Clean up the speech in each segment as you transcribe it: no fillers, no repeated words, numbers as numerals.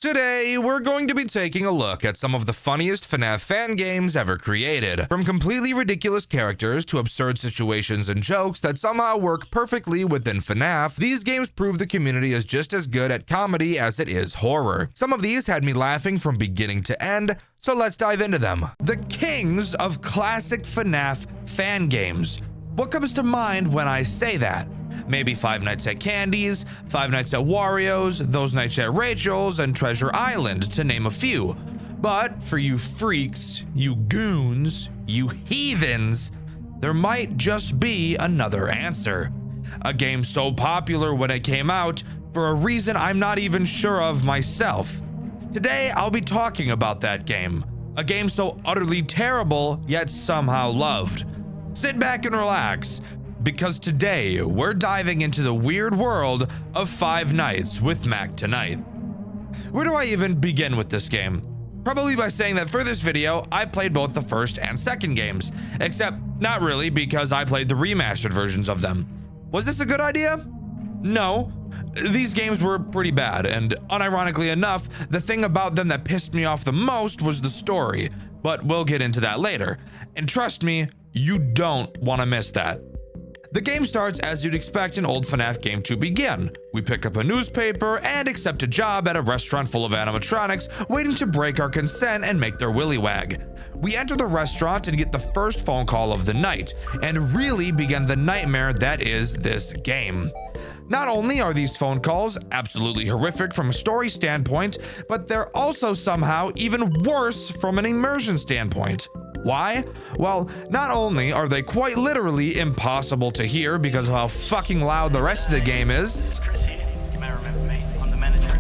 Today, we're going to be taking a look at some of the funniest FNAF fan games ever created. From completely ridiculous characters to absurd situations and jokes that somehow work perfectly within FNAF, these games prove the community is just as good at comedy as it is horror. Some of these had me laughing from beginning to end, so let's dive into them. The kings of classic FNAF fan games. What comes to mind when I say that? Maybe Five Nights at Candy's, Five Nights at Wario's, Those Nights at Rachel's, and Treasure Island, to name a few. But for you freaks, you goons, you heathens, there might just be another answer. A game so popular when it came out, for a reason I'm not even sure of myself. Today, I'll be talking about that game. A game so utterly terrible, yet somehow loved. Sit back and relax, because today we're diving into the weird world of Five Nights with Mac tonight. Where do I even begin with this game? Probably by saying that for this video, I played both the first and second games, except not really because I played the remastered versions of them. Was this a good idea? No. These games were pretty bad, and unironically enough, the thing about them that pissed me off the most was the story, but we'll get into that later. And trust me, you don't want to miss that. The game starts as you'd expect an old FNAF game to begin. We pick up a newspaper and accept a job at a restaurant full of animatronics waiting to break our consent and make their willy wag. We enter the restaurant and get the first phone call of the night, and really begin the nightmare that is this game. Not only are these phone calls absolutely horrific from a story standpoint, but they're also somehow even worse from an immersion standpoint. Why? Well, not only are they quite literally impossible to hear because of how fucking loud the rest of the game is. This is Chrissy. You may remember me. I'm the manager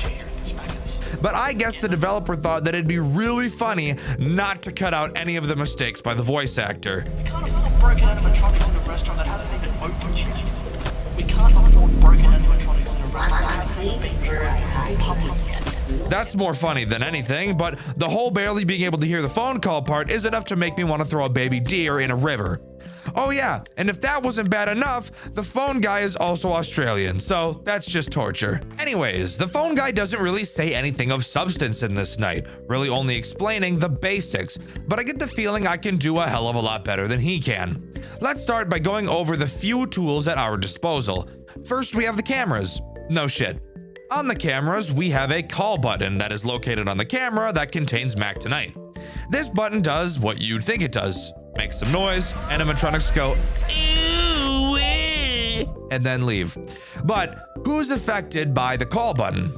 here at this business. But I guess the developer thought that it'd be really funny not to cut out any of the mistakes by the voice actor. We can't afford broken animatronics in a restaurant that hasn't even opened yet. We can't afford broken animatronics in a restaurant that hasn't even been opened to the public yet. That's more funny than anything, but the whole barely being able to hear the phone call part is enough to make me want to throw a baby deer in a river. Oh yeah, and if that wasn't bad enough, the phone guy is also Australian, so that's just torture. Anyways, the phone guy doesn't really say anything of substance in this night, really only explaining the basics, but I get the feeling I can do a hell of a lot better than he can. Let's start by going over the few tools at our disposal. First, we have the cameras. No shit. On the cameras, we have a call button that is located on the camera that contains Mac tonight. This button does what you'd think it does. Makes some noise, animatronics go, "Ew-wee," and then leave. But who's affected by the call button?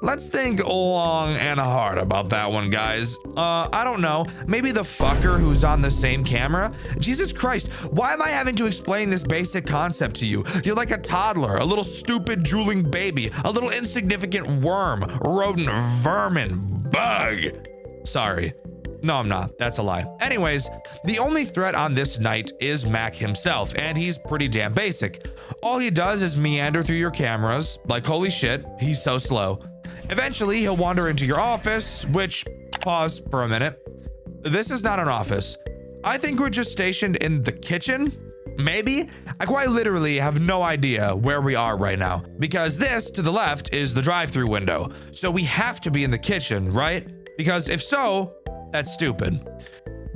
Let's think long and hard about that one, guys. I don't know. Maybe the fucker who's on the same camera? Jesus Christ, why am I having to explain this basic concept to you? You're like a toddler, a little stupid drooling baby, a little insignificant worm, rodent, vermin, bug. Sorry. No, I'm not. That's a lie. Anyways, the only threat on this night is Mac himself, and he's pretty damn basic. All he does is meander through your cameras, like holy shit, he's so slow. Eventually, he'll wander into your office, which, pause for a minute. This is not an office. I think we're just stationed in the kitchen? Maybe? I quite literally have no idea where we are right now, because this, to the left, is the drive-thru window. So we have to be in the kitchen, right? Because if so, that's stupid.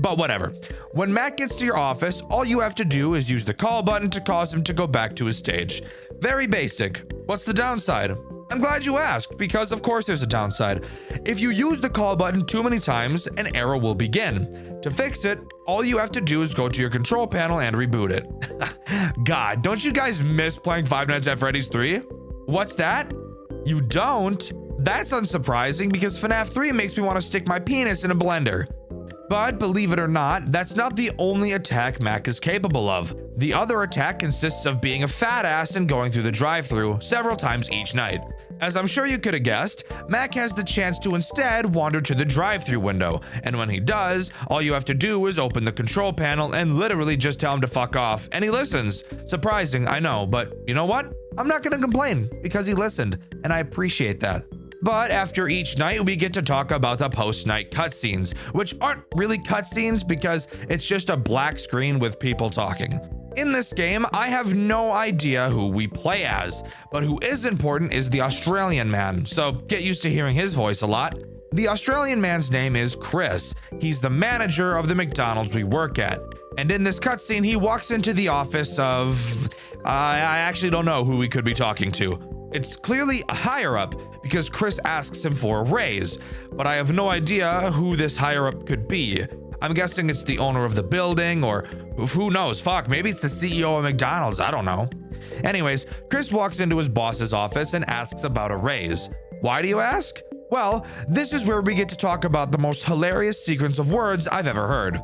But whatever. When Mac gets to your office, all you have to do is use the call button to cause him to go back to his stage. Very basic. What's the downside? I'm glad you asked, because of course there's a downside. If you use the call button too many times, an error will begin. To fix it, all you have to do is go to your control panel and reboot it. God, don't you guys miss playing Five Nights at Freddy's 3? What's that? You don't? That's unsurprising because FNAF 3 makes me want to stick my penis in a blender. But believe it or not, that's not the only attack Mac is capable of. The other attack consists of being a fat ass and going through the drive-thru several times each night. As I'm sure you could have guessed, Mac has the chance to instead wander to the drive-thru window, and when he does, all you have to do is open the control panel and literally just tell him to fuck off, and he listens. Surprising, I know, but you know what? I'm not gonna complain, because he listened, and I appreciate that. But after each night, we get to talk about the post-night cutscenes, which aren't really cutscenes because it's just a black screen with people talking. In this game, I have no idea who we play as, but who is important is the Australian man, so get used to hearing his voice a lot. The Australian man's name is Chris. He's the manager of the McDonald's we work at. And in this cutscene, he walks into the office of... I actually don't know who we could be talking to. It's clearly a higher up because Chris asks him for a raise, but I have no idea who this higher up could be. I'm guessing it's the owner of the building, or who knows, fuck, maybe it's the CEO of McDonald's, I don't know. Anyways, Chris walks into his boss's office and asks about a raise. Why do you ask? Well, this is where we get to talk about the most hilarious sequence of words I've ever heard.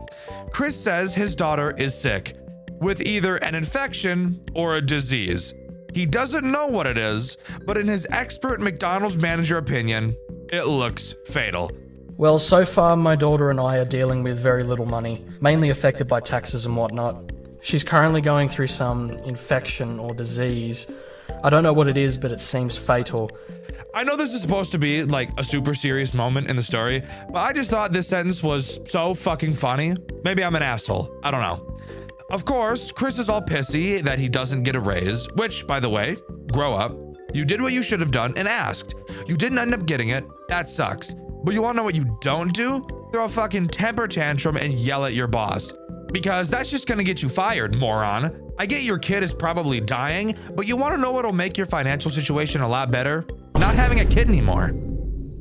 Chris says his daughter is sick, with either an infection or a disease. He doesn't know what it is, but in his expert McDonald's manager opinion, it looks fatal. Well, so far my daughter and I are dealing with very little money, mainly affected by taxes and whatnot. She's currently going through some infection or disease. I don't know what it is, but it seems fatal. I know this is supposed to be like a super serious moment in the story, but I just thought this sentence was so fucking funny. Maybe I'm an asshole. I don't know. Of course, Chris is all pissy that he doesn't get a raise, which, by the way, grow up. You did what you should have done and asked. You didn't end up getting it. That sucks. But you wanna know what you don't do? Throw a fucking temper tantrum and yell at your boss. Because that's just gonna get you fired, moron. I get your kid is probably dying, but you wanna know what'll make your financial situation a lot better? Not having a kid anymore.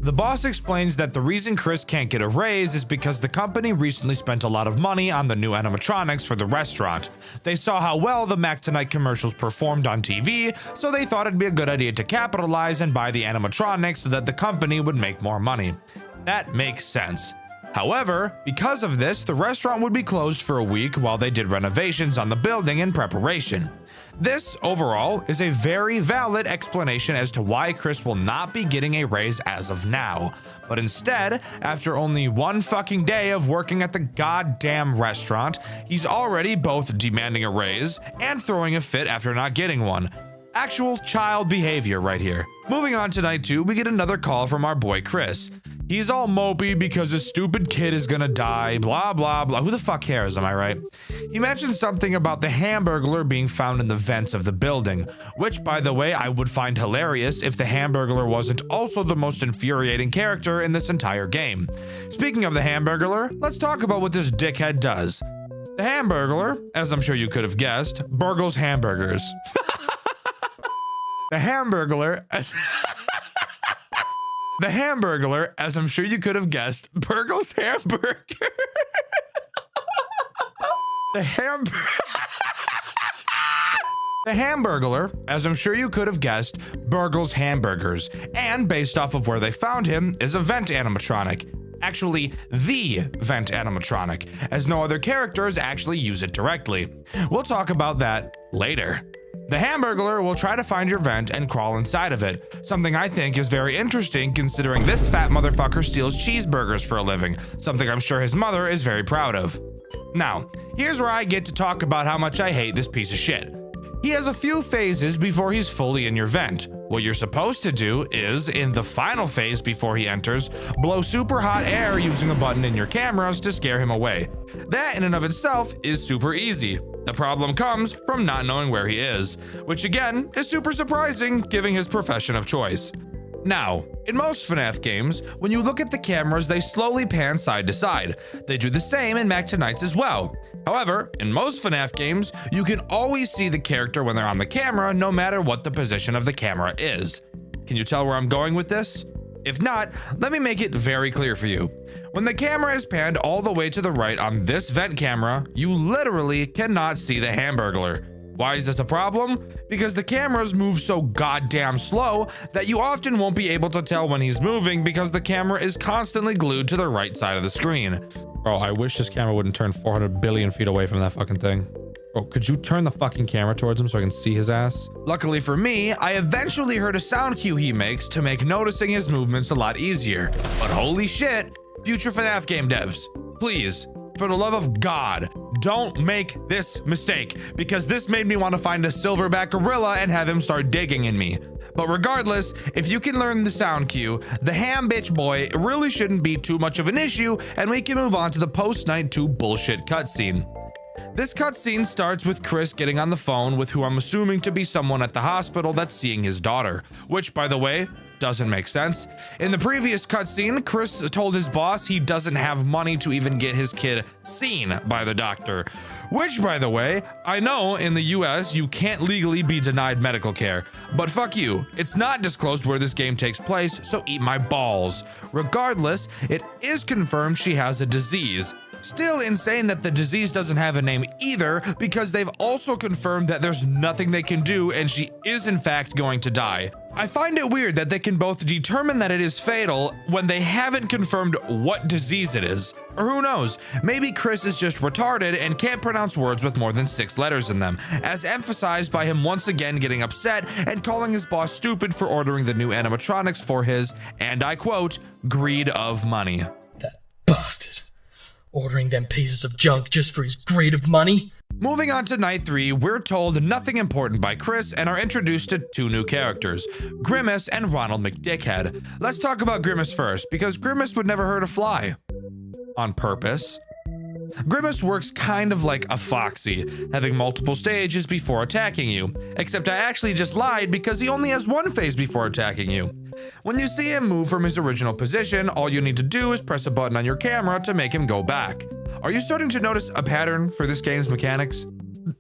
The boss explains that the reason Chris can't get a raise is because the company recently spent a lot of money on the new animatronics for the restaurant. They saw how well the Mac Tonight commercials performed on TV, so they thought it'd be a good idea to capitalize and buy the animatronics so that the company would make more money. That makes sense. However, because of this, the restaurant would be closed for a week while they did renovations on the building in preparation. This, overall, is a very valid explanation as to why Chris will not be getting a raise as of now. But instead, after only one fucking day of working at the goddamn restaurant, he's already both demanding a raise and throwing a fit after not getting one. Actual child behavior right here. Moving on to night 2, we get another call from our boy Chris. He's all mopey because his stupid kid is gonna die, blah, blah, blah. Who the fuck cares, am I right? He mentioned something about the Hamburglar being found in the vents of the building, which, by the way, I would find hilarious if the Hamburglar wasn't also the most infuriating character in this entire game. Speaking of the Hamburglar, let's talk about what this dickhead does. The Hamburglar, as I'm sure you could have guessed, burgles hamburgers. The Hamburglar, as I'm sure you could have guessed, burgles hamburger. The Hamburglar, as I'm sure you could have guessed, burgles hamburgers, and based off of where they found him, is a vent animatronic. Actually, the vent animatronic, as no other characters actually use it directly. We'll talk about that later. The Hamburglar will try to find your vent and crawl inside of it, something I think is very interesting considering this fat motherfucker steals cheeseburgers for a living, something I'm sure his mother is very proud of. Now, here's where I get to talk about how much I hate this piece of shit. He has a few phases before he's fully in your vent. What you're supposed to do is, in the final phase before he enters, blow super hot air using a button in your cameras to scare him away. That in and of itself is super easy. The problem comes from not knowing where he is, which again is super surprising given his profession of choice. Now, in most FNAF games, when you look at the cameras, they slowly pan side to side. They do the same in Mac Tonight's as well. However, in most FNAF games, you can always see the character when they're on the camera, no matter what the position of the camera is. Can you tell where I'm going with this? If not, let me make it very clear for you. When the camera is panned all the way to the right on this vent camera, you literally cannot see the Hamburglar. Why is this a problem? Because the cameras move so goddamn slow that you often won't be able to tell when he's moving because the camera is constantly glued to the right side of the screen. Bro, I wish this camera wouldn't turn 400 billion feet away from that fucking thing. Bro, could you turn the fucking camera towards him so I can see his ass? Luckily for me, I eventually heard a sound cue he makes to make noticing his movements a lot easier. But holy shit, future FNAF game devs, please, for the love of God, don't make this mistake, because this made me want to find a silverback gorilla and have him start digging in me. But regardless, if you can learn the sound cue, the ham bitch boy really shouldn't be too much of an issue, and we can move on to the post-night 2 bullshit cutscene. This cutscene starts with Chris getting on the phone with who I'm assuming to be someone at the hospital that's seeing his daughter, which, by the way, doesn't make sense. In the previous cutscene, Chris told his boss he doesn't have money to even get his kid seen by the doctor, which, by the way, I know in the US you can't legally be denied medical care, but fuck you, it's not disclosed where this game takes place, so eat my balls. Regardless, it is confirmed she has a disease. Still insane that the disease doesn't have a name either, because they've also confirmed that there's nothing they can do and she is in fact going to die. I find it weird that they can both determine that it is fatal when they haven't confirmed what disease it is. Or who knows, maybe Chris is just retarded and can't pronounce words with more than 6 letters in them, as emphasized by him once again getting upset and calling his boss stupid for ordering the new animatronics for his, and I quote, greed of money. That bastard. Ordering them pieces of junk just for his greed of money? Moving on to night 3, we're told nothing important by Chris and are introduced to 2 new characters, Grimace and Ronald McDickhead. Let's talk about Grimace first, because Grimace would never hurt a fly. On purpose. Grimace works kind of like a foxy, having multiple stages before attacking you, except I actually just lied because he only has 1 phase before attacking you. When you see him move from his original position, all you need to do is press a button on your camera to make him go back. Are you starting to notice a pattern for this game's mechanics?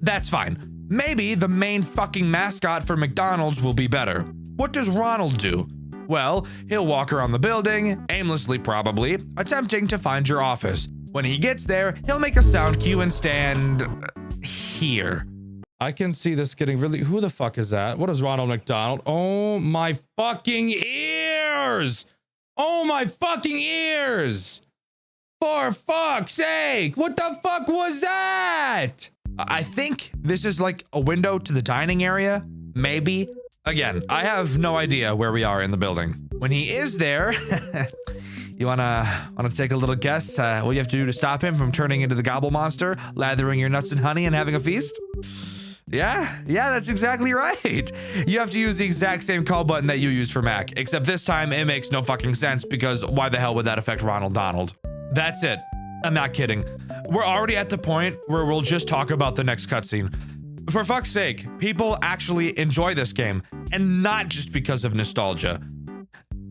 That's fine. Maybe the main fucking mascot for McDonald's will be better. What does Ronald do? Well, he'll walk around the building, aimlessly probably, attempting to find your office. When he gets there, he'll make a sound cue and stand here. I can see this getting really... Who the fuck is that? What is Ronald McDonald? Oh my fucking ears! Oh my fucking ears! For fuck's sake! What the fuck was that? I think this is like a window to the dining area. Maybe. Again, I have no idea where we are in the building. When he is there... You wanna take a little guess what you have to do to stop him from turning into the gobble monster, lathering your nuts in honey and having a feast? Yeah, that's exactly right. You have to use the exact same call button that you use for Mac, except this time it makes no fucking sense because why the hell would that affect Ronald Donald? That's it. I'm not kidding. We're already at the point where we'll just talk about the next cutscene. For fuck's sake, people actually enjoy this game, and not just because of nostalgia.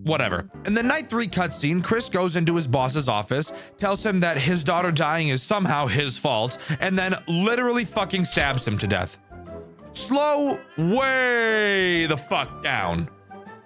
Whatever. In the night 3 cutscene, Chris goes into his boss's office, tells him that his daughter dying is somehow his fault, and then literally fucking stabs him to death. Slow way the fuck down.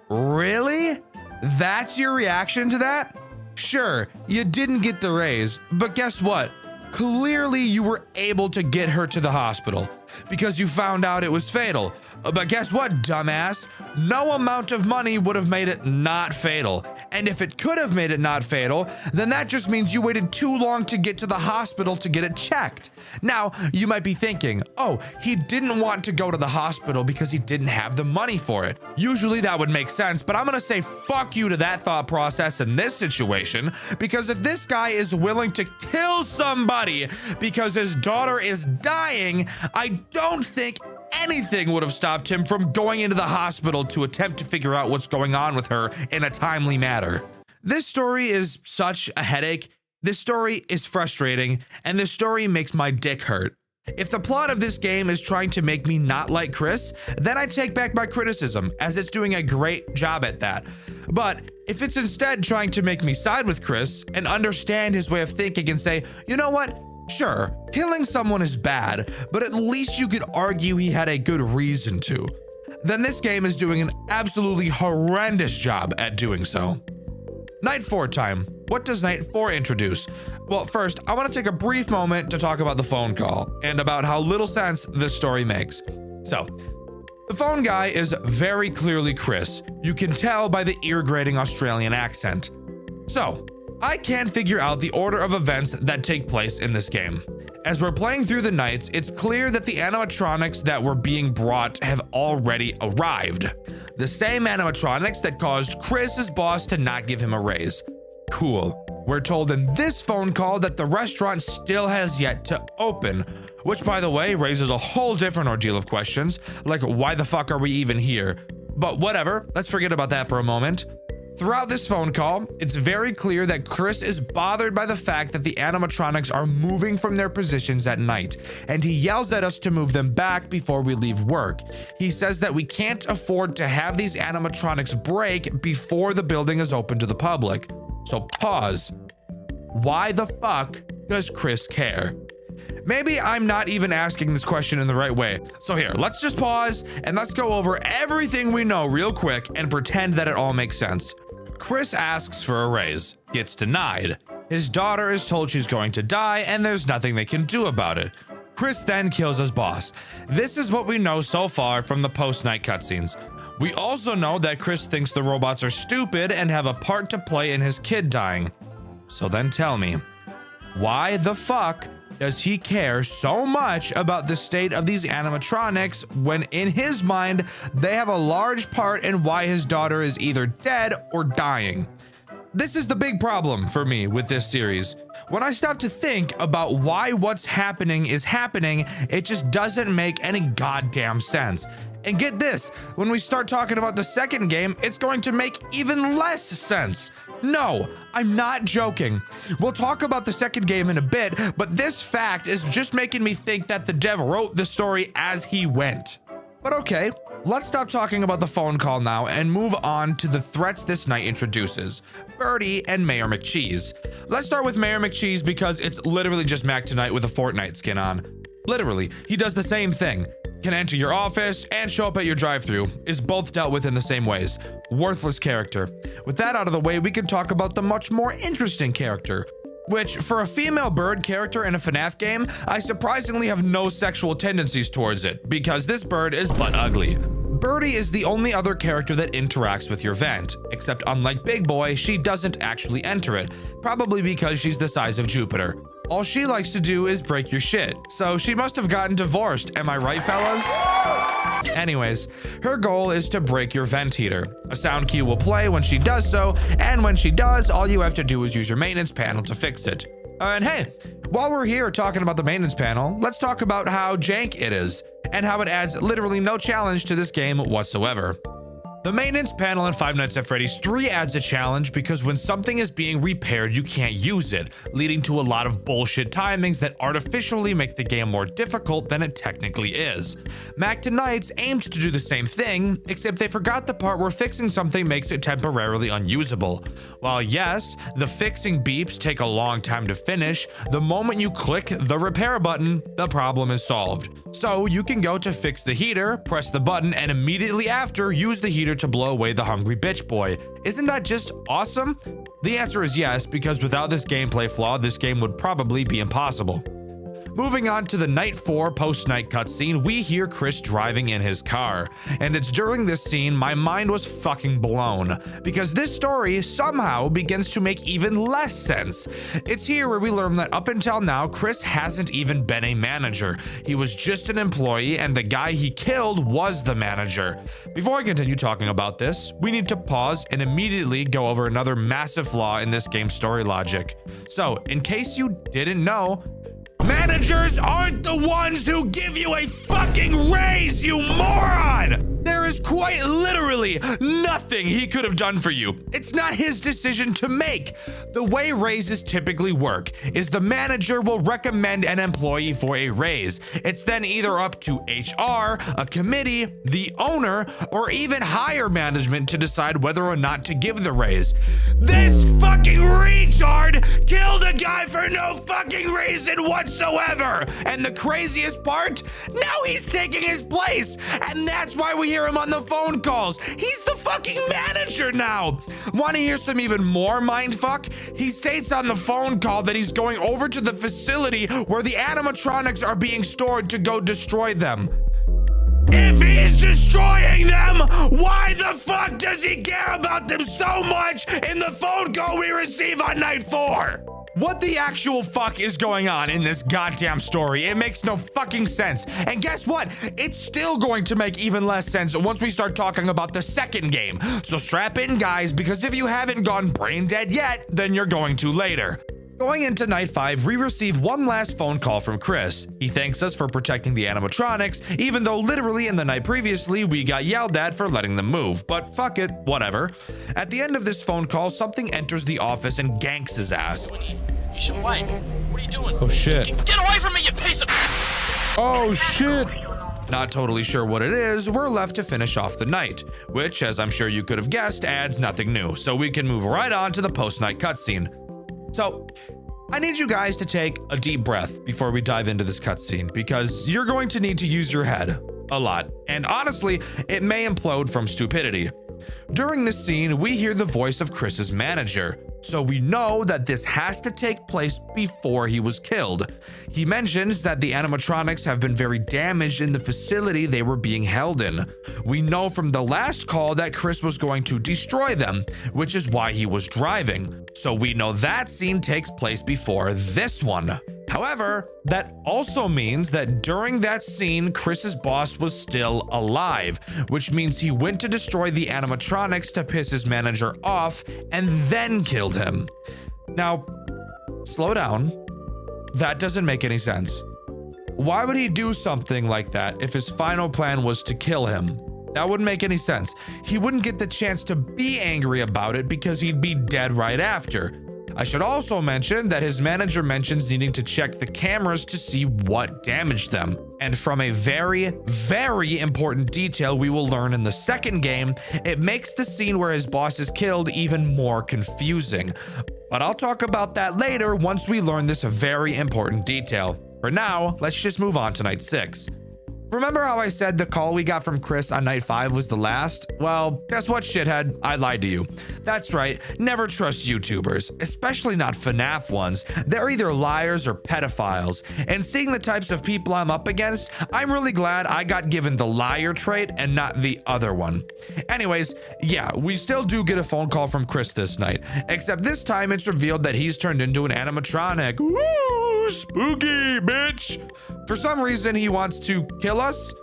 Really? That's your reaction to that? Sure, you didn't get the raise, but guess what? Clearly you were able to get her to the hospital because you found out it was fatal. But guess what, dumbass? No amount of money would have made it not fatal. And if it could have made it not fatal, then that just means you waited too long to get to the hospital to get it checked. Now, you might be thinking, oh, he didn't want to go to the hospital because he didn't have the money for it. Usually that would make sense, but I'm gonna say fuck you to that thought process in this situation, because if this guy is willing to kill somebody because his daughter is dying, I don't think anything would have stopped him from going into the hospital to attempt to figure out what's going on with her in a timely manner. This story is such a headache. This story is frustrating, and this story makes my dick hurt. If the plot of this game is trying to make me not like Chris, then I take back my criticism, as it's doing a great job at that. But if it's instead trying to make me side with Chris and understand his way of thinking and say, you know what? Sure, killing someone is bad, but at least you could argue he had a good reason to. Then this game is doing an absolutely horrendous job at doing so. Night 4 time. What does Night 4 introduce? Well, first, I want to take a brief moment to talk about the phone call and about how little sense this story makes. So, the phone guy is very clearly Chris. You can tell by the ear-grating Australian accent. So, I can't figure out the order of events that take place in this game. As we're playing through the nights, it's clear that the animatronics that were being brought have already arrived. The same animatronics that caused Chris's boss to not give him a raise. Cool. We're told in this phone call that the restaurant still has yet to open, which by the way raises a whole different ordeal of questions, like why the fuck are we even here? But whatever, let's forget about that for a moment. Throughout this phone call, it's very clear that Chris is bothered by the fact that the animatronics are moving from their positions at night, and he yells at us to move them back before we leave work. He says that we can't afford to have these animatronics break before the building is open to the public. So pause. Why the fuck does Chris care? Maybe I'm not even asking this question in the right way. So here, let's just pause and let's go over everything we know real quick and pretend that it all makes sense. Chris asks for a raise, gets denied. His daughter is told she's going to die and there's nothing they can do about it. Chris then kills his boss. This is what we know so far from the post-night cutscenes. We also know that Chris thinks the robots are stupid and have a part to play in his kid dying. So then tell me, why the fuck does he care so much about the state of these animatronics when in his mind they have a large part in why his daughter is either dead or dying? This is the big problem for me with this series. When I stop to think about why what's happening is happening, it just doesn't make any goddamn sense. And get this, when we start talking about the second game, it's going to make even less sense. No, I'm not joking. We'll talk about the second game in a bit, but this fact is just making me think that the dev wrote the story as he went. But okay, let's stop talking about the phone call now and move on to the threats this night introduces. Birdie and Mayor McCheese. Let's start with Mayor McCheese because it's literally just Mac tonight with a Fortnite skin on. Literally, he does the same thing. Can enter your office and show up at your drive-thru, is both dealt with in the same ways. Worthless character. With that out of the way, we can talk about the much more interesting character, which for a female bird character in a FNAF game, I surprisingly have no sexual tendencies towards it, because this bird is butt ugly. Birdie is the only other character that interacts with your vent, except unlike Big Boy, she doesn't actually enter it, probably because she's the size of Jupiter. All she likes to do is break your shit, so she must have gotten divorced, am I right, fellas? Anyways, her goal is to break your vent heater. A sound cue will play when she does so, and when she does, all you have to do is use your maintenance panel to fix it. And hey, while we're here talking about the maintenance panel, let's talk about how jank it is, and how it adds literally no challenge to this game whatsoever. The maintenance panel in Five Nights at Freddy's 3 adds a challenge because when something is being repaired, you can't use it, leading to a lot of bullshit timings that artificially make the game more difficult than it technically is. Mac Tonight's aimed to do the same thing, except they forgot the part where fixing something makes it temporarily unusable. While yes, the fixing beeps take a long time to finish, the moment you click the repair button, the problem is solved. So you can go to fix the heater, press the button, and immediately after use the heater to blow away the hungry bitch boy. Isn't that just awesome? The answer is yes, because without this gameplay flaw, this game would probably be impossible. Moving on to the Night 4 post-night cutscene, we hear Chris driving in his car. And it's during this scene my mind was fucking blown, because this story somehow begins to make even less sense. It's here where we learn that up until now, Chris hasn't even been a manager. He was just an employee, and the guy he killed was the manager. Before I continue talking about this, we need to pause and immediately go over another massive flaw in this game's story logic. So, in case you didn't know, managers aren't the ones who give you a fucking raise, you moron! There is quite literally nothing he could have done for you. It's not his decision to make. The way raises typically work is the manager will recommend an employee for a raise. It's then either up to HR, a committee, the owner, or even higher management to decide whether or not to give the raise. This fucking retard killed a guy for no fucking reason whatsoever. And the craziest part, now he's taking his place. And that's why we hear him on the phone calls. He's the fucking manager now. Want to hear some even more mindfuck? He states on the phone call that he's going over to the facility where the animatronics are being stored to go destroy them. If he's destroying them, why the fuck does he care about them so much in the phone call we receive on Night 4? What the actual fuck is going on in this goddamn story? It makes no fucking sense. And guess what? It's still going to make even less sense once we start talking about the second game. So strap in, guys, because if you haven't gone brain dead yet, then you're going to later. Going into night 5, we receive one last phone call from Chris. He thanks us for protecting the animatronics, even though literally in the night previously we got yelled at for letting them move, but fuck it, whatever. At the end of this phone call, something enters the office and ganks his ass. You should wait. What are you doing? Oh shit. Get away from me, you piece of... Oh shit. Not totally sure what it is, we're left to finish off the night, which, as I'm sure you could have guessed, adds nothing new, so we can move right on to the post-night cutscene. So, I need you guys to take a deep breath before we dive into this cutscene, because you're going to need to use your head a lot, and honestly, it may implode from stupidity. During this scene, we hear the voice of Chris's manager, so we know that this has to take place before he was killed. He mentions that the animatronics have been very damaged in the facility they were being held in. We know from the last call that Chris was going to destroy them, which is why he was driving. So we know that scene takes place before this one. However, that also means that during that scene, Chris's boss was still alive, which means he went to destroy the animatronics to piss his manager off and then killed him. Now, slow down. That doesn't make any sense. Why would he do something like that if his final plan was to kill him? That wouldn't make any sense. He wouldn't get the chance to be angry about it because he'd be dead right after. I should also mention that his manager mentions needing to check the cameras to see what damaged them. And from a very, very important detail we will learn in the second game, it makes the scene where his boss is killed even more confusing. But I'll talk about that later once we learn this very important detail. For now, let's just move on to night 6. Remember how I said the call we got from Chris on night 5 was the last? Well, guess what, shithead? I lied to you. That's right, never trust YouTubers, especially not FNAF ones. They're either liars or pedophiles. And seeing the types of people I'm up against, I'm really glad I got given the liar trait and not the other one. Anyways, yeah, we still do get a phone call from Chris this night, except this time it's revealed that he's turned into an animatronic. Woo! Spooky, bitch! For some reason, he wants to kill us.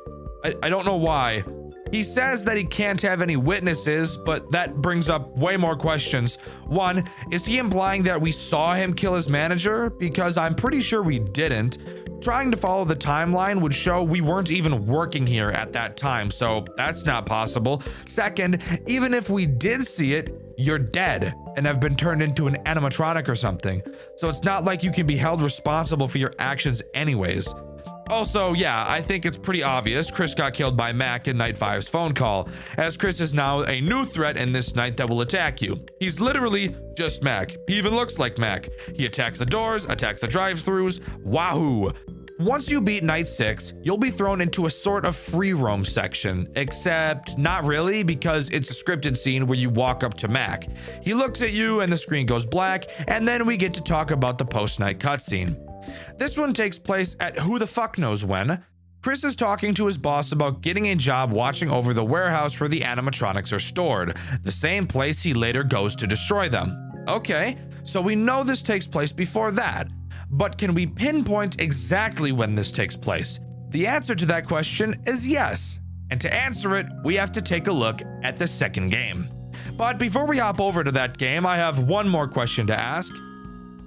I don't know why. He says that he can't have any witnesses, but that brings up way more questions. One, is he implying that we saw him kill his manager? Because I'm pretty sure we didn't. Trying to follow the timeline would show we weren't even working here at that time, so that's not possible. Second, even if we did see it, you're dead and have been turned into an animatronic or something. So it's not like you can be held responsible for your actions anyways. Also, yeah, I think it's pretty obvious Chris got killed by Mac in Night 5's phone call, as Chris is now a new threat in this night that will attack you. He's literally just Mac. He even looks like Mac. He attacks the doors, attacks the drive-thrus. Wahoo! Once you beat Night 6, you'll be thrown into a sort of free roam section, except not really, because it's a scripted scene where you walk up to Mac. He looks at you and the screen goes black, and then we get to talk about the post-night cutscene. This one takes place at who the fuck knows when. Chris is talking to his boss about getting a job watching over the warehouse where the animatronics are stored, the same place he later goes to destroy them. Okay, so we know this takes place before that, but can we pinpoint exactly when this takes place? The answer to that question is yes, and to answer it, we have to take a look at the second game. But before we hop over to that game, I have one more question to ask.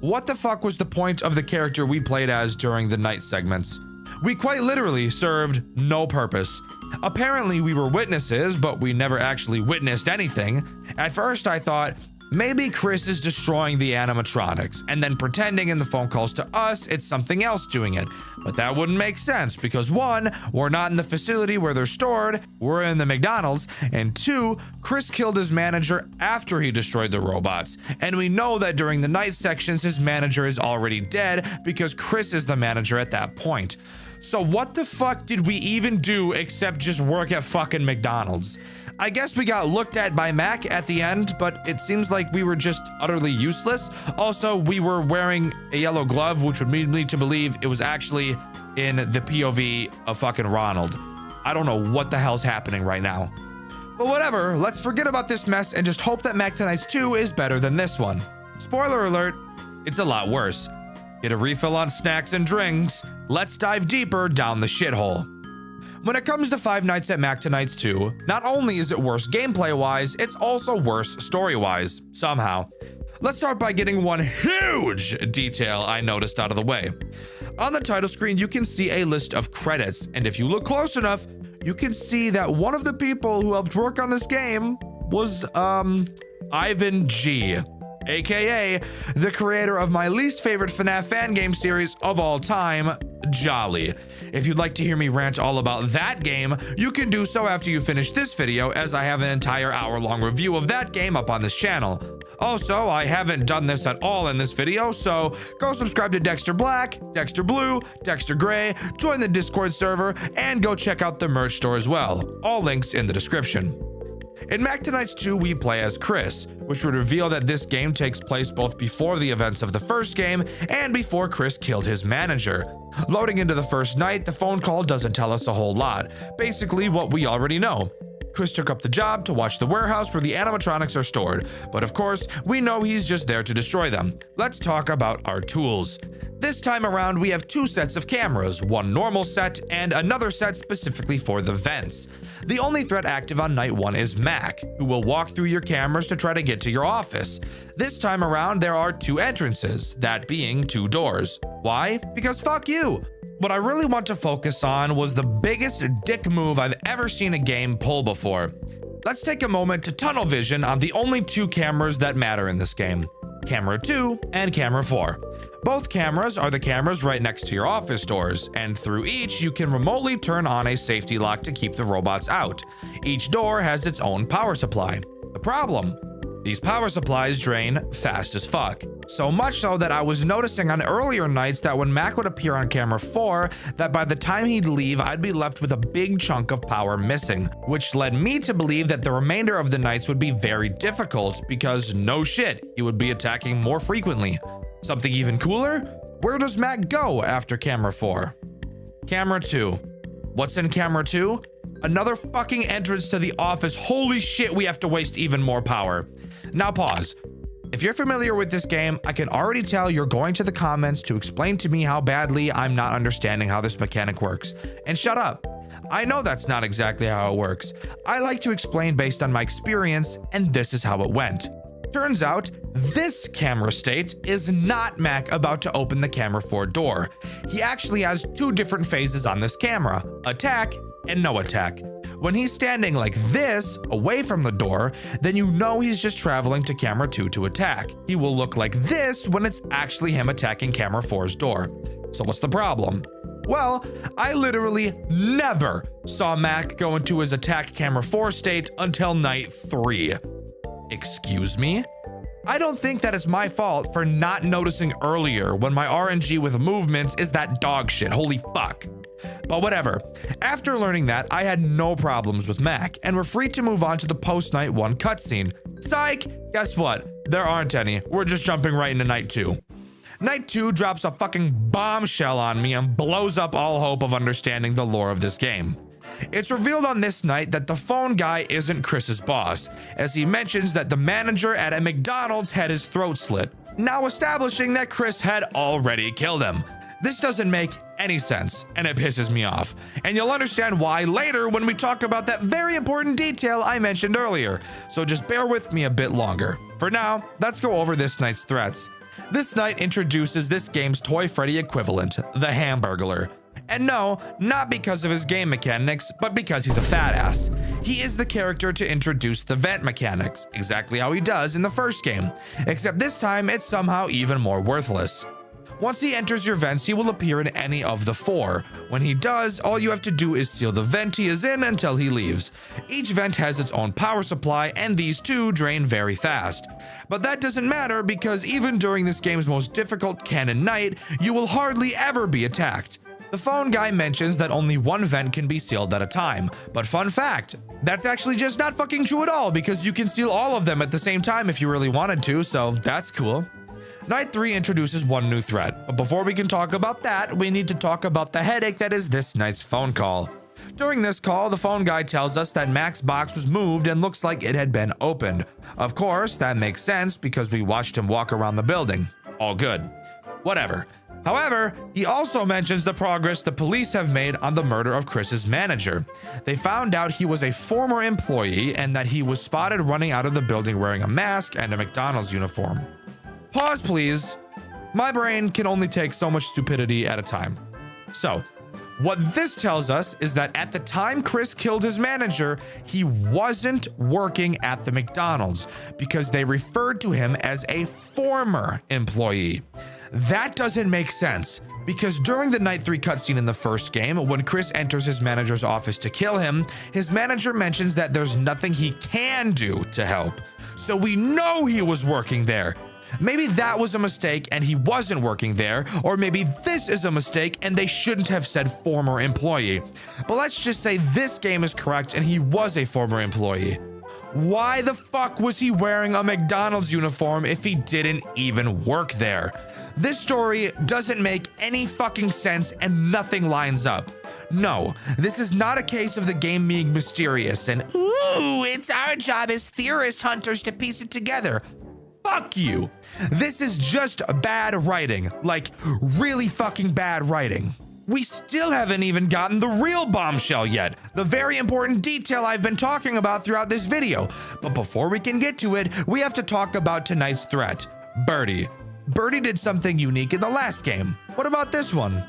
What the fuck was the point of the character we played as during the night segments? We quite literally served no purpose. Apparently we were witnesses, but we never actually witnessed anything. At first I thought, maybe Chris is destroying the animatronics and then pretending in the phone calls to us it's something else doing it. But that wouldn't make sense because one, we're not in the facility where they're stored, we're in the McDonald's, and two, Chris killed his manager after he destroyed the robots. And we know that during the night sections his manager is already dead because Chris is the manager at that point. So what the fuck did we even do except just work at fucking McDonald's? I guess we got looked at by Mac at the end, but it seems like we were just utterly useless. Also, we were wearing a yellow glove, which would lead me to believe it was actually in the POV of fucking Ronald. I don't know what the hell's happening right now. But whatever, let's forget about this mess and just hope that Mac Tonight's 2 is better than this one. Spoiler alert, it's a lot worse. Get a refill on snacks and drinks. Let's dive deeper down the shithole. When it comes to Five Nights at Mac Tonight's 2, not only is it worse gameplay-wise, it's also worse story-wise, somehow. Let's start by getting one huge detail I noticed out of the way. On the title screen, you can see a list of credits, and if you look close enough, you can see that one of the people who helped work on this game was, Ivan G, aka the creator of my least favorite FNAF fan game series of all time, Jolly. If you'd like to hear me rant all about that game, you can do so after you finish this video, as I have an entire hour-long review of that game up on this channel. Also, I haven't done this at all in this video, so go subscribe to Dexter Black, Dexter Blue, Dexter Gray, join the Discord server, and go check out the merch store as well. All links in the description. In Mac Tonight's 2, we play as Chris, which would reveal that this game takes place both before the events of the first game and before Chris killed his manager. Loading into the first night, the phone call doesn't tell us a whole lot, basically what we already know. Chris took up the job to watch the warehouse where the animatronics are stored, but of course, we know he's just there to destroy them. Let's talk about our tools. This time around, we have two sets of cameras, one normal set and another set specifically for the vents. The only threat active on night 1 is Mac, who will walk through your cameras to try to get to your office. This time around, there are 2 entrances, that being 2 doors. Why? Because fuck you! What I really want to focus on was the biggest dick move I've ever seen a game pull before. Let's take a moment to tunnel vision on the only 2 cameras that matter in this game, Camera 2 and Camera 4. Both cameras are the cameras right next to your office doors, and through each you can remotely turn on a safety lock to keep the robots out. Each door has its own power supply. The problem? These power supplies drain fast as fuck. So much so that I was noticing on earlier nights that when Mac would appear on camera 4, that by the time he'd leave, I'd be left with a big chunk of power missing, which led me to believe that the remainder of the nights would be very difficult because no shit, he would be attacking more frequently. Something even cooler? Where does Mac go after camera 4? Camera 2. What's in camera 2? Another fucking entrance to the office. Holy shit, we have to waste even more power. Now pause. If you're familiar with this game, I can already tell you're going to the comments to explain to me how badly I'm not understanding how this mechanic works. And shut up. I know that's not exactly how it works. I like to explain based on my experience, and this is how it went. Turns out, this camera state is not Mac about to open the camera 4 door. He actually has 2 different phases on this camera, attack and no attack. When he's standing like this, away from the door, then you know he's just traveling to camera 2 to attack. He will look like this when it's actually him attacking camera 4's door. So what's the problem? Well, I literally never saw Mac go into his attack camera 4 state until night 3. Excuse me? I don't think that it's my fault for not noticing earlier when my RNG with movements is that dog shit. Holy fuck. But whatever. After learning that, I had no problems with Mac, and we're free to move on to the post-night 1 cutscene. Psych! Guess what? There aren't any. We're just jumping right into night 2. Night 2 drops a fucking bombshell on me and blows up all hope of understanding the lore of this game. It's revealed on this night that the phone guy isn't Chris's boss, as he mentions that the manager at a McDonald's had his throat slit, now establishing that Chris had already killed him. This doesn't make any sense, and it pisses me off. And you'll understand why later when we talk about that very important detail I mentioned earlier, so just bear with me a bit longer. For now, let's go over this night's threats. This night introduces this game's Toy Freddy equivalent, the Hamburglar. And no, not because of his game mechanics, but because he's a fat ass. He is the character to introduce the vent mechanics, exactly how he does in the first game, except this time it's somehow even more worthless. Once he enters your vents, he will appear in any of the 4. When he does, all you have to do is seal the vent he is in until he leaves. Each vent has its own power supply, and these 2 drain very fast. But that doesn't matter because even during this game's most difficult canon night, you will hardly ever be attacked. The phone guy mentions that only 1 vent can be sealed at a time, but fun fact, that's actually just not fucking true at all because you can seal all of them at the same time if you really wanted to, so that's cool. Night 3 introduces 1 new threat, but before we can talk about that, we need to talk about the headache that is this night's phone call. During this call, the phone guy tells us that Mac's box was moved and looks like it had been opened. Of course, that makes sense because we watched him walk around the building. All good. Whatever. However, he also mentions the progress the police have made on the murder of Chris's manager. They found out he was a former employee and that he was spotted running out of the building wearing a mask and a McDonald's uniform. Pause, please. My brain can only take so much stupidity at a time. So, what this tells us is that at the time Chris killed his manager, he wasn't working at the McDonald's because they referred to him as a former employee. That doesn't make sense because during the night 3 cutscene in the first game, when Chris enters his manager's office to kill him, his manager mentions that there's nothing he can do to help. So we know he was working there. Maybe that was a mistake and he wasn't working there, or maybe this is a mistake and they shouldn't have said former employee. But let's just say this game is correct and he was a former employee. Why the fuck was he wearing a McDonald's uniform if he didn't even work there? This story doesn't make any fucking sense and nothing lines up. No, this is not a case of the game being mysterious and, ooh, it's our job as theorist hunters to piece it together. Fuck you. This is just bad writing, like really fucking bad writing. We still haven't even gotten the real bombshell yet, the very important detail I've been talking about throughout this video. But before we can get to it, we have to talk about tonight's threat, Birdie. Birdie did something unique in the last game. What about this one?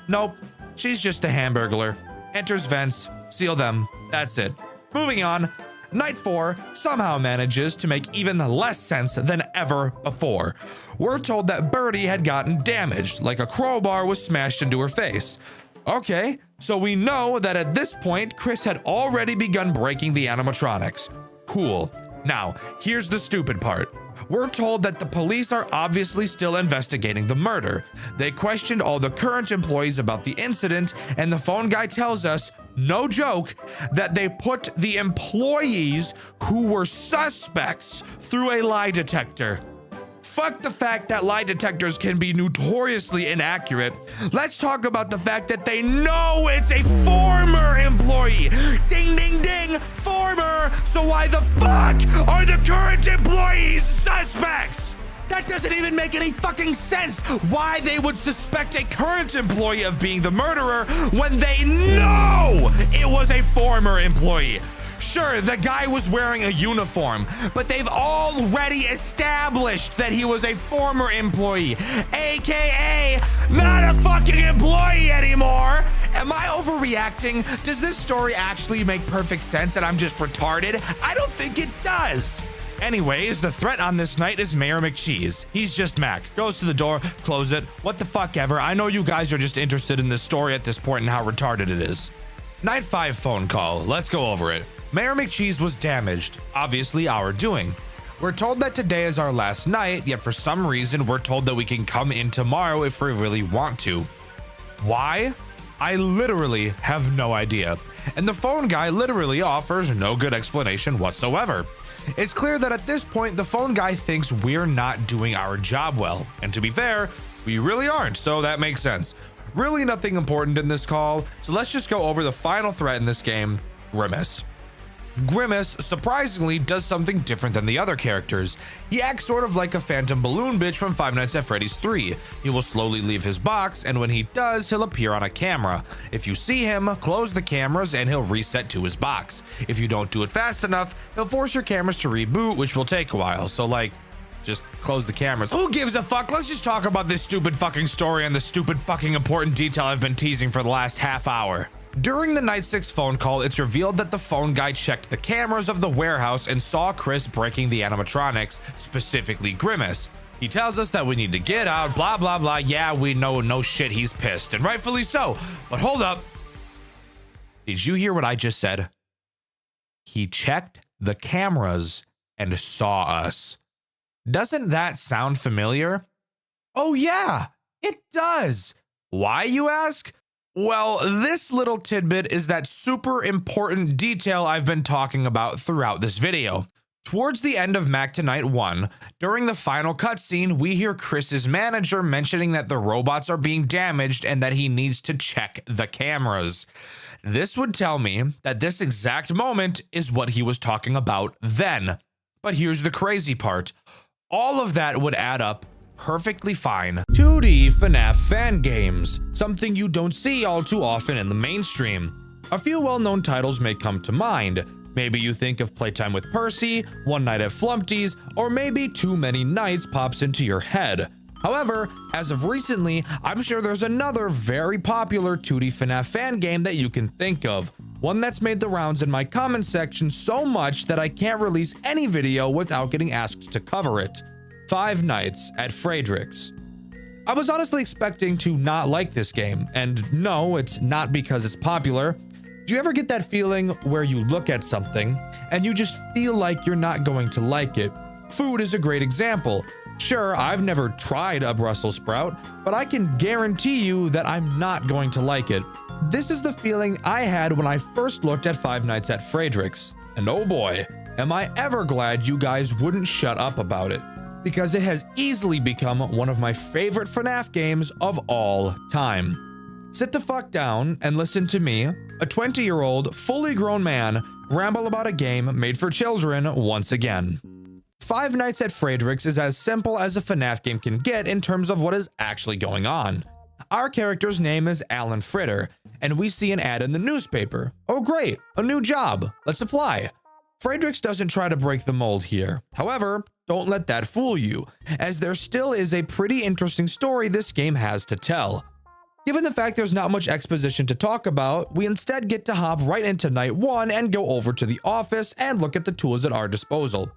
Nope, she's just a hamburglar. Enters vents, seal them, that's it. Moving on. Night 4 somehow manages to make even less sense than ever before. We're told that Birdie had gotten damaged, like a crowbar was smashed into her face. Okay, so we know that at this point, Chris had already begun breaking the animatronics. Cool. Now, here's the stupid part. We're told that the police are obviously still investigating the murder. They questioned all the current employees about the incident, and the phone guy tells us, no joke, that they put the employees who were suspects through a lie detector. Fuck the fact that lie detectors can be notoriously inaccurate. Let's talk about the fact that they know it's a former employee. Ding, ding, ding, former. So why the fuck are the current employees suspects? That doesn't even make any fucking sense why they would suspect a current employee of being the murderer when they know it was a former employee. Sure, the guy was wearing a uniform, but they've already established that he was a former employee, aka not a fucking employee anymore. Am I overreacting? Does this story actually make perfect sense and I'm just retarded? I don't think it does. Anyways, the threat on this night is Mayor McCheese. He's just Mac. Goes to the door, close it, what the fuck ever. I know you guys are just interested in this story at this point and how retarded it is. Night 5 phone call. Let's go over it. Mayor McCheese was damaged, obviously our doing. We're told that today is our last night, yet for some reason we're told that we can come in tomorrow if we really want to. Why? I literally have no idea. And the phone guy literally offers no good explanation whatsoever. It's clear that at this point, the phone guy thinks we're not doing our job well. And to be fair, we really aren't, so that makes sense. Really nothing important in this call, so let's just go over the final threat in this game, Grimace. Grimace, surprisingly, does something different than the other characters. He acts sort of like a phantom balloon bitch from Five Nights at Freddy's 3. He will slowly leave his box, and when he does, he'll appear on a camera. If you see him, close the cameras and he'll reset to his box. If you don't do it fast enough, he'll force your cameras to reboot, which will take a while. So like, just close the cameras. Who gives a fuck? Let's just talk about this stupid fucking story and the stupid fucking important detail I've been teasing for the last half hour. During the night 6 phone call, it's revealed that the phone guy checked the cameras of the warehouse and saw Chris breaking the animatronics, specifically Grimace. He tells us that we need to get out, blah, blah, blah. Yeah, we know, no shit, he's pissed, and rightfully so. But hold up. Did you hear what I just said? He checked the cameras and saw us. Doesn't that sound familiar? Oh yeah, it does. Why, you ask? Well, this little tidbit is that super important detail I've been talking about throughout this video. Towards the end of Mac Tonight 1, during the final cutscene, we hear Chris's manager mentioning that the robots are being damaged and that he needs to check the cameras. This would tell me that this exact moment is what he was talking about then. But here's the crazy part. All of that would add up perfectly fine. 2D FNAF fan games, something you don't see all too often in the mainstream. A few well-known titles may come to mind. Maybe you think of Playtime with Percy, One Night at Flumpty's, or maybe Too Many Nights pops into your head. However, as of recently, I'm sure there's another very popular 2D FNAF fan game that you can think of. One that's made the rounds in my comment section so much that I can't release any video without getting asked to cover it. Five Nights at Frederick's. I was honestly expecting to not like this game, and no, it's not because it's popular. Do you ever get that feeling where you look at something and you just feel like you're not going to like it? Food is a great example. Sure, I've never tried a Brussels sprout, but I can guarantee you that I'm not going to like it. This is the feeling I had when I first looked at Five Nights at Frederick's. And oh boy, am I ever glad you guys wouldn't shut up about it. Because it has easily become one of my favorite FNAF games of all time. Sit the fuck down and listen to me, a 20-year-old, fully grown man, ramble about a game made for children once again. Five Nights at Frederick's is as simple as a FNAF game can get in terms of what is actually going on. Our character's name is Alan Fritter, and we see an ad in the newspaper. Oh great, a new job, let's apply. Frederick's doesn't try to break the mold here. However, don't let that fool you, as there still is a pretty interesting story this game has to tell. Given the fact there's not much exposition to talk about, we instead get to hop right into night one and go over to the office and look at the tools at our disposal.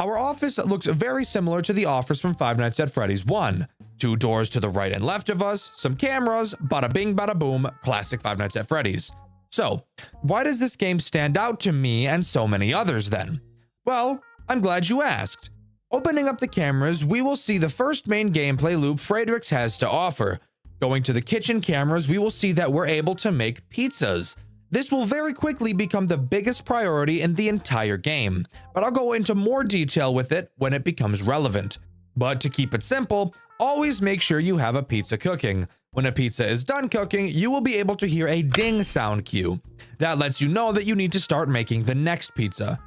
Our office looks very similar to the office from Five Nights at Freddy's 1. 2 doors to the right and left of us, some cameras, bada bing bada boom, classic Five Nights at Freddy's. So, why does this game stand out to me and so many others then? Well, I'm glad you asked. Opening up the cameras, we will see the first main gameplay loop Frederick's has to offer. Going to the kitchen cameras, we will see that we're able to make pizzas. This will very quickly become the biggest priority in the entire game, but I'll go into more detail with it when it becomes relevant. But to keep it simple, always make sure you have a pizza cooking. When a pizza is done cooking, you will be able to hear a ding sound cue. That lets you know that you need to start making the next pizza.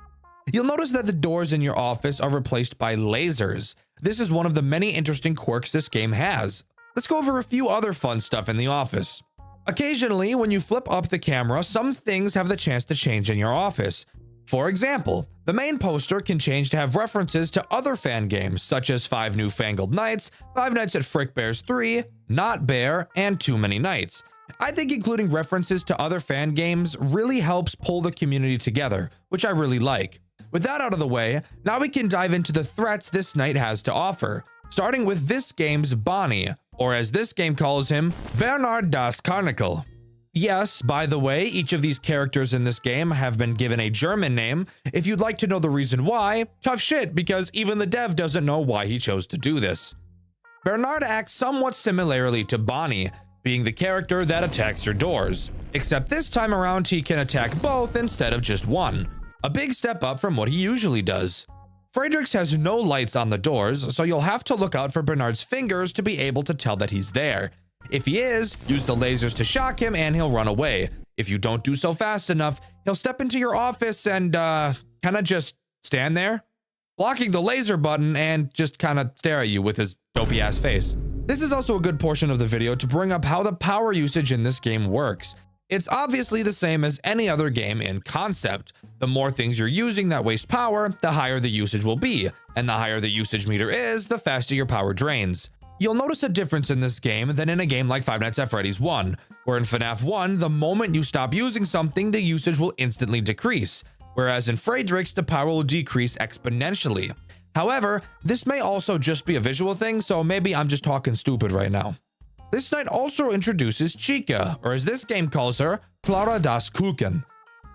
You'll notice that the doors in your office are replaced by lasers. This is one of the many interesting quirks this game has. Let's go over a few other fun stuff in the office. Occasionally, when you flip up the camera, some things have the chance to change in your office. For example, the main poster can change to have references to other fan games such as Five Newfangled Nights, Five Nights at Frick Bears 3, Not Bear, and Too Many Nights. I think including references to other fan games really helps pull the community together, which I really like. With that out of the way, now we can dive into the threats this night has to offer, starting with this game's Bonnie, or as this game calls him, Bernard das Karnickel. Yes, by the way, each of these characters in this game have been given a German name. If you'd like to know the reason why, tough shit, because even the dev doesn't know why he chose to do this. Bernard acts somewhat similarly to Bonnie, being the character that attacks your doors, except this time around he can attack both instead of just one. A big step up from what he usually does. Frederick's has no lights on the doors, so you'll have to look out for Bernard's fingers to be able to tell that he's there. If he is, use the lasers to shock him and he'll run away. If you don't do so fast enough, he'll step into your office and kinda just stand there, blocking the laser button and just kinda stare at you with his dopey ass face. This is also a good portion of the video to bring up how the power usage in this game works. It's obviously the same as any other game in concept. The more things you're using that waste power, the higher the usage will be, and the higher the usage meter is, the faster your power drains. You'll notice a difference in this game than in a game like Five Nights at Freddy's 1, where in FNAF 1, the moment you stop using something, the usage will instantly decrease, whereas in Frederick's, the power will decrease exponentially. However, this may also just be a visual thing, so maybe I'm just talking stupid right now. This night also introduces Chica, or as this game calls her, Clara das Kuchen.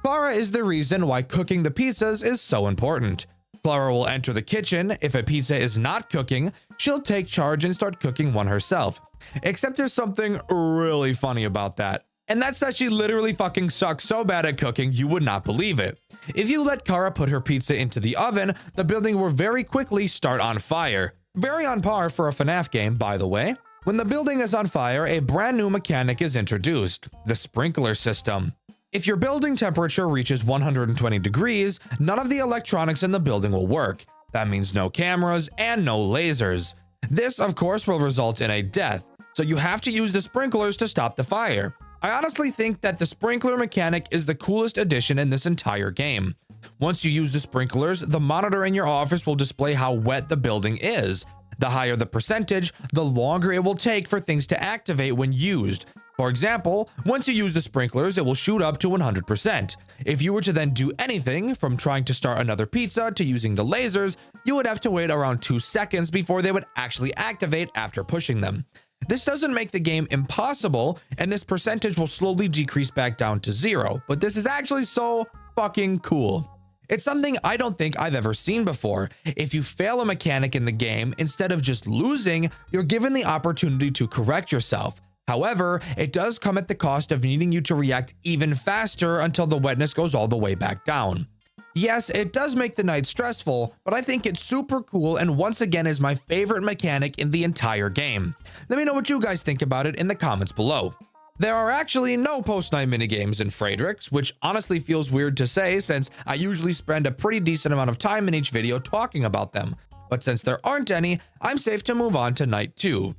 Clara is the reason why cooking the pizzas is so important. Clara will enter the kitchen. If a pizza is not cooking, she'll take charge and start cooking one herself. Except there's something really funny about that. And that's that she literally fucking sucks so bad at cooking you would not believe it. If you let Clara put her pizza into the oven, the building will very quickly start on fire. Very on par for a FNAF game, by the way. When the building is on fire, a brand new mechanic is introduced, the sprinkler system. If your building temperature reaches 120 degrees, none of the electronics in the building will work. That means no cameras and no lasers. This, of course, will result in a death, so you have to use the sprinklers to stop the fire. I honestly think that the sprinkler mechanic is the coolest addition in this entire game. Once you use the sprinklers, the monitor in your office will display how wet the building is. The higher the percentage, the longer it will take for things to activate when used. For example, once you use the sprinklers, it will shoot up to 100%. If you were to then do anything, from trying to start another pizza to using the lasers, you would have to wait around 2 seconds before they would actually activate after pushing them. This doesn't make the game impossible, and this percentage will slowly decrease back down to 0, but this is actually so fucking cool. It's something I don't think I've ever seen before. If you fail a mechanic in the game, instead of just losing, you're given the opportunity to correct yourself. However, it does come at the cost of needing you to react even faster until the wetness goes all the way back down. Yes, it does make the night stressful, but I think it's super cool and once again is my favorite mechanic in the entire game. Let me know what you guys think about it in the comments below. There are actually no post-night minigames in Friedrichs, which honestly feels weird to say since I usually spend a pretty decent amount of time in each video talking about them. But since there aren't any, I'm safe to move on to Night 2.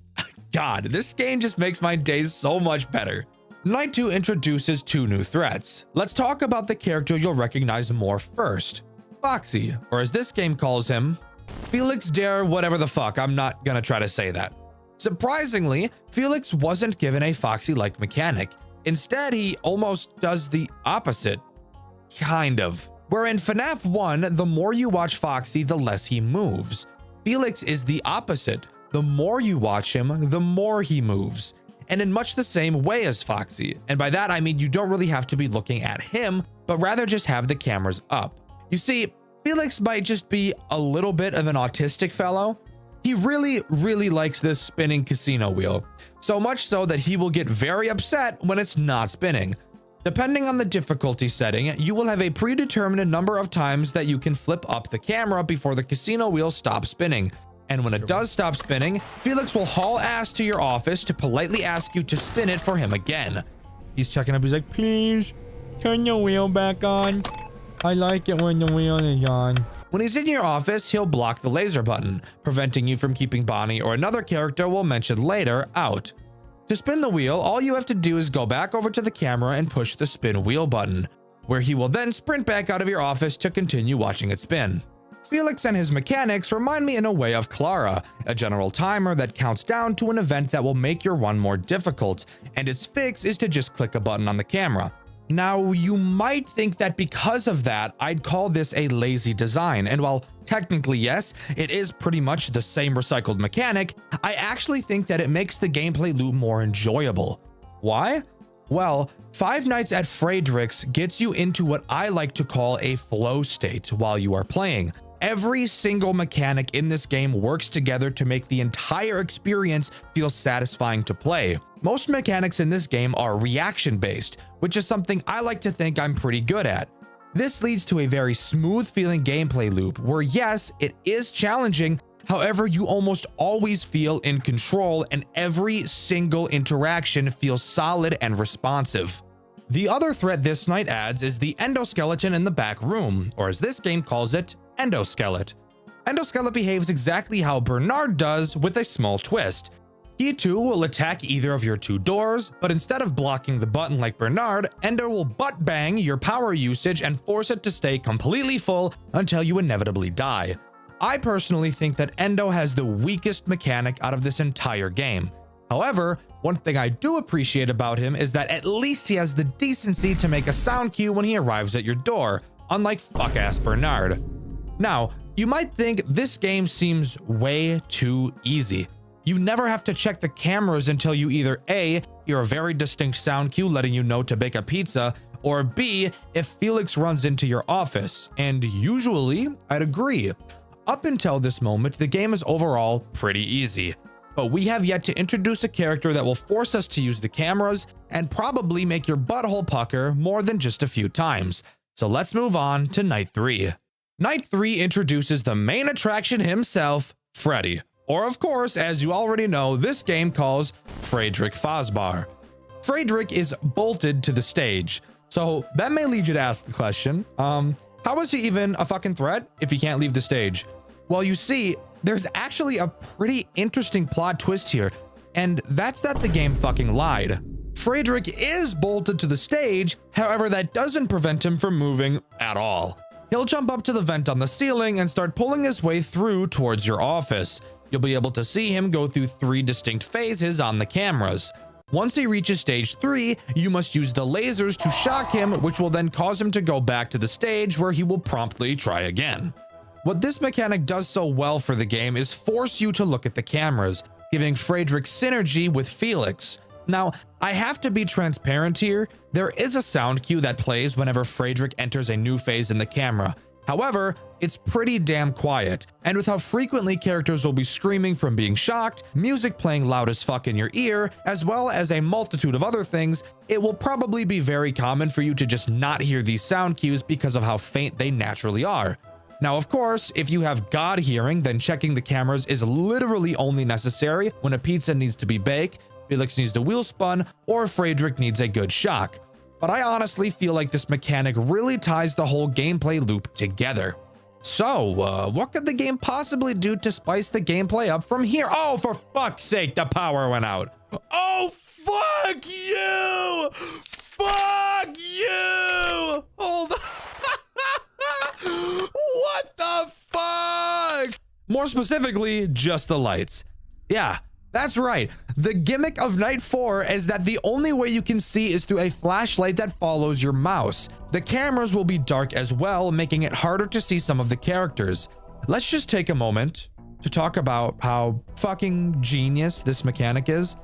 God, this game just makes my days so much better. Night 2 introduces 2 new threats. Let's talk about the character you'll recognize more first. Foxy, or as this game calls him, Felix der whatever the fuck, I'm not gonna try to say that. Surprisingly, Felix wasn't given a Foxy-like mechanic. Instead, he almost does the opposite. Kind of. Where in FNAF 1, the more you watch Foxy, the less he moves. Felix is the opposite. The more you watch him, the more he moves. And in much the same way as Foxy. And by that, I mean you don't really have to be looking at him, but rather just have the cameras up. You see, Felix might just be a little bit of an autistic fellow. He really likes this spinning casino wheel. So much so that he will get very upset when it's not spinning. Depending on the difficulty setting, you will have a predetermined number of times that you can flip up the camera before the casino wheel stops spinning. And when it does stop spinning, Felix will haul ass to your office to politely ask you to spin it for him again. He's checking up, he's like, please, turn the wheel back on. I like it when the wheel is on. When he's in your office, he'll block the laser button, preventing you from keeping Bonnie or another character we'll mention later out. To spin the wheel, all you have to do is go back over to the camera and push the spin wheel button, where he will then sprint back out of your office to continue watching it spin. Felix and his mechanics remind me in a way of Clara, a general timer that counts down to an event that will make your run more difficult, and its fix is to just click a button on the camera. Now, you might think that because of that, I'd call this a lazy design, and while technically yes, it is pretty much the same recycled mechanic, I actually think that it makes the gameplay loop more enjoyable. Why? Well, Five Nights at Friedrichs gets you into what I like to call a flow state while you are playing. Every single mechanic in this game works together to make the entire experience feel satisfying to play. Most mechanics in this game are reaction-based, which is something I like to think I'm pretty good at. This leads to a very smooth feeling gameplay loop where yes, it is challenging, however, you almost always feel in control and every single interaction feels solid and responsive. The other threat this night adds is the endoskeleton in the back room, or as this game calls it, Endoskelet. Endoskelet behaves exactly how Bernard does with a small twist. He too will attack either of your 2 doors, but instead of blocking the button like Bernard, Endo will butt bang your power usage and force it to stay completely full until you inevitably die. I personally think that Endo has the weakest mechanic out of this entire game. However, one thing I do appreciate about him is that at least he has the decency to make a sound cue when he arrives at your door, unlike fuck-ass Bernard. Now, you might think this game seems way too easy. You never have to check the cameras until you either A, hear a very distinct sound cue letting you know to bake a pizza, or B, if Felix runs into your office, and usually, I'd agree. Up until this moment, the game is overall pretty easy, but we have yet to introduce a character that will force us to use the cameras and probably make your butthole pucker more than just a few times. So let's move on to Night 3. Night 3 introduces the main attraction himself, Freddy, or of course, as you already know, this game calls Friedrich Fazbear. Friedrich is bolted to the stage, so that may lead you to ask the question, how is he even a fucking threat if he can't leave the stage? Well, you see, there's actually a pretty interesting plot twist here, and that's that the game fucking lied. Frederick is bolted to the stage, however, that doesn't prevent him from moving at all. He'll jump up to the vent on the ceiling and start pulling his way through towards your office. You'll be able to see him go through 3 distinct phases on the cameras. Once he reaches stage 3, you must use the lasers to shock him, which will then cause him to go back to the stage where he will promptly try again. What this mechanic does so well for the game is force you to look at the cameras, giving Frederick synergy with Felix. Now, I have to be transparent here. There is a sound cue that plays whenever Frederick enters a new phase in the camera. However, it's pretty damn quiet, and with how frequently characters will be screaming from being shocked, music playing loud as fuck in your ear, as well as a multitude of other things, it will probably be very common for you to just not hear these sound cues because of how faint they naturally are. Now, of course, if you have God hearing, then checking the cameras is literally only necessary when a pizza needs to be baked, Felix needs the wheel spun, or Frederick needs a good shock. But I honestly feel like this mechanic really ties the whole gameplay loop together. So, what could the game possibly do to spice the gameplay up from here? Oh, for fuck's sake, the power went out. Oh, fuck you! Fuck you! Hold on. What the fuck? More specifically, just the lights. Yeah, that's right. The gimmick of Night 4 is that the only way you can see is through a flashlight that follows your mouse. The cameras will be dark as well, making it harder to see some of the characters. Let's just take a moment to talk about how fucking genius this mechanic is.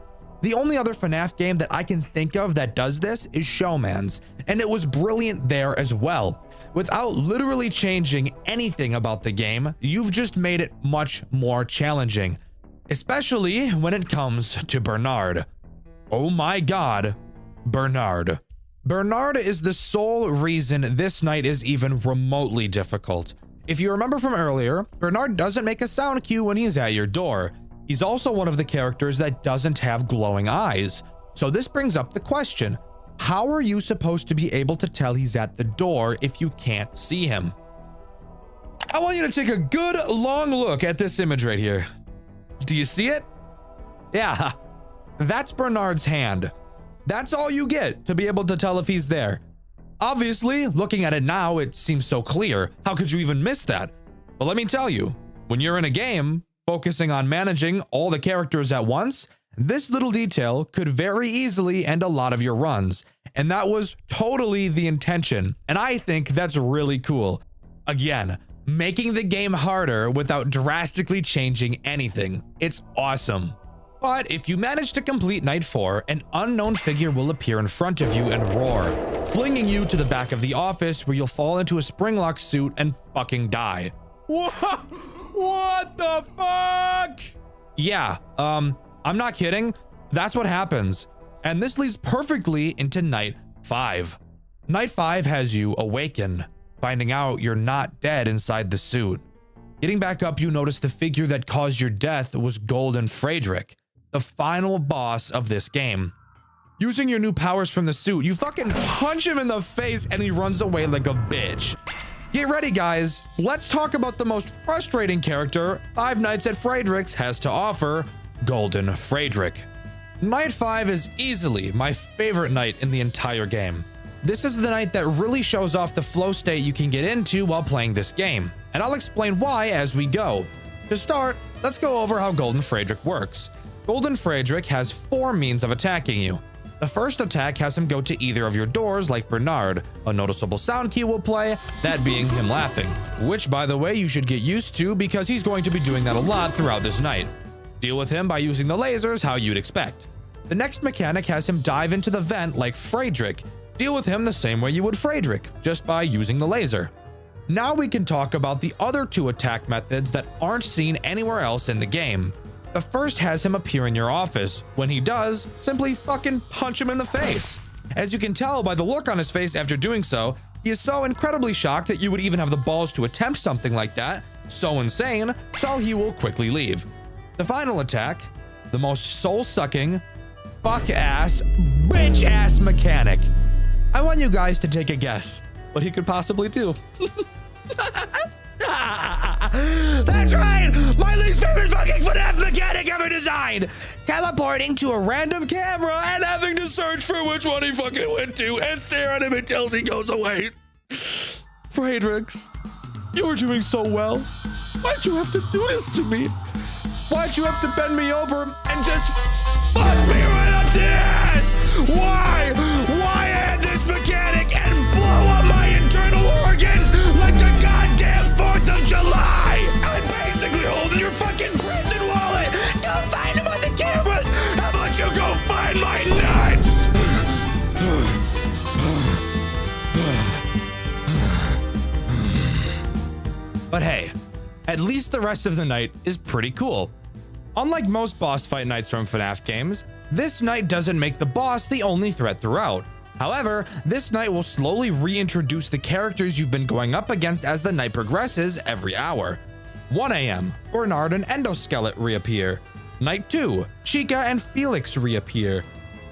The only other FNAF game that I can think of that does this is Showman's, and it was brilliant there as well. Without literally changing anything about the game, you've just made it much more challenging. Especially when it comes to Bernard. Oh my god, Bernard. Bernard is the sole reason this night is even remotely difficult. If you remember from earlier, Bernard doesn't make a sound cue when he's at your door. He's also one of the characters that doesn't have glowing eyes. So this brings up the question, how are you supposed to be able to tell he's at the door if you can't see him? I want you to take a good long look at this image right here. Do you see it? Yeah, that's Bernard's hand. That's all you get to be able to tell if he's there. Obviously, looking at it now, it seems so clear. How could you even miss that? But let me tell you, when you're in a game, focusing on managing all the characters at once, this little detail could very easily end a lot of your runs. And that was totally the intention. And I think that's really cool. Again, making the game harder without drastically changing anything. It's awesome. But if you manage to complete Night 4, an unknown figure will appear in front of you and roar, flinging you to the back of the office where you'll fall into a springlock suit and fucking die. What the fuck? Yeah, I'm not kidding. That's what happens. And this leads perfectly into Night 5. Night 5 has you awaken, finding out you're not dead inside the suit. Getting back up, you notice the figure that caused your death was Golden Frederick, the final boss of this game. Using your new powers from the suit, you fucking punch him in the face and he runs away like a bitch. Get ready, guys. Let's talk about the most frustrating character Five Nights at Frederick's has to offer, Golden Frederick. Night 5 is easily my favorite night in the entire game. This is the night that really shows off the flow state you can get into while playing this game, and I'll explain why as we go. To start, let's go over how Golden Frederick works. Golden Frederick has 4 means of attacking you. The first attack has him go to either of your doors like Bernard. A noticeable sound cue will play, that being him laughing, which by the way you should get used to because he's going to be doing that a lot throughout this night. Deal with him by using the lasers how you'd expect. The next mechanic has him dive into the vent like Frederick. Deal with him the same way you would Frederick, just by using the laser. Now we can talk about the other 2 attack methods that aren't seen anywhere else in the game. The first has him appear in your office. When he does, simply fucking punch him in the face. As you can tell by the look on his face after doing so, he is so incredibly shocked that you would even have the balls to attempt something like that. So insane, so he will quickly leave. The final attack, the most soul-sucking, fuck-ass, bitch-ass mechanic. I want you guys to take a guess what he could possibly do. That's right! My least favorite fucking FNAF mechanic ever designed! mind, teleporting to a random camera and having to search for which one he fucking went to and stare at him until he goes away. Friedrichs, you were doing so well. Why'd you have to do this to me? Why'd you have to bend me over and just fuck me right up the ass? Why? Why add this mechanic and blow up my internal organs like the goddamn 4th of July? I'm basically holding your fucking prison wallet. Go find him on the cameras. How about you go find my nuts? But hey, at least the rest of the night is pretty cool. Unlike most boss fight nights from FNAF games, this night doesn't make the boss the only threat throughout. However, this night will slowly reintroduce the characters you've been going up against as the night progresses every hour. 1 AM, Bernard and Endoskelet reappear. Night 2, Chica and Felix reappear.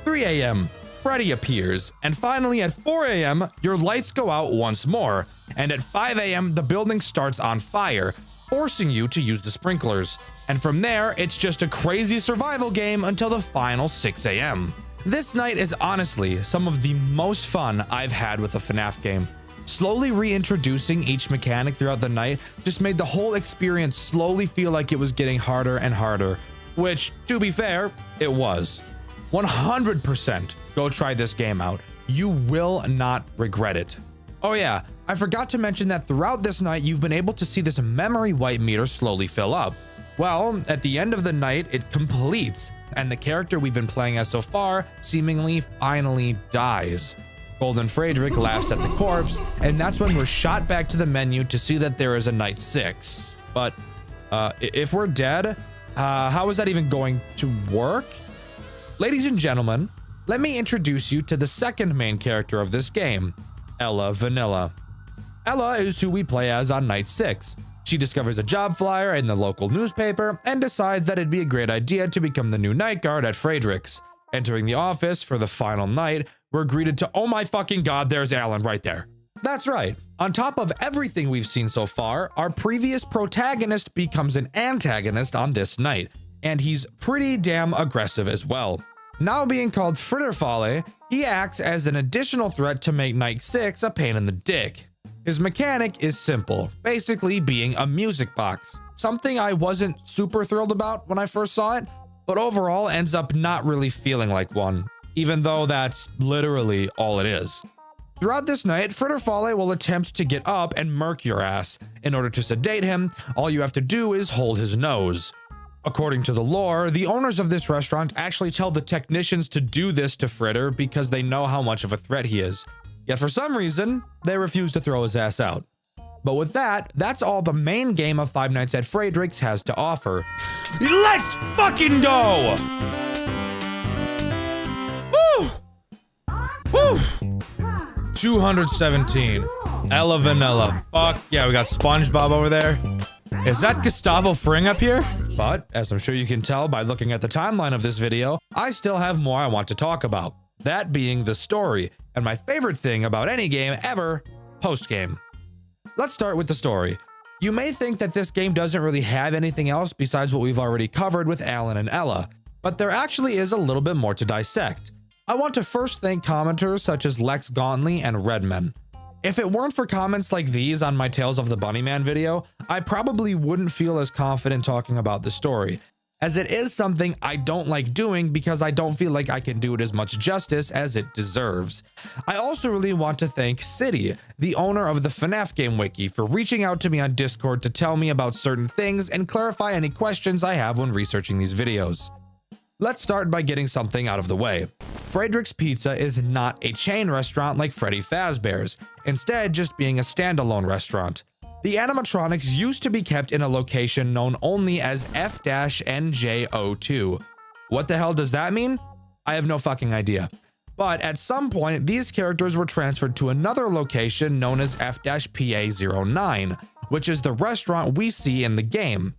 3 AM, Freddy appears. And finally at 4 AM, your lights go out once more. And at 5 AM, the building starts on fire, forcing you to use the sprinklers. And from there, it's just a crazy survival game until the final 6 AM. This night is honestly some of the most fun I've had with a FNAF game. Slowly reintroducing each mechanic throughout the night just made the whole experience slowly feel like it was getting harder and harder, which, to be fair, it was. 100% go try this game out. You will not regret it. Oh yeah, I forgot to mention that throughout this night, you've been able to see this memory wipe meter slowly fill up. Well, at the end of the night, it completes, and the character we've been playing as so far seemingly finally dies. Golden Friedrich laughs at the corpse, and that's when we're shot back to the menu to see that there is a night 6. But, if we're dead, how is that even going to work? Ladies and gentlemen, let me introduce you to the second main character of this game, Ella Vanilla. Ella is who we play as on night 6. She discovers a job flyer in the local newspaper and decides that it'd be a great idea to become the new night guard at Friedrichs. Entering the office for the final night, we're greeted to, oh my fucking god, there's Alan right there. That's right. On top of everything we've seen so far, our previous protagonist becomes an antagonist on this night, and he's pretty damn aggressive as well. Now being called Fritterfalle, he acts as an additional threat to make night 6 a pain in the dick. His mechanic is simple, basically being a music box, something I wasn't super thrilled about when I first saw it, but overall ends up not really feeling like one, even though that's literally all it is. Throughout this night, Fritterfalle will attempt to get up and murk your ass. In order to sedate him, all you have to do is hold his nose. According to the lore, the owners of this restaurant actually tell the technicians to do this to Fritter because they know how much of a threat he is. Yet for some reason, they refuse to throw his ass out. But with that, that's all the main game of Five Nights at Friedrichs has to offer. Let's fucking go! Woo! Woo! 217. Ella Vanilla. Fuck yeah, we got SpongeBob over there. Is that Gustavo Fring up here? But, as I'm sure you can tell by looking at the timeline of this video, I still have more I want to talk about. That being the story, and my favorite thing about any game ever, post-game. Let's start with the story. You may think that this game doesn't really have anything else besides what we've already covered with Alan and Ella, but there actually is a little bit more to dissect. I want to first thank commenters such as Lex Gauntly and Redman. If it weren't for comments like these on my Tales of the Bunnyman video, I probably wouldn't feel as confident talking about the story, as it is something I don't like doing because I don't feel like I can do it as much justice as it deserves. I also really want to thank City, the owner of the FNAF Game Wiki, for reaching out to me on Discord to tell me about certain things and clarify any questions I have when researching these videos. Let's start by getting something out of the way. Friedrichs Pizza is not a chain restaurant like Freddy Fazbear's, instead just being a standalone restaurant. The animatronics used to be kept in a location known only as F-NJ02. What the hell does that mean? I have no fucking idea. But at some point, these characters were transferred to another location known as F-PA09, which is the restaurant we see in the game.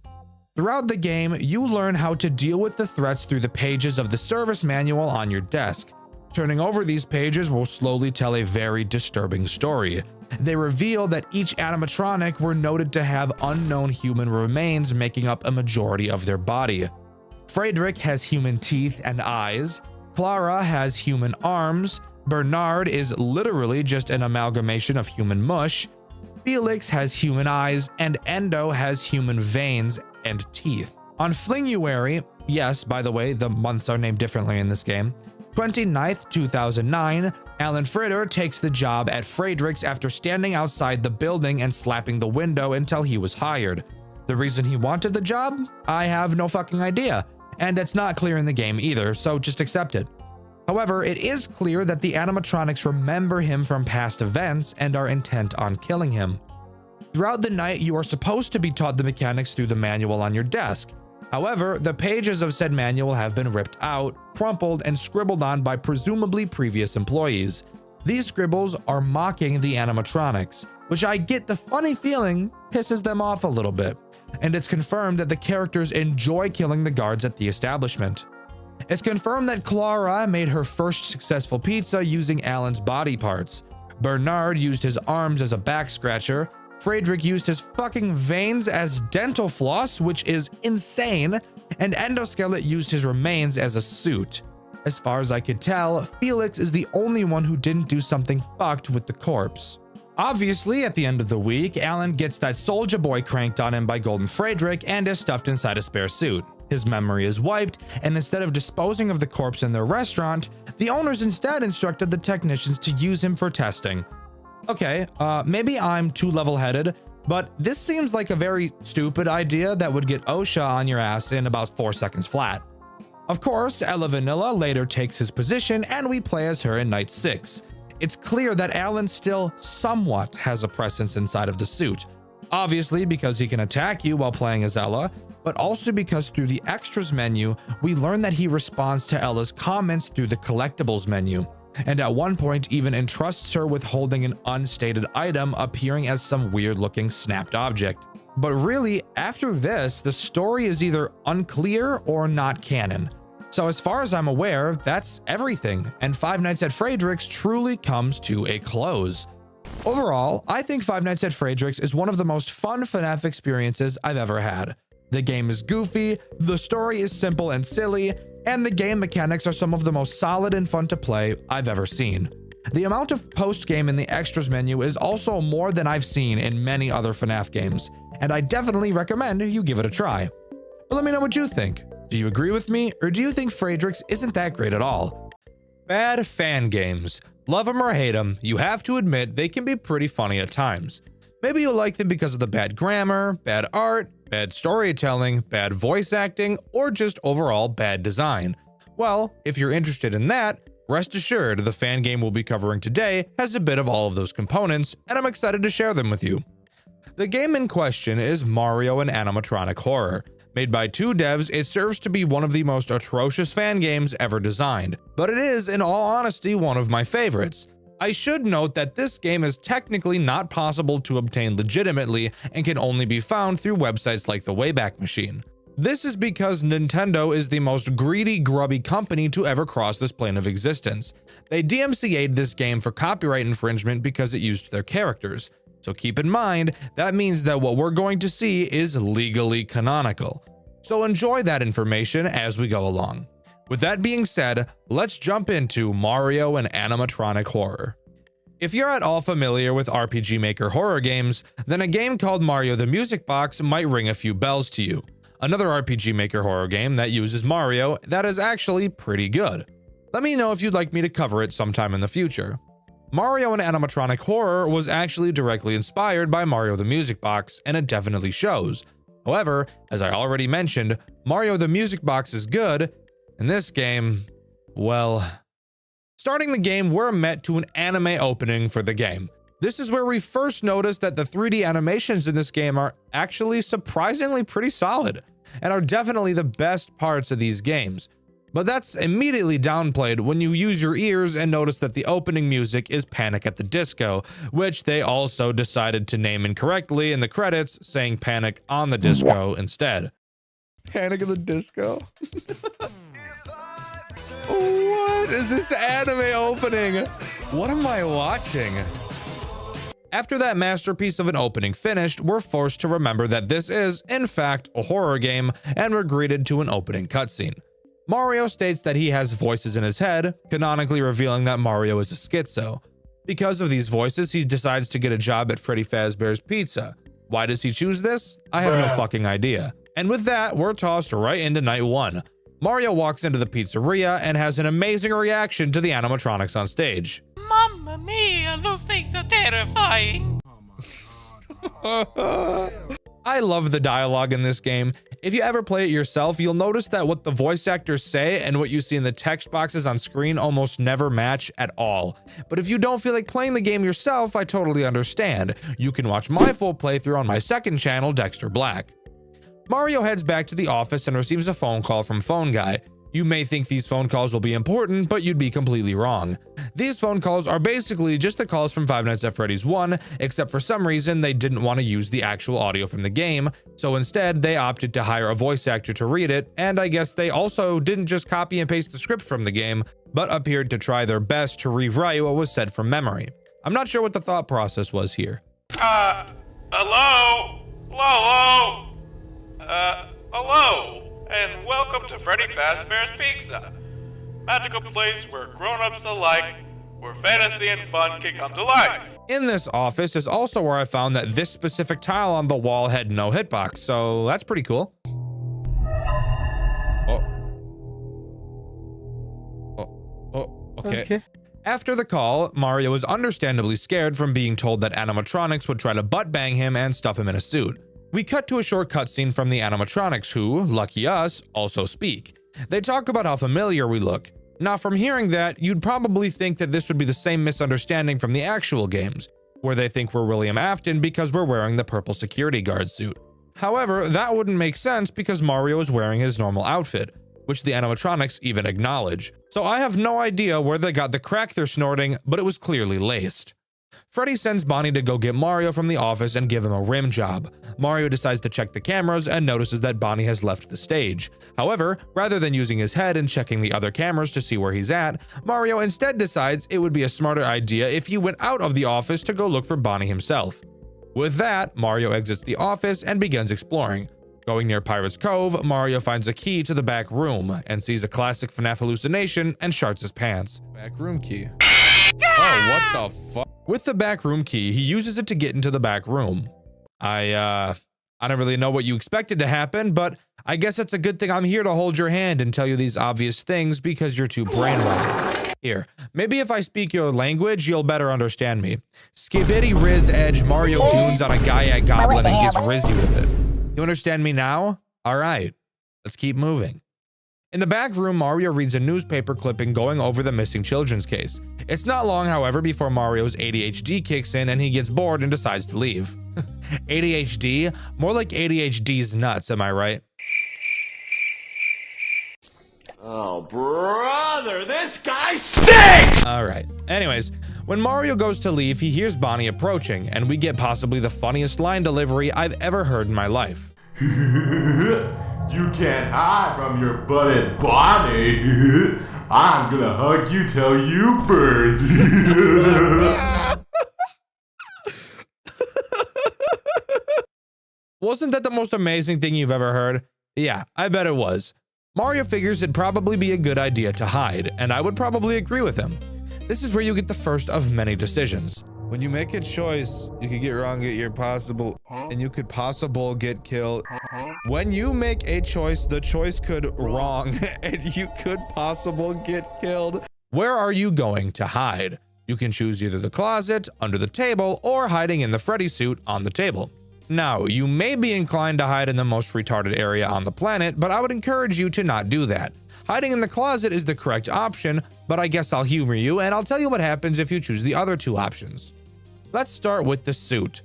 Throughout the game, you learn how to deal with the threats through the pages of the service manual on your desk. Turning over these pages will slowly tell a very disturbing story. They reveal that each animatronic were noted to have unknown human remains making up a majority of their body. Friedrich has human teeth and eyes. Clara has human arms. Bernard is literally just an amalgamation of human mush. Felix has human eyes, and Endo has human veins and teeth. On Flinguary, yes, by the way, the months are named differently in this game, 29th, 2009, Alan Fritter takes the job at Friedrich's after standing outside the building and slapping the window until he was hired. The reason he wanted the job? I have no fucking idea, and it's not clear in the game either, so just accept it. However, it is clear that the animatronics remember him from past events and are intent on killing him. Throughout the night, you are supposed to be taught the mechanics through the manual on your desk. However, the pages of said manual have been ripped out, crumpled, and scribbled on by presumably previous employees. These scribbles are mocking the animatronics, which I get the funny feeling pisses them off a little bit, and it's confirmed that the characters enjoy killing the guards at the establishment. It's confirmed that Clara made her first successful pizza using Alan's body parts. Bernard used his arms as a back scratcher. Friedrich used his fucking veins as dental floss, which is insane. And Endoskelet used his remains as a suit. As far as I could tell, Felix is the only one who didn't do something fucked with the corpse. Obviously, at the end of the week, Alan gets that Soulja Boy cranked on him by Golden Friedrich and is stuffed inside a spare suit. His memory is wiped, and instead of disposing of the corpse in their restaurant, the owners instead instructed the technicians to use him for testing. Okay, maybe I'm too level-headed, but this seems like a very stupid idea that would get OSHA on your ass in about 4 seconds flat. Of course, Ella Vanilla later takes his position, and we play as her in Night 6. It's clear that Alan still somewhat has a presence inside of the suit. Obviously because he can attack you while playing as Ella, but also because through the extras menu, we learn that he responds to Ella's comments through the collectibles menu, and at one point even entrusts her with holding an unstated item appearing as some weird looking snapped object. But really, after this, the story is either unclear or not canon. So as far as I'm aware, that's everything, and Five Nights at Friedrich's truly comes to a close. Overall, I think Five Nights at Friedrich's is one of the most fun FNAF experiences I've ever had. The game is goofy, the story is simple and silly, and the game mechanics are some of the most solid and fun to play I've ever seen. The amount of post-game in the extras menu is also more than I've seen in many other FNAF games, and I definitely recommend you give it a try. But let me know what you think. Do you agree with me, or do you think Friedrich's isn't that great at all? Bad fan games. Love them or hate them, you have to admit they can be pretty funny at times. Maybe you like them because of the bad grammar, bad art, bad storytelling, bad voice acting, or just overall bad design. Well, if you're interested in that, rest assured the fan game we'll be covering today has a bit of all of those components, and I'm excited to share them with you. The game in question is Mario and Animatronic Horror. Made by two devs, it serves to be one of the most atrocious fan games ever designed, but it is, in all honesty, one of my favorites. I should note that this game is technically not possible to obtain legitimately and can only be found through websites like the Wayback Machine. This is because Nintendo is the most greedy, grubby company to ever cross this plane of existence. They DMCA'd this game for copyright infringement because it used their characters. So keep in mind, that means that what we're going to see is legally canonical. So enjoy that information as we go along. With that being said, let's jump into Mario and Animatronic Horror. If you're at all familiar with RPG Maker horror games, then a game called Mario the Music Box might ring a few bells to you. Another RPG Maker horror game that uses Mario that is actually pretty good. Let me know if you'd like me to cover it sometime in the future. Mario and Animatronic Horror was actually directly inspired by Mario the Music Box, and it definitely shows. However, as I already mentioned, Mario the Music Box is good, and this game, well... Starting the game, we're met to an anime opening for the game. This is where we first notice that the 3D animations in this game are actually surprisingly pretty solid, and are definitely the best parts of these games. But that's immediately downplayed when you use your ears and notice that the opening music is Panic at the Disco, which they also decided to name incorrectly in the credits, saying Panic on the Disco instead. Panic at the Disco? What is this anime opening? What am I watching? After that masterpiece of an opening finished, we're forced to remember that this is, in fact, a horror game, and we're greeted to an opening cutscene. Mario states that he has voices in his head, canonically revealing that Mario is a schizo. Because of these voices, he decides to get a job at Freddy Fazbear's Pizza. Why does he choose this? I have no fucking idea. And with that, we're tossed right into night 1. Mario walks into the pizzeria and has an amazing reaction to the animatronics on stage. Mamma mia, those things are terrifying. I love the dialogue in this game. If you ever play it yourself, you'll notice that what the voice actors say and what you see in the text boxes on screen almost never match at all. But if you don't feel like playing the game yourself, I totally understand. You can watch my full playthrough on my second channel, Dexter Black. Mario heads back to the office and receives a phone call from Phone Guy. You may think these phone calls will be important, but you'd be completely wrong. These phone calls are basically just the calls from Five Nights at Freddy's 1, except for some reason they didn't want to use the actual audio from the game, so instead they opted to hire a voice actor to read it, and I guess they also didn't just copy and paste the script from the game, but appeared to try their best to rewrite what was said from memory. I'm not sure what the thought process was here. Hello? Hello? And welcome to Freddy Fazbear's Pizza, magical place where grown-ups alike, where fantasy and fun can come to life. In this office is also where I found that this specific tile on the wall had no hitbox, so that's pretty cool. Okay. After the call, Mario was understandably scared from being told that animatronics would try to butt bang him and stuff him in a suit. We cut to a short cutscene from the animatronics who, lucky us, also speak. They talk about how familiar we look. Now, from hearing that, you'd probably think that this would be the same misunderstanding from the actual games, where they think we're William Afton because we're wearing the purple security guard suit. However, that wouldn't make sense because Mario is wearing his normal outfit, which the animatronics even acknowledge. So I have no idea where they got the crack they're snorting, but it was clearly laced. Freddy sends Bonnie to go get Mario from the office and give him a rim job. Mario decides to check the cameras and notices that Bonnie has left the stage. However, rather than using his head and checking the other cameras to see where he's at, Mario instead decides it would be a smarter idea if he went out of the office to go look for Bonnie himself. With that, Mario exits the office and begins exploring. Going near Pirate's Cove, Mario finds a key to the back room and sees a classic FNAF hallucination and sharts his pants. Back room key. Oh, what the fuck? With the back room key, he uses it to get into the back room. I don't really know what you expected to happen, but I guess it's a good thing I'm here to hold your hand and tell you these obvious things because you're too brainwashed. Here, maybe if I speak your language, you'll better understand me. Skibidi Riz Edge Mario goons on a Gaiac Goblin and gets rizzy with it. You understand me now? All right, let's keep moving. In the back room, Mario reads a newspaper clipping going over the missing children's case. It's not long, however, before Mario's ADHD kicks in and he gets bored and decides to leave. ADHD? More like ADHD's nuts, am I right? Oh, brother, this guy stinks! Alright. Anyways, when Mario goes to leave, he hears Bonnie approaching, and we get possibly the funniest line delivery I've ever heard in my life. You can't hide from your buddy Bonnie. I'm gonna hug you till you burst. Wasn't that the most amazing thing you've ever heard? Yeah, I bet it was. Mario figures it'd probably be a good idea to hide, and I would probably agree with him. This is where you get the first of many decisions. When you make a choice, you could get wrong at your possible, and you could possible get killed. When you make a choice, the choice could wrong, and you could possible get killed. Where are you going to hide? You can choose either the closet, under the table, or hiding in the Freddy suit on the table. Now, you may be inclined to hide in the most retarded area on the planet, but I would encourage you to not do that. Hiding in the closet is the correct option, but I guess I'll humor you and I'll tell you what happens if you choose the other two options. Let's start with the suit.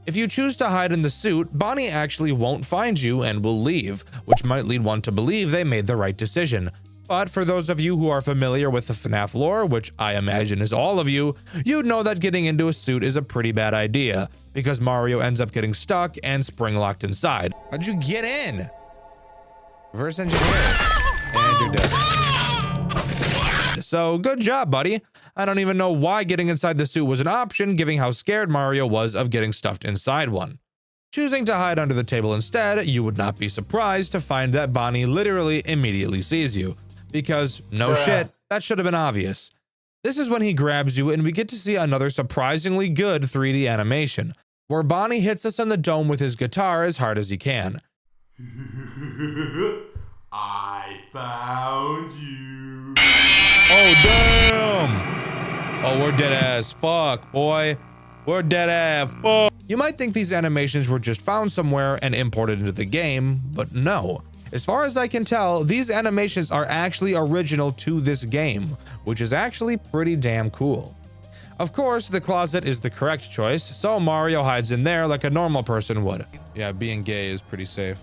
If you choose to hide in the suit, Bonnie actually won't find you and will leave, which might lead one to believe they made the right decision. But for those of you who are familiar with the FNAF lore, which I imagine is all of you, you'd know that getting into a suit is a pretty bad idea, because Mario ends up getting stuck and spring-locked inside. How'd you get in? Reverse engineer. And you're dead. suit, so good job, buddy. I don't even know why getting inside the suit was an option, given how scared Mario was of getting stuffed inside one. Choosing to hide under the table instead, you would not be surprised to find that Bonnie literally immediately sees you. Because, no shit, that should have been obvious. This is when he grabs you and we get to see another surprisingly good 3D animation, where Bonnie hits us in the dome with his guitar as hard as he can. I found you. Oh, damn! Oh, we're dead as fuck, boy. We're dead as fuck. You might think these animations were just found somewhere and imported into the game, but no. As far as I can tell, these animations are actually original to this game, which is actually pretty damn cool. Of course, the closet is the correct choice, so Mario hides in there like a normal person would. Yeah, being gay is pretty safe.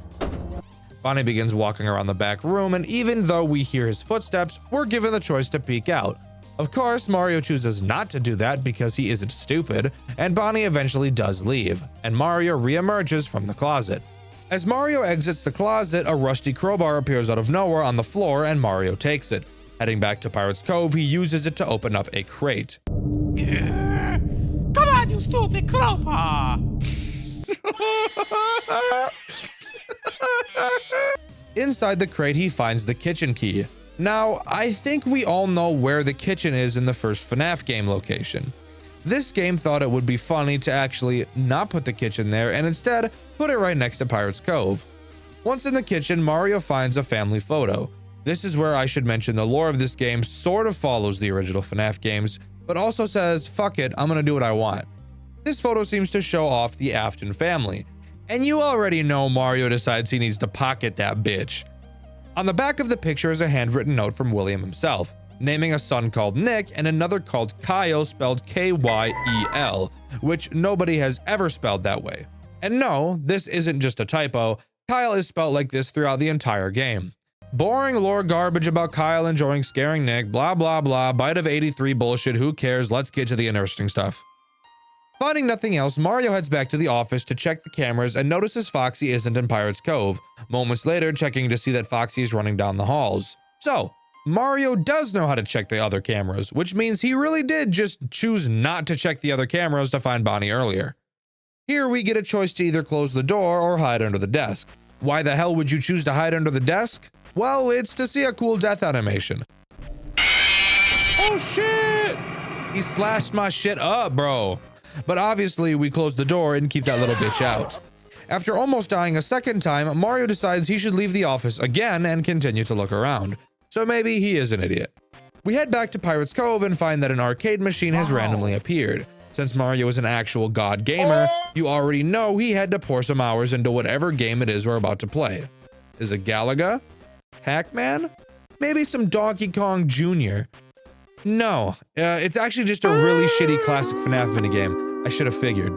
Bonnie begins walking around the back room, and even though we hear his footsteps, we're given the choice to peek out. Of course, Mario chooses not to do that because he isn't stupid, and Bonnie eventually does leave, and Mario re-emerges from the closet. As Mario exits the closet, a rusty crowbar appears out of nowhere on the floor and Mario takes it. Heading back to Pirate's Cove, he uses it to open up a crate. Come on, you stupid crowbar! Inside the crate, he finds the kitchen key. Now, I think we all know where the kitchen is in the first FNAF game location. This game thought it would be funny to actually not put the kitchen there and instead put it right next to Pirate's Cove. Once in the kitchen, Mario finds a family photo. This is where I should mention the lore of this game sort of follows the original FNAF games, but also says, fuck it, I'm gonna do what I want. This photo seems to show off the Afton family, and you already know Mario decides he needs to pocket that bitch. On the back of the picture is a handwritten note from William himself, naming a son called Nick and another called Kyle, spelled K-Y-E-L, which nobody has ever spelled that way. And no, this isn't just a typo. Kyle is spelled like this throughout the entire game. Boring lore garbage about Kyle enjoying scaring Nick, blah blah blah, bite of 83 bullshit, who cares, let's get to the interesting stuff. Finding nothing else, Mario heads back to the office to check the cameras and notices Foxy isn't in Pirate's Cove, moments later checking to see that Foxy is running down the halls. So, Mario does know how to check the other cameras, which means he really did just choose not to check the other cameras to find Bonnie earlier. Here we get a choice to either close the door or hide under the desk. Why the hell would you choose to hide under the desk? Well, it's to see a cool death animation. Oh shit! He slashed my shit up, bro. But obviously, we close the door and keep that little bitch out. After almost dying a second time, Mario decides he should leave the office again and continue to look around. So maybe he is an idiot. We head back to Pirate's Cove and find that an arcade machine has randomly appeared. Since Mario is an actual god gamer, you already know he had to pour some hours into whatever game it is we're about to play. Is it Galaga? Pac-Man? Maybe some Donkey Kong Jr.? No, it's actually just a really shitty classic FNAF minigame. I should have figured.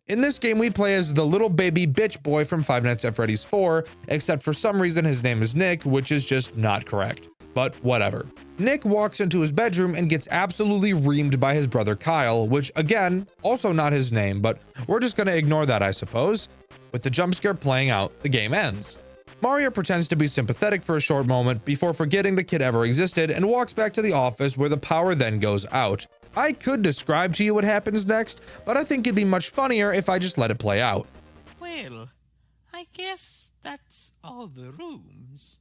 In this game, we play as the little baby bitch boy from Five Nights at Freddy's 4, except for some reason his name is Nick, which is just not correct. But whatever. Nick walks into his bedroom and gets absolutely reamed by his brother Kyle, which again, also not his name, but we're just gonna ignore that, I suppose. With the jump scare playing out, the game ends. Mario pretends to be sympathetic for a short moment before forgetting the kid ever existed and walks back to the office where the power then goes out. I could describe to you what happens next, but I think it'd be much funnier if I just let it play out. Well, I guess that's all the rooms.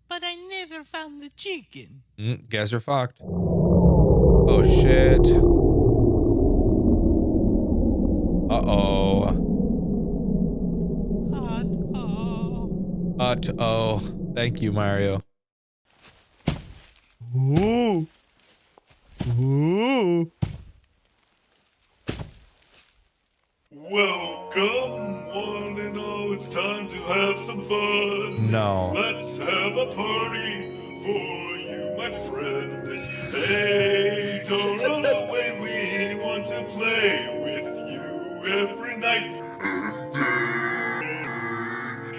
But I never found the chicken. Guess you're fucked. Oh shit. Uh-oh. Uh-oh. Thank you, Mario. Ooh. Ooh. Welcome, one and all, it's time to have some fun. No. Let's have a party for you, my friend. Hey, don't run away, we want to play with you every night.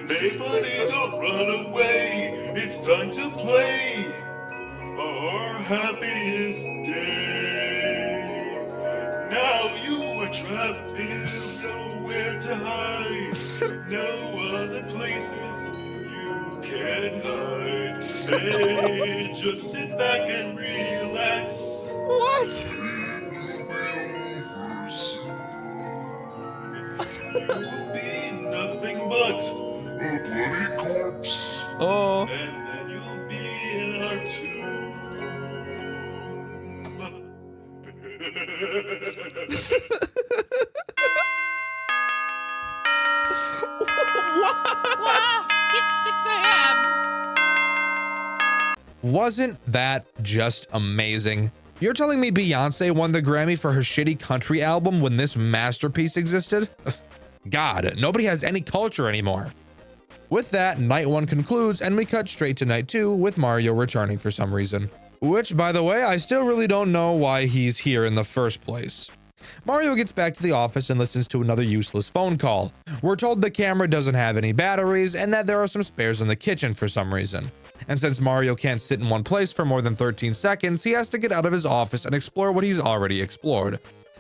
Hey, buddy, don't run away, it's time to play our happiest day. Now you are trapped in nowhere to hide, no other places you can hide. Hey, just sit back and relax. What? You'll be nothing but a bloody corpse. Oh. And then you'll be in our tomb. What? It's 6 a.m. Wasn't that just amazing? You're telling me Beyonce won the Grammy for her shitty country album when this masterpiece existed? God, nobody has any culture anymore. With that, night 1 concludes and we cut straight to night 2 with Mario returning for some reason. Which, by the way, I still really don't know why he's here in the first place. Mario gets back to the office and listens to another useless phone call. We're told the camera doesn't have any batteries and that there are some spares in the kitchen for some reason. And since Mario can't sit in one place for more than 13 seconds, he has to get out of his office and explore what he's already explored.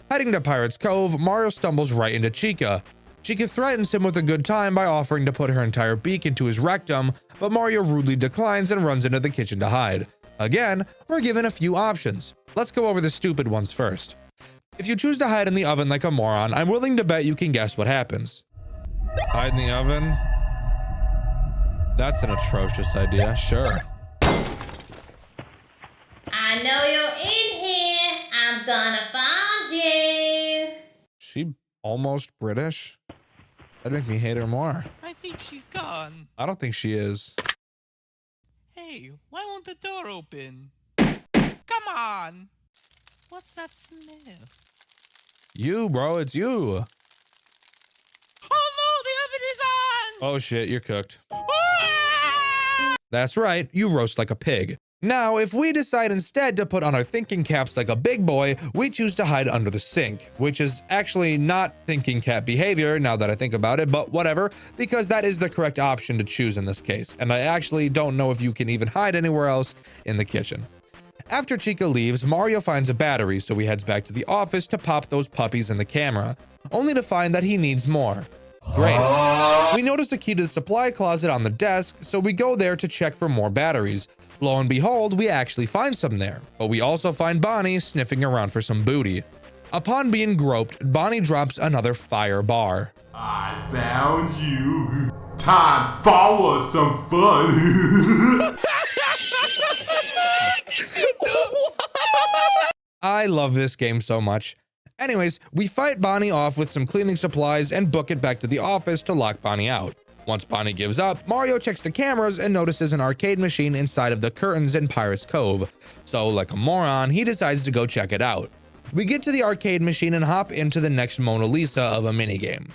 Heading to Pirate's Cove, Mario stumbles right into Chica. Chica threatens him with a good time by offering to put her entire beak into his rectum, but Mario rudely declines and runs into the kitchen to hide. Again, we're given a few options. Let's go over the stupid ones first. If you choose to hide in the oven like a moron, I'm willing to bet you can guess what happens. Hide in the oven? That's an atrocious idea, sure. I know you're in here. I'm gonna find you. She almost British? That'd make me hate her more. I think she's gone. I don't think she is. Hey, why won't the door open? Come on! What's that smell? You, bro, it's you. Oh no, the oven is on! Oh shit, you're cooked. Ah! That's right, you roast like a pig. Now, if we decide instead to put on our thinking caps like a big boy, we choose to hide under the sink, which is actually not thinking cap behavior now that I think about it, but whatever, because that is the correct option to choose in this case, and I actually don't know if you can even hide anywhere else in the kitchen. After Chica leaves, Mario finds a battery, so he heads back to the office to pop those puppies in the camera, only to find that he needs more. Great. We notice a key to the supply closet on the desk, so we go there to check for more batteries. Lo and behold, we actually find some there, but we also find Bonnie sniffing around for some booty. Upon being groped, Bonnie drops another fire bar. I found you. Time for some fun. I love this game so much. Anyways, we fight Bonnie off with some cleaning supplies and book it back to the office to lock Bonnie out. Once Bonnie gives up, Mario checks the cameras and notices an arcade machine inside of the curtains in Pirate's Cove. So, like a moron, he decides to go check it out. We get to the arcade machine and hop into the next Mona Lisa of a minigame.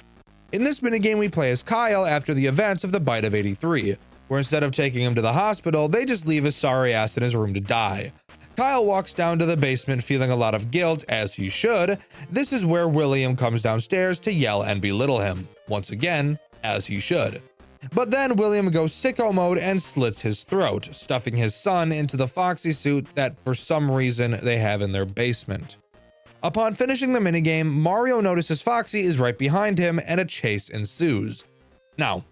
In this minigame, we play as Kyle after the events of the Bite of 83, where instead of taking him to the hospital, they just leave his sorry ass in his room to die. Kyle walks down to the basement feeling a lot of guilt, as he should. This is where William comes downstairs to yell and belittle him. Once again, as he should. But then William goes sicko mode and slits his throat, stuffing his son into the Foxy suit that for some reason they have in their basement. Upon finishing the minigame, Mario notices Foxy is right behind him and a chase ensues. Now,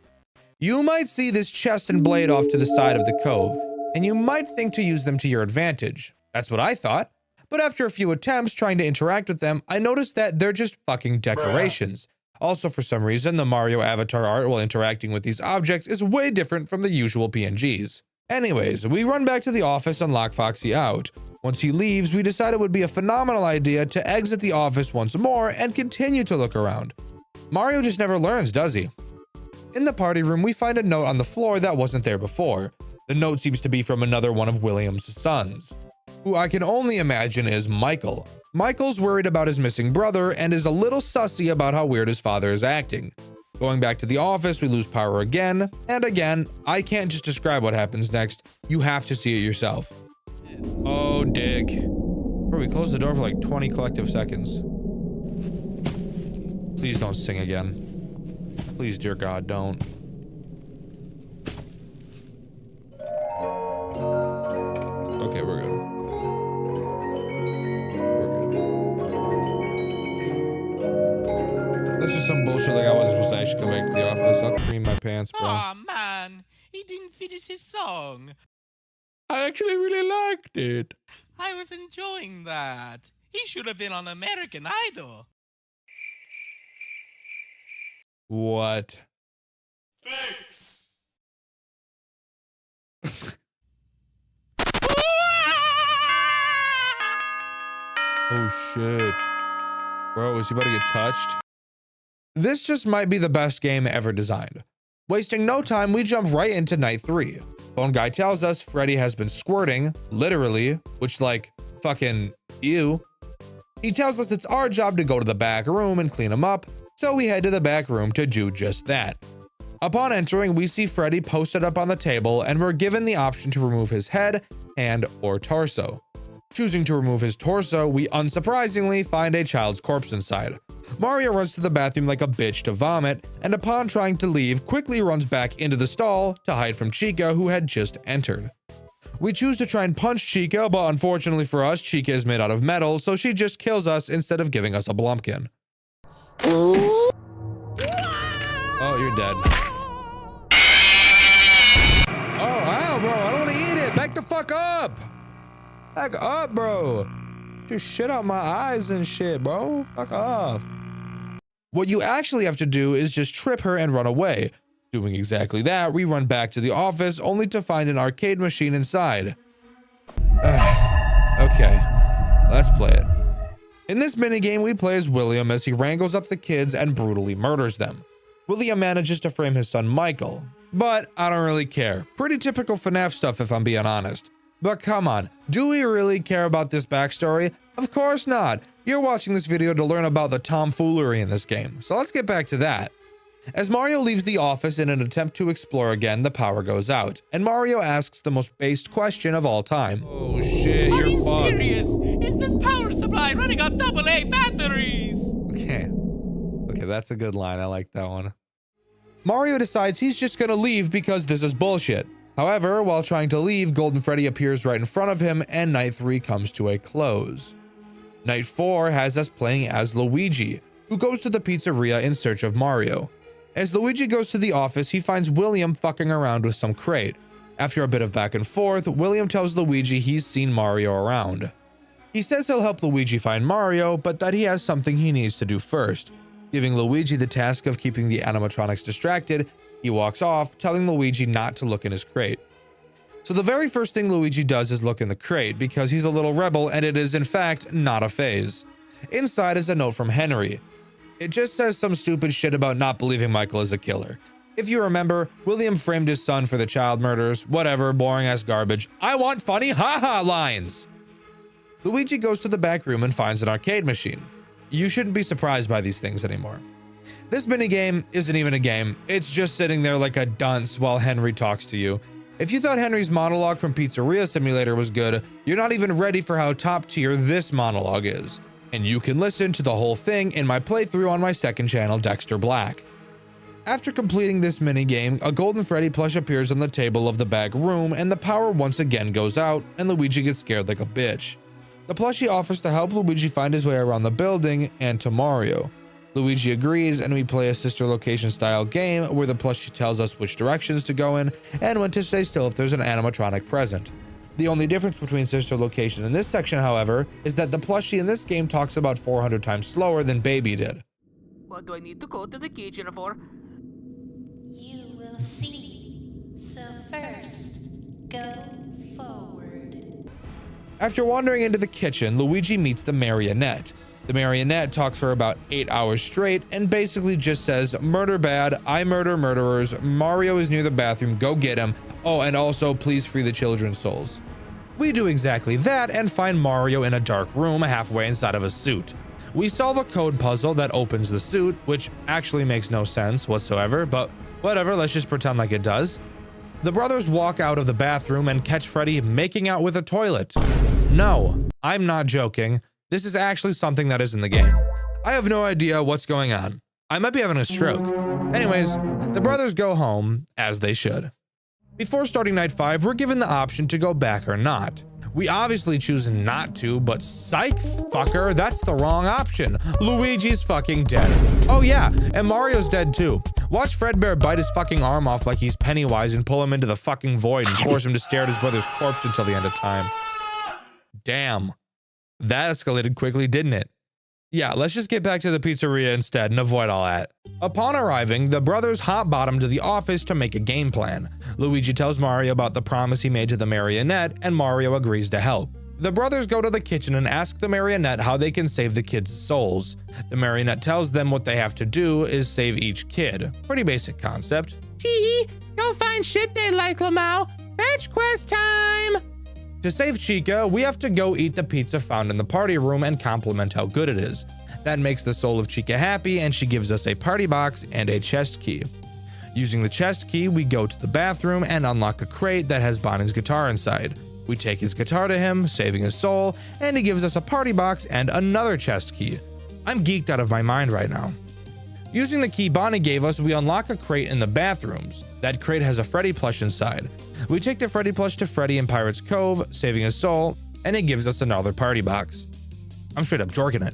you might see this chest and blade off to the side of the cove, and you might think to use them to your advantage. That's what I thought. But after a few attempts trying to interact with them, I noticed that they're just fucking decorations. Also, for some reason, the Mario avatar art while interacting with these objects is way different from the usual PNGs. Anyways, we run back to the office and lock Foxy out. Once he leaves, we decide it would be a phenomenal idea to exit the office once more and continue to look around. Mario just never learns, does he? In the party room, we find a note on the floor that wasn't there before. The note seems to be from another one of William's sons, who I can only imagine is Michael. Michael's worried about his missing brother and is a little sussy about how weird his father is acting. Going back to the office, we lose power again and again. I can't just describe what happens next. You have to see it yourself. Oh, dick. Bro, we closed the door for like 20 collective seconds. Please don't sing again. Please, dear God, don't. Okay, we're good. This is some bullshit like I wasn't supposed to actually come back to the office. I'll cream my pants, bro. Aw, man. He didn't finish his song. I actually really liked it. I was enjoying that. He should have been on American Idol. What? Thanks. Oh shit. Bro, is he about to get touched? This just might be the best game ever designed. Wasting no time, we jump right into night 3. Phone guy tells us Freddy has been squirting, literally, which like, fucking ew. He tells us it's our job to go to the back room and clean him up, so we head to the back room to do just that. Upon entering, we see Freddy posted up on the table and we're given the option to remove his head, hand, or torso. Choosing to remove his torso, we unsurprisingly find a child's corpse inside. Mario runs to the bathroom like a bitch to vomit, and upon trying to leave, quickly runs back into the stall to hide from Chica, who had just entered. We choose to try and punch Chica, but unfortunately for us, Chica is made out of metal, so she just kills us instead of giving us a blumpkin. Oh, you're dead. Oh, ow, bro, I don't want to eat it. Back the fuck up. Back up, bro. Just shit out my eyes and shit, bro. Fuck off. What you actually have to do is just trip her and run away. Doing exactly that, we run back to the office only to find an arcade machine inside. Okay, let's play it. In this minigame, we play as William as he wrangles up the kids and brutally murders them. William manages to frame his son Michael, but I don't really care. Pretty typical FNAF stuff if I'm being honest. But come on, do we really care about this backstory? Of course not. You're watching this video to learn about the tomfoolery in this game, so let's get back to that. As Mario leaves the office in an attempt to explore again, the power goes out, and Mario asks the most based question of all time. Oh shit, Are you're you fucked. serious? Is this power supply running on AA batteries? Okay, that's a good line. I like that one. Mario decides he's just gonna leave because this is bullshit. However, while trying to leave, Golden Freddy appears right in front of him and night 3 comes to a close. Night 4 has us playing as Luigi, who goes to the pizzeria in search of Mario. As Luigi goes to the office, he finds William fucking around with some crate. After a bit of back and forth, William tells Luigi he's seen Mario around. He says he'll help Luigi find Mario, but that he has something he needs to do first. Giving Luigi the task of keeping the animatronics distracted, he walks off, telling Luigi not to look in his crate. So the very first thing Luigi does is look in the crate, because he's a little rebel and it is in fact not a phase. Inside is a note from Henry. It just says some stupid shit about not believing Michael is a killer. If you remember, William framed his son for the child murders, whatever, boring ass garbage. I want funny haha lines! Luigi goes to the back room and finds an arcade machine. You shouldn't be surprised by these things anymore. This minigame isn't even a game, it's just sitting there like a dunce while Henry talks to you. If you thought Henry's monologue from Pizzeria Simulator was good, you're not even ready for how top tier this monologue is. And you can listen to the whole thing in my playthrough on my second channel, Dexter Black. After completing this minigame, a Golden Freddy plush appears on the table of the back room and the power once again goes out and Luigi gets scared like a bitch. The plushie offers to help Luigi find his way around the building and to Mario. Luigi agrees and we play a sister location style game where the plushie tells us which directions to go in and when to stay still if there's an animatronic present. The only difference between sister location in this section, however, is that the plushie in this game talks about 400 times slower than Baby did. What do I need to go to the kitchen for? You will see. So first, go forward. After wandering into the kitchen, Luigi meets the marionette. The marionette talks for about 8 hours straight and basically just says, murder bad, I murder murderers, Mario is near the bathroom, go get him. Oh, and also please free the children's souls. We do exactly that and find Mario in a dark room halfway inside of a suit. We solve a code puzzle that opens the suit, which actually makes no sense whatsoever, but whatever, let's just pretend like it does. The brothers walk out of the bathroom and catch Freddy making out with a toilet. No, I'm not joking. This is actually something that is in the game. I have no idea what's going on. I might be having a stroke. Anyways, the brothers go home, as they should. Before starting night 5, we're given the option to go back or not. We obviously choose not to, but psych, fucker, that's the wrong option. Luigi's fucking dead. Oh yeah, and Mario's dead too. Watch Fredbear bite his fucking arm off like he's Pennywise and pull him into the fucking void and force him to stare at his brother's corpse until the end of time. Damn. That escalated quickly, didn't it? Yeah, let's just get back to the pizzeria instead and avoid all that. Upon arriving, the brothers hot-bottom to the office to make a game plan. Luigi tells Mario about the promise he made to the marionette, and Mario agrees to help. The brothers go to the kitchen and ask the marionette how they can save the kids' souls. The marionette tells them what they have to do is save each kid. Pretty basic concept. Tee, go find shit they like, Lamau. Fetch quest time! To save Chica, we have to go eat the pizza found in the party room and compliment how good it is. That makes the soul of Chica happy, and she gives us a party box and a chest key. Using the chest key, we go to the bathroom and unlock a crate that has Bonnie's guitar inside. We take his guitar to him, saving his soul, and he gives us a party box and another chest key. I'm geeked out of my mind right now. Using the key Bonnie gave us, we unlock a crate in the bathrooms. That crate has a Freddy plush inside. We take the Freddy plush to Freddy in Pirate's Cove, saving his soul, and it gives us another party box. I'm straight up jorking it.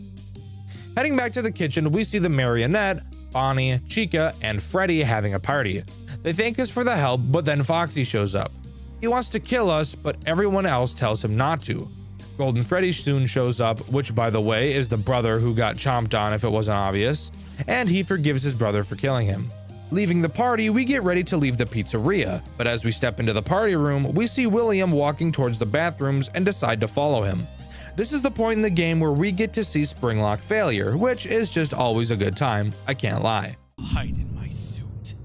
Heading back to the kitchen, we see the marionette, Bonnie, Chica, and Freddy having a party. They thank us for the help, but then Foxy shows up. He wants to kill us, but everyone else tells him not to. Golden Freddy soon shows up, which by the way is the brother who got chomped on if it wasn't obvious, and he forgives his brother for killing him. Leaving the party, we get ready to leave the pizzeria, but as we step into the party room, we see William walking towards the bathrooms and decide to follow him. This is the point in the game where we get to see Springlock failure, which is just always a good time, I can't lie. Hide in my suit.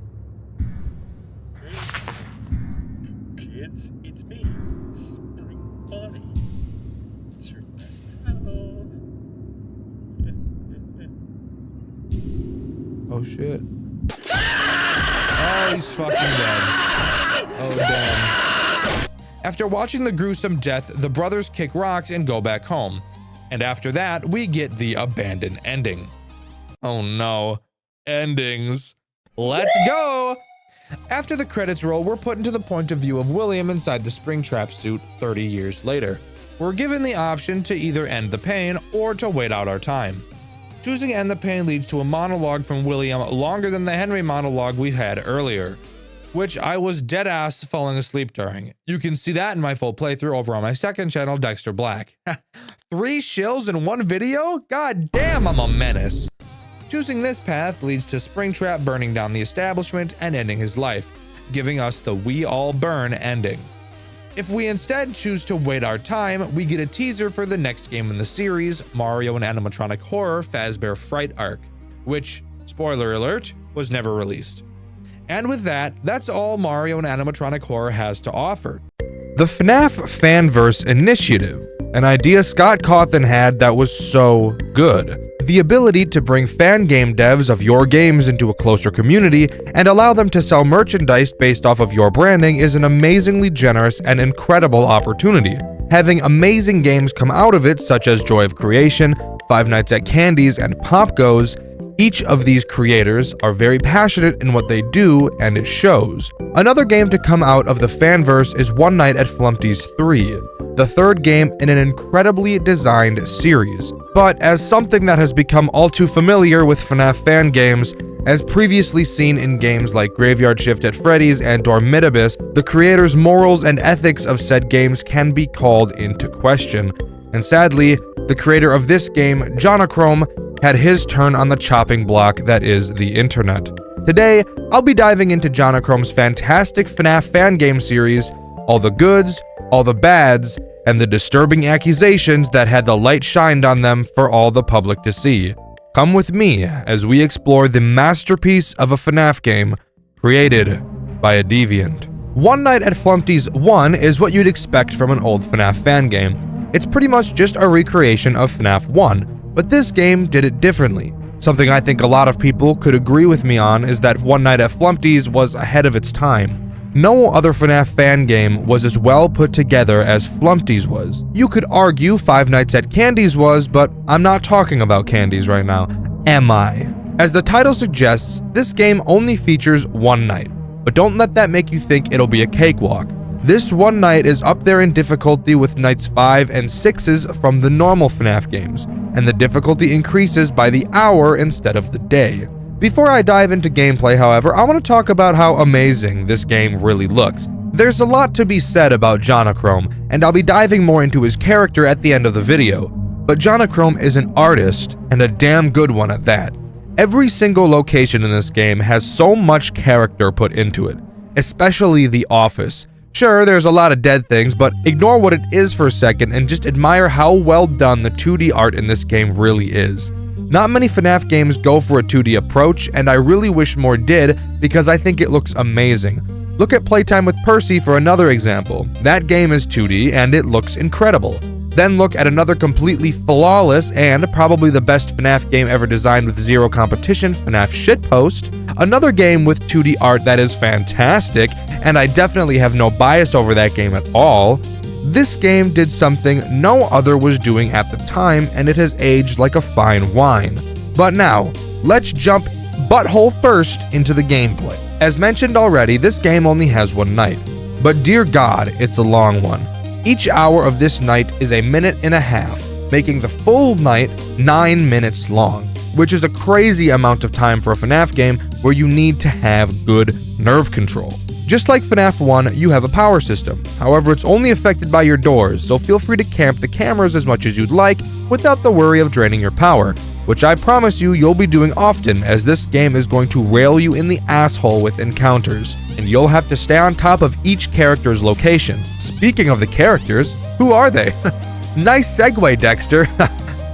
Kids, it's me, Spring Bonnie. It's your best pal. Oh shit. Oh, he's fucking dead. Oh, damn. After watching the gruesome death, the brothers kick rocks and go back home. And after that, we get the abandoned ending. Oh no. Endings. Let's go! After the credits roll, we're put into the point of view of William inside the Springtrap suit 30 years later. We're given the option to either end the pain or to wait out our time. Choosing End the Pain leads to a monologue from William longer than the Henry monologue we had earlier, which I was dead ass falling asleep during. You can see that in my full playthrough over on my second channel, Dexter Black. 3 shills in one video? God damn, I'm a menace. Choosing this path leads to Springtrap burning down the establishment and ending his life, giving us the We All Burn ending. If we instead choose to wait our time, we get a teaser for the next game in the series, Mario and Animatronic Horror Fazbear Fright Arc, which, spoiler alert, was never released. And with that, that's all Mario and Animatronic Horror has to offer. The FNAF Fanverse Initiative, an idea Scott Cawthon had that was so good. The ability to bring fan game devs of your games into a closer community and allow them to sell merchandise based off of your branding is an amazingly generous and incredible opportunity. Having amazing games come out of it, such as Joy of Creation, Five Nights at Candy's, and Pop Goes, each of these creators are very passionate in what they do, and it shows. Another game to come out of the fanverse is One Night at Flumpty's 3, the third game in an incredibly designed series. But as something that has become all too familiar with FNAF fan games, as previously seen in games like Graveyard Shift at Freddy's and Dormitibus, the creators' morals and ethics of said games can be called into question. And sadly, the creator of this game, Jonachrome, had his turn on the chopping block that is the internet. Today, I'll be diving into Jonachrome's fantastic FNAF fan game series, all the goods, all the bads, and the disturbing accusations that had the light shined on them for all the public to see. Come with me as we explore the masterpiece of a FNAF game created by a deviant. One Night at Flumpty's 1 is what you'd expect from an old FNAF fan game. It's pretty much just a recreation of FNAF 1, but this game did it differently. Something I think a lot of people could agree with me on is that One Night at Flumpty's was ahead of its time. No other FNAF fan game was as well put together as Flumpty's was. You could argue Five Nights at Candy's was, but I'm not talking about Candy's right now, am I? As the title suggests, this game only features one night, but don't let that make you think it'll be a cakewalk. This one night is up there in difficulty with nights 5 and 6s from the normal FNAF games, and the difficulty increases by the hour instead of the day. Before I dive into gameplay, however, I want to talk about how amazing this game really looks. There's a lot to be said about Jonachrome, and I'll be diving more into his character at the end of the video. But Jonachrome is an artist, and a damn good one at that. Every single location in this game has so much character put into it, especially the office. Sure, there's a lot of dead things, but ignore what it is for a second and just admire how well done the 2D art in this game really is. Not many FNAF games go for a 2D approach, and I really wish more did because I think it looks amazing. Look at Playtime with Percy for another example. That game is 2D and it looks incredible. Then look at another completely flawless and probably the best FNAF game ever designed with zero competition, FNAF Shitpost. Another game with 2D art that is fantastic, and I definitely have no bias over that game at all. This game did something no other was doing at the time, and it has aged like a fine wine. But now, let's jump butthole first into the gameplay. As mentioned already, this game only has one night. But dear God, it's a long one. Each hour of this night is a minute and a half, making the full night 9 minutes long, which is a crazy amount of time for a FNAF game where you need to have good nerve control. Just like FNAF 1, you have a power system. However, it's only affected by your doors, so feel free to camp the cameras as much as you'd like without the worry of draining your power, which I promise you'll be doing often, as this game is going to rail you in the asshole with encounters, and you'll have to stay on top of each character's location. Speaking of the characters, who are they? Nice segue, Dexter.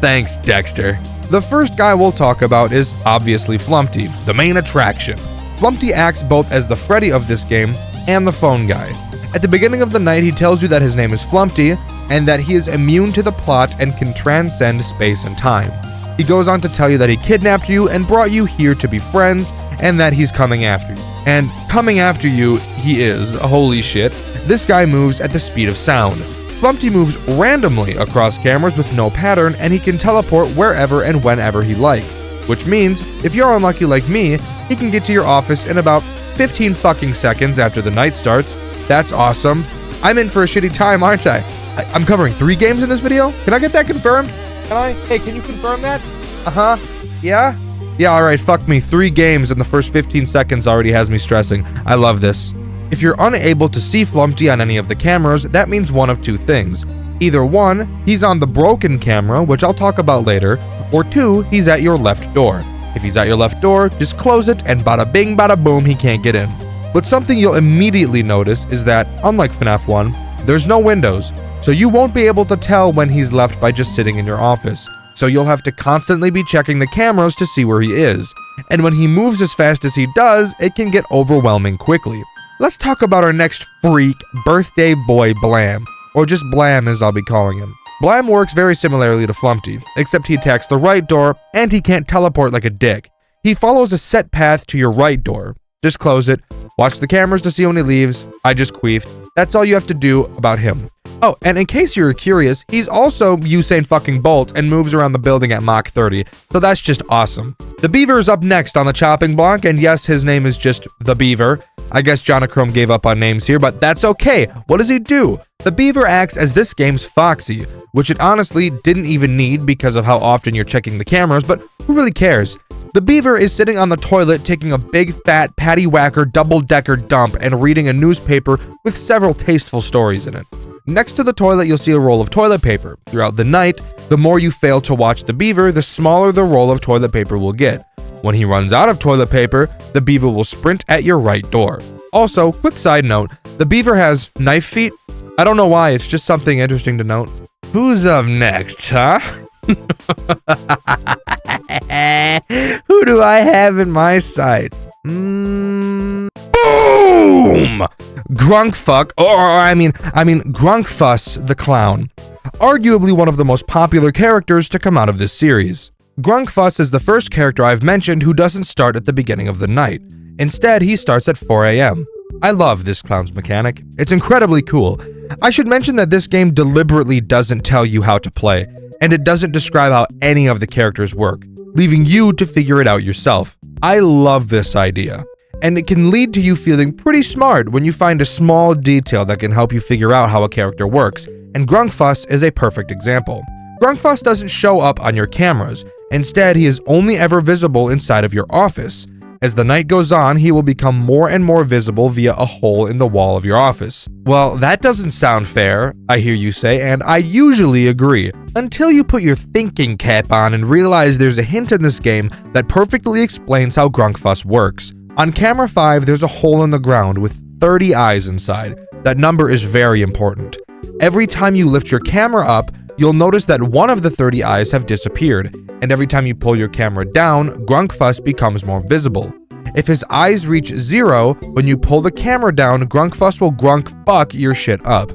Thanks, Dexter. The first guy we'll talk about is obviously Flumpty, the main attraction. Flumpty acts both as the Freddy of this game and the phone guy. At the beginning of the night, he tells you that his name is Flumpty and that he is immune to the plot and can transcend space and time. He goes on to tell you that he kidnapped you and brought you here to be friends, and that he's coming after you. And coming after you, he is. Holy shit. This guy moves at the speed of sound. Flumpty moves randomly across cameras with no pattern, and he can teleport wherever and whenever he likes. Which means, if you're unlucky like me, he can get to your office in about 15 fucking seconds after the night starts. That's awesome. I'm in for a shitty time, aren't I? I'm covering 3 games in this video? Can I get that confirmed? Hey, can you confirm that? Yeah? Yeah, alright, fuck me. 3 games in the first 15 seconds already has me stressing. I love this. If you're unable to see Flumpty on any of the cameras, that means one of 2 things. Either 1, he's on the broken camera, which I'll talk about later, or 2, he's at your left door. If he's at your left door, just close it and bada bing bada boom, he can't get in. But something you'll immediately notice is that, unlike FNAF 1, there's no windows, so you won't be able to tell when he's left by just sitting in your office. So you'll have to constantly be checking the cameras to see where he is. And when he moves as fast as he does, it can get overwhelming quickly. Let's talk about our next freak, birthday boy Blam, or just Blam as I'll be calling him. Blam works very similarly to Flumpty, except he attacks the right door, and he can't teleport like a dick. He follows a set path to your right door. Just close it, watch the cameras to see when he leaves. I just queefed. That's all you have to do about him. Oh, and in case you're curious, he's also Usain fucking Bolt and moves around the building at Mach 30, so that's just awesome. The Beaver is up next on the chopping block, and yes, his name is just the Beaver. I guess Jonachrome gave up on names here, but that's okay. What does he do? The Beaver acts as this game's Foxy, which it honestly didn't even need because of how often you're checking the cameras, but who really cares? The Beaver is sitting on the toilet taking a big fat patty whacker double-decker dump and reading a newspaper with several tasteful stories in it. Next to the toilet, you'll see a roll of toilet paper. Throughout the night, the more you fail to watch the Beaver, the smaller the roll of toilet paper will get. When he runs out of toilet paper, the Beaver will sprint at your right door. Also, quick side note, the Beaver has knife feet. I don't know why, it's just something interesting to note. Who's up next, huh? Who do I have in my sights? Boom! Grunkfuck, Grunkfuss the Clown. Arguably one of the most popular characters to come out of this series. Grunkfuss is the first character I've mentioned who doesn't start at the beginning of the night. Instead, he starts at 4 a.m. I love this clown's mechanic. It's incredibly cool. I should mention that this game deliberately doesn't tell you how to play, and it doesn't describe how any of the characters work, leaving you to figure it out yourself. I love this idea. and it can lead to you feeling pretty smart when you find a small detail that can help you figure out how a character works, and Grunkfuss is a perfect example. Grunkfuss doesn't show up on your cameras. Instead, he is only ever visible inside of your office. As the night goes on, he will become more and more visible via a hole in the wall of your office. Well, that doesn't sound fair, I hear you say, and I usually agree, until you put your thinking cap on and realize there's a hint in this game that perfectly explains how Grunkfuss works. On camera 5, there's a hole in the ground with 30 eyes inside. That number is very important. Every time you lift your camera up, you'll notice that one of the 30 eyes have disappeared, and every time you pull your camera down, Grunkfuss becomes more visible. If his eyes reach 0, when you pull the camera down, Grunkfuss will grunk-fuck your shit up.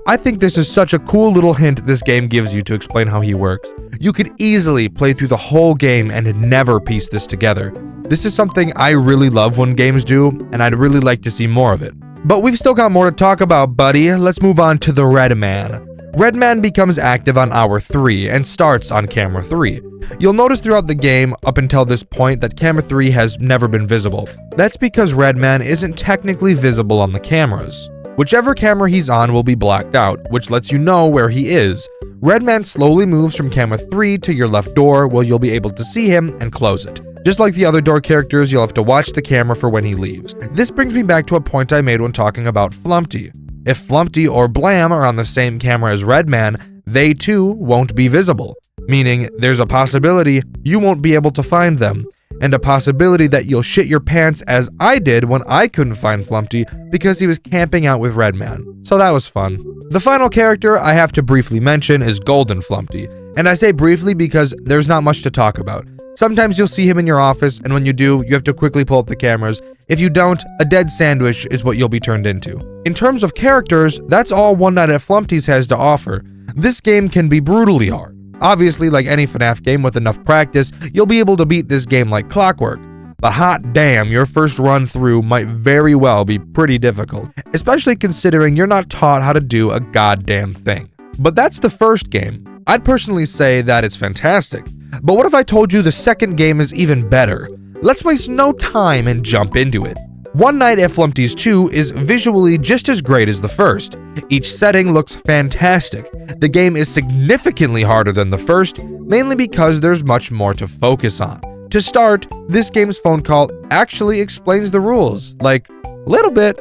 I think this is such a cool little hint this game gives you to explain how he works. You could easily play through the whole game and never piece this together. This is something I really love when games do, and I'd really like to see more of it. But we've still got more to talk about, buddy. Let's move on to the Red Man. Red Man becomes active on hour 3 and starts on camera 3. You'll notice throughout the game up until this point that camera 3 has never been visible. That's because Red Man isn't technically visible on the cameras. Whichever camera he's on will be blacked out, which lets you know where he is. Red Man slowly moves from camera 3 to your left door where you'll be able to see him and close it. Just like the other door characters, you'll have to watch the camera for when he leaves. This brings me back to a point I made when talking about Flumpty. If Flumpty or Blam are on the same camera as Red Man, they too won't be visible, meaning there's a possibility you won't be able to find them, and a possibility that you'll shit your pants as I did when I couldn't find Flumpty because he was camping out with Red Man. So that was fun. The final character I have to briefly mention is Golden Flumpty, and I say briefly because there's not much to talk about. Sometimes you'll see him in your office, and when you do, you have to quickly pull up the cameras. If you don't, a dead sandwich is what you'll be turned into. In terms of characters, that's all One Night at Flumpty's has to offer. This game can be brutally hard. Obviously, like any FNAF game with enough practice, you'll be able to beat this game like clockwork. But hot damn, your first run through might very well be pretty difficult, especially considering you're not taught how to do a goddamn thing. But that's the first game. I'd personally say that it's fantastic. But what if I told you the second game is even better? Let's waste no time and jump into it. One Night at Flumpty's 2 is visually just as great as the first. Each setting looks fantastic. The game is significantly harder than the first, mainly because there's much more to focus on. To start, this game's phone call actually explains the rules. Like a little bit.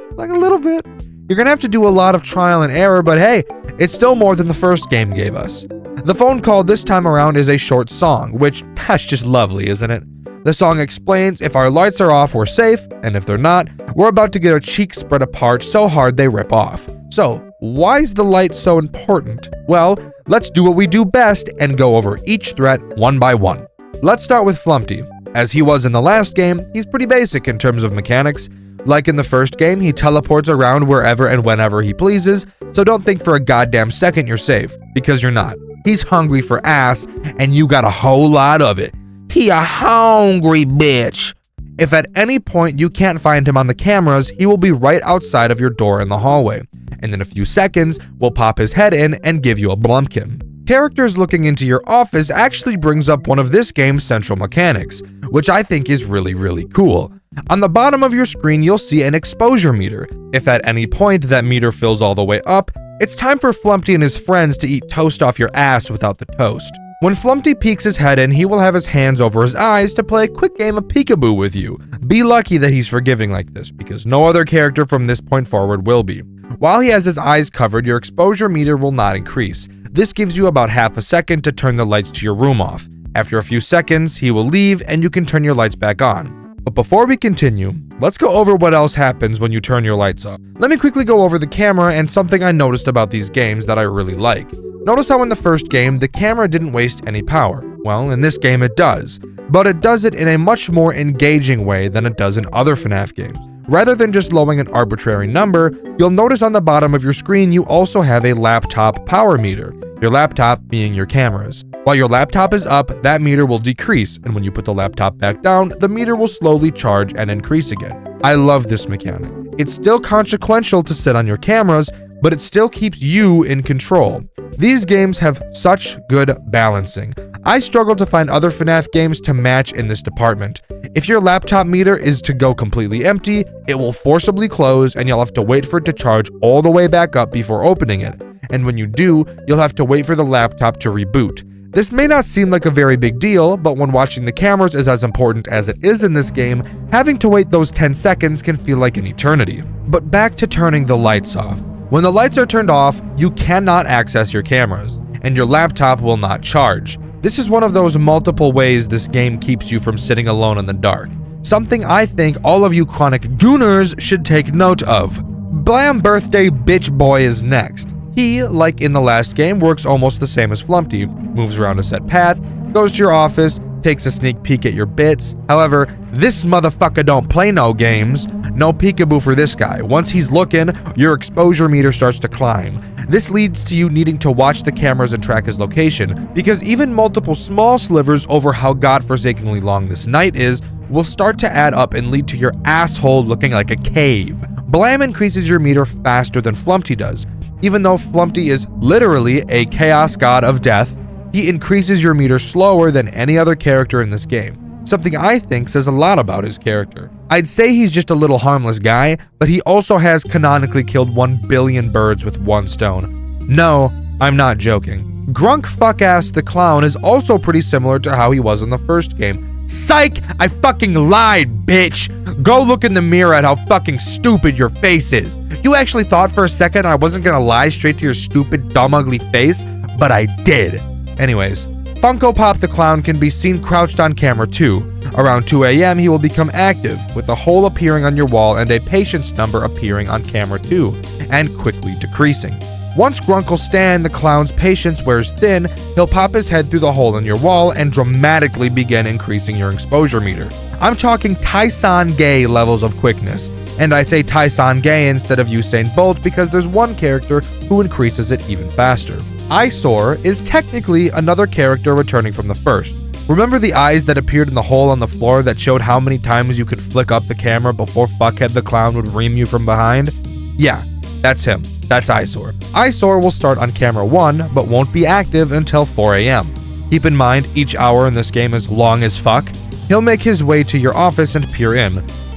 You're gonna have to do a lot of trial and error, but hey, it's still more than the first game gave us. The phone call this time around is a short song, which, that's just lovely, isn't it? The song explains if our lights are off, we're safe, and if they're not, we're about to get our cheeks spread apart so hard they rip off. So, why is the light so important? Well, let's do what we do best and go over each threat one by one. Let's start with Flumpty. As he was in the last game, he's pretty basic in terms of mechanics. Like in the first game, he teleports around wherever and whenever he pleases, so don't think for a goddamn second you're safe, because you're not. He's hungry for ass, and you got a whole lot of it. He a hungry bitch. If at any point you can't find him on the cameras, he will be right outside of your door in the hallway, and in a few seconds, will pop his head in and give you a blumpkin. Characters looking into your office actually brings up one of this game's central mechanics, which I think is really cool. On the bottom of your screen, you'll see an exposure meter. If at any point that meter fills all the way up, it's time for Flumpty and his friends to eat toast off your ass without the toast. When Flumpty peeks his head in, he will have his hands over his eyes to play a quick game of peekaboo with you. Be lucky that he's forgiving like this, because no other character from this point forward will be. While he has his eyes covered, your exposure meter will not increase. This gives you about half a second to turn the lights to your room off. After a few seconds, he will leave and you can turn your lights back on. But before we continue, let's go over what else happens when you turn your lights off. Let me quickly go over the camera and something I noticed about these games that I really like. Notice how in the first game, the camera didn't waste any power. Well, in this game it does, but it does it in a much more engaging way than it does in other FNAF games. Rather than just lowering an arbitrary number, you'll notice on the bottom of your screen you also have a laptop power meter, your laptop being your cameras. While your laptop is up, that meter will decrease, and when you put the laptop back down, the meter will slowly charge and increase again. I love this mechanic. It's still consequential to sit on your cameras, but it still keeps you in control. These games have such good balancing. I struggle to find other FNAF games to match in this department. If your laptop meter is to go completely empty, it will forcibly close and you'll have to wait for it to charge all the way back up before opening it. And when you do, you'll have to wait for the laptop to reboot. This may not seem like a very big deal, but when watching the cameras is as important as it is in this game, having to wait those 10 seconds can feel like an eternity. But back to turning the lights off. When the lights are turned off, you cannot access your cameras, and your laptop will not charge. This is one of those multiple ways this game keeps you from sitting alone in the dark. Something I think all of you chronic gooners should take note of. Blam Birthday Bitch Boy is next. He, like in the last game, works almost the same as Flumpty, moves around a set path, goes to your office, takes a sneak peek at your bits. However, this motherfucker don't play no games. No peekaboo for this guy. Once he's looking, your exposure meter starts to climb. This leads to you needing to watch the cameras and track his location, because even multiple small slivers over how godforsakenly long this night is will start to add up and lead to your asshole looking like a cave. Blam increases your meter faster than Flumpty does. Even though Flumpty is literally a chaos god of death, he increases your meter slower than any other character in this game. Something I think says a lot about his character. I'd say he's just a little harmless guy, but he also has canonically killed 1 billion birds with one stone. No, I'm not joking. Grunk Fuckass the Clown is also pretty similar to how he was in the first game. Psych! I fucking lied, bitch! Go look in the mirror at how fucking stupid your face is. You actually thought for a second I wasn't gonna lie straight to your stupid, dumb, ugly face, but I did. Anyways, Funko Pop the Clown can be seen crouched on camera too. Around 2 a.m. he will become active, with a hole appearing on your wall and a patience number appearing on camera too, and quickly decreasing. Once Grunkle Stan the Clown's patience wears thin, he'll pop his head through the hole in your wall and dramatically begin increasing your exposure meter. I'm talking Tyson Gay levels of quickness, and I say Tyson Gay instead of Usain Bolt because there's one character who increases it even faster. Eyesore is technically another character returning from the first. Remember the eyes that appeared in the hole on the floor that showed how many times you could flick up the camera before Fuckhead the Clown would ream you from behind? Yeah, that's him. That's Eyesore. Eyesore will start on camera 1, but won't be active until 4 a.m. Keep in mind, each hour in this game is long as fuck. He'll make his way to your office and peer in.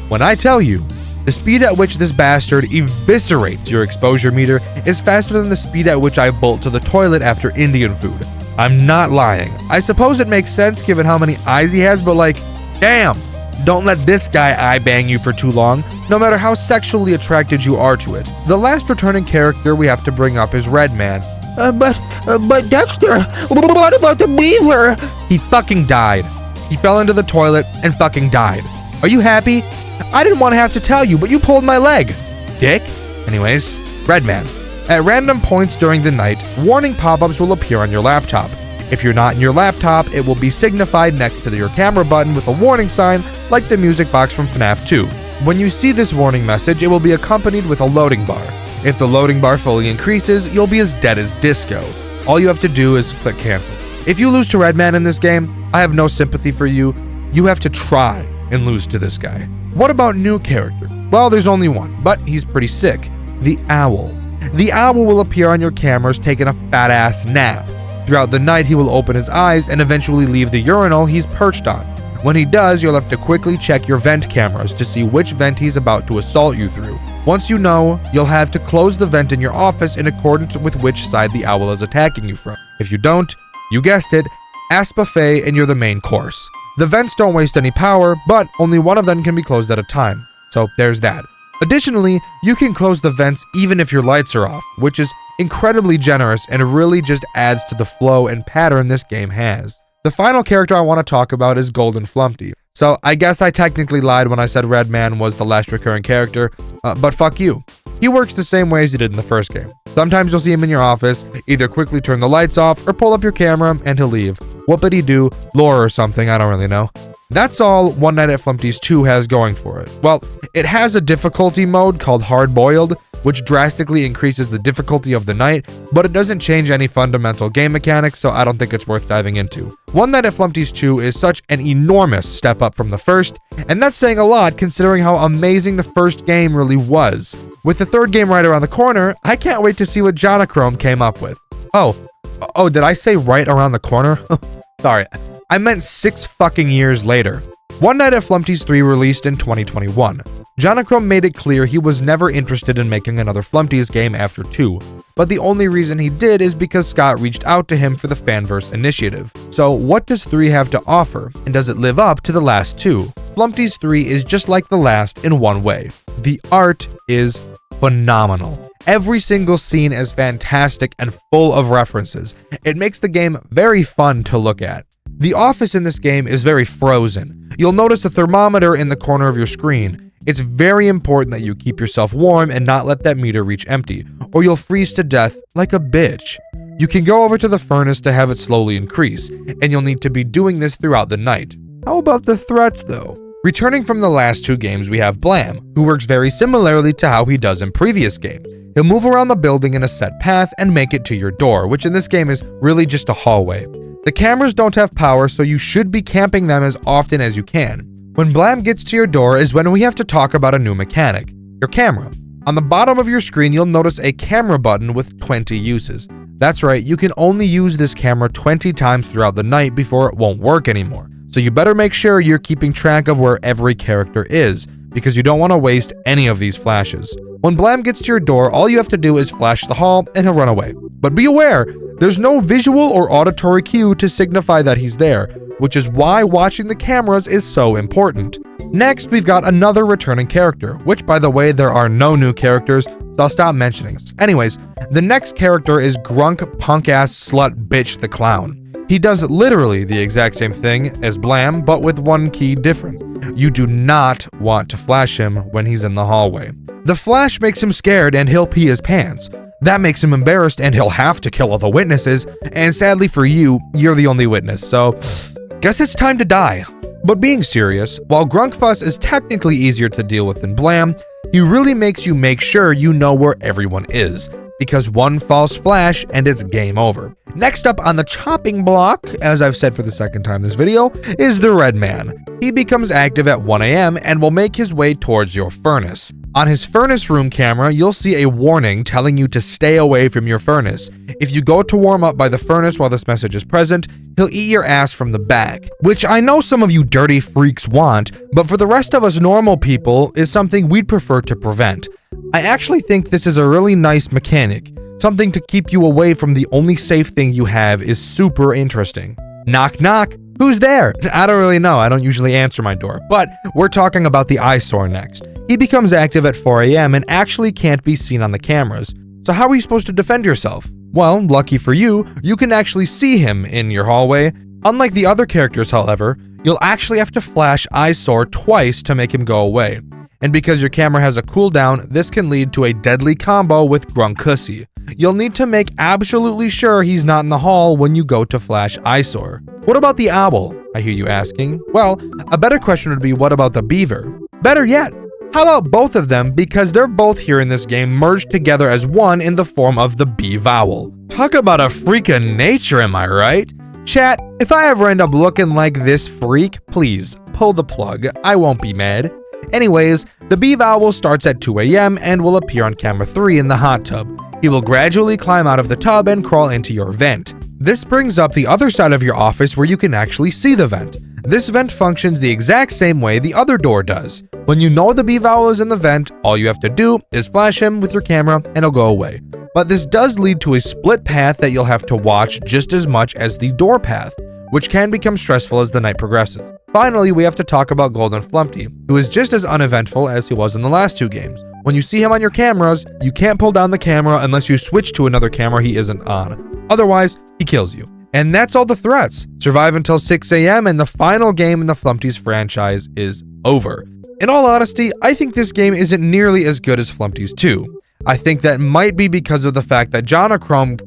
When I tell you, the speed at which this bastard eviscerates your exposure meter is faster than the speed at which I bolt to the toilet after Indian food. I'm not lying. I suppose it makes sense given how many eyes he has, but like, damn! Don't let this guy eye bang you for too long, no matter how sexually attracted you are to it. The last returning character we have to bring up is Redman. But Dexter, what about the beaver? He fucking died. He fell into the toilet and fucking died. Are you happy? I didn't want to have to tell you, but you pulled my leg. Dick? Anyways, Redman. At random points during the night, warning pop-ups will appear on your laptop. If you're not in your laptop, it will be signified next to your camera button with a warning sign like the music box from FNAF 2. When you see this warning message, it will be accompanied with a loading bar. If the loading bar fully increases, you'll be as dead as disco. All you have to do is click cancel. If you lose to Redman in this game, I have no sympathy for you. You have to try and lose to this guy. What about new character? Well, there's only one, but he's pretty sick. The Owl. The Owl will appear on your cameras taking a fat-ass nap. Throughout the night, he will open his eyes and eventually leave the urinal he's perched on. When he does, you'll have to quickly check your vent cameras to see which vent he's about to assault you through. Once you know, you'll have to close the vent in your office in accordance with which side the owl is attacking you from. If you don't, you guessed it, ask buffet and you're the main course. The vents don't waste any power, but only one of them can be closed at a time. So there's that. Additionally, you can close the vents even if your lights are off, which is incredibly generous and really just adds to the flow and pattern this game has. The final character I want to talk about is Golden Flumpty. So I guess I technically lied when I said Redman was the last recurring character, but fuck you. He works the same way as he did in the first game. Sometimes you'll see him in your office, either quickly turn the lights off or pull up your camera and he'll leave. Whoopity-doo, lore or something, I don't really know. That's all One Night at Flumpty's 2 has going for it. Well, it has a difficulty mode called Hard Boiled, which drastically increases the difficulty of the night, but it doesn't change any fundamental game mechanics, so I don't think it's worth diving into. One Night at Flumpty's 2 is such an enormous step up from the first, and that's saying a lot considering how amazing the first game really was. With the third game right around the corner, I can't wait to see what Jonachrome came up with. Oh, did I say right around the corner? Sorry, I meant 6 fucking years later. One Night at Flumpty's 3 released in 2021. Jonachrome made it clear he was never interested in making another Flumpty's game after 2, but the only reason he did is because Scott reached out to him for the Fanverse initiative. So what does 3 have to offer, and does it live up to the last 2? Flumpty's 3 is just like the last in one way. The art is phenomenal. Every single scene is fantastic and full of references. It makes the game very fun to look at. The office in this game is very frozen. You'll notice a thermometer in the corner of your screen. It's very important that you keep yourself warm and not let that meter reach empty, or you'll freeze to death like a bitch. You can go over to the furnace to have it slowly increase, and you'll need to be doing this throughout the night. How about the threats though? Returning from the last 2 games, we have Blam, who works very similarly to how he does in previous games. He'll move around the building in a set path and make it to your door, which in this game is really just a hallway. The cameras don't have power, so you should be camping them as often as you can. When Blam gets to your door is when we have to talk about a new mechanic, your camera. On the bottom of your screen, you'll notice a camera button with 20 uses. That's right, you can only use this camera 20 times throughout the night before it won't work anymore. So you better make sure you're keeping track of where every character is, because you don't want to waste any of these flashes. When Blam gets to your door, all you have to do is flash the hall and he'll run away. But be aware, there's no visual or auditory cue to signify that he's there, which is why watching the cameras is so important. Next, we've got another returning character, which by the way, there are no new characters, so I'll stop mentioning this. Anyways, the next character is Grunk Punk-Ass Slut Bitch the Clown. He does literally the exact same thing as Blam, but with one key difference. You do not want to flash him when he's in the hallway. The flash makes him scared and he'll pee his pants. That makes him embarrassed and he'll have to kill all the witnesses, and sadly for you, you're the only witness, so guess it's time to die. But being serious, while Grunkfuss is technically easier to deal with than Blam, he really makes you make sure you know where everyone is, because one false flash and it's game over. Next up on the chopping block, as I've said for the second time this video, is the Red Man. He becomes active at 1 AM and will make his way towards your furnace. On his furnace room camera, you'll see a warning telling you to stay away from your furnace. If you go to warm up by the furnace while this message is present, he'll eat your ass from the back, which I know some of you dirty freaks want, but for the rest of us normal people is something we'd prefer to prevent. I actually think this is a really nice mechanic. Something to keep you away from the only safe thing you have is super interesting. Knock knock, who's there? I don't really know, I don't usually answer my door, but we're talking about the eyesore next. He becomes active at 4 AM and actually can't be seen on the cameras. So how are you supposed to defend yourself? Well, lucky for you, you can actually see him in your hallway. Unlike the other characters, however, you'll actually have to flash eyesore twice to make him go away. And because your camera has a cooldown, this can lead to a deadly combo with Grunkussy. You'll need to make absolutely sure he's not in the hall when you go to flash eyesore. What about the owl? I hear you asking. Well, a better question would be, what about the beaver? Better yet, how about both of them, because they're both here in this game merged together as one in the form of the bee vowel. Talk about a freak of nature, am I right? Chat, if I ever end up looking like this freak, please pull the plug, I won't be mad. Anyways, the bee vowel starts at 2 AM and will appear on camera 3 in the hot tub. He will gradually climb out of the tub and crawl into your vent. This brings up the other side of your office where you can actually see the vent. This vent functions the exact same way the other door does. When you know the bee vowel is in the vent, all you have to do is flash him with your camera and he'll go away. But this does lead to a split path that you'll have to watch just as much as the door path, which can become stressful as the night progresses. Finally, we have to talk about Golden Flumpty, who is just as uneventful as he was in the last 2 games. When you see him on your cameras, you can't pull down the camera unless you switch to another camera he isn't on. Otherwise, he kills you. And that's all the threats. Survive until 6 AM and the final game in the Flumpty's franchise is over. In all honesty, I think this game isn't nearly as good as Flumpty's 2. I think that might be because of the fact that Jonachrome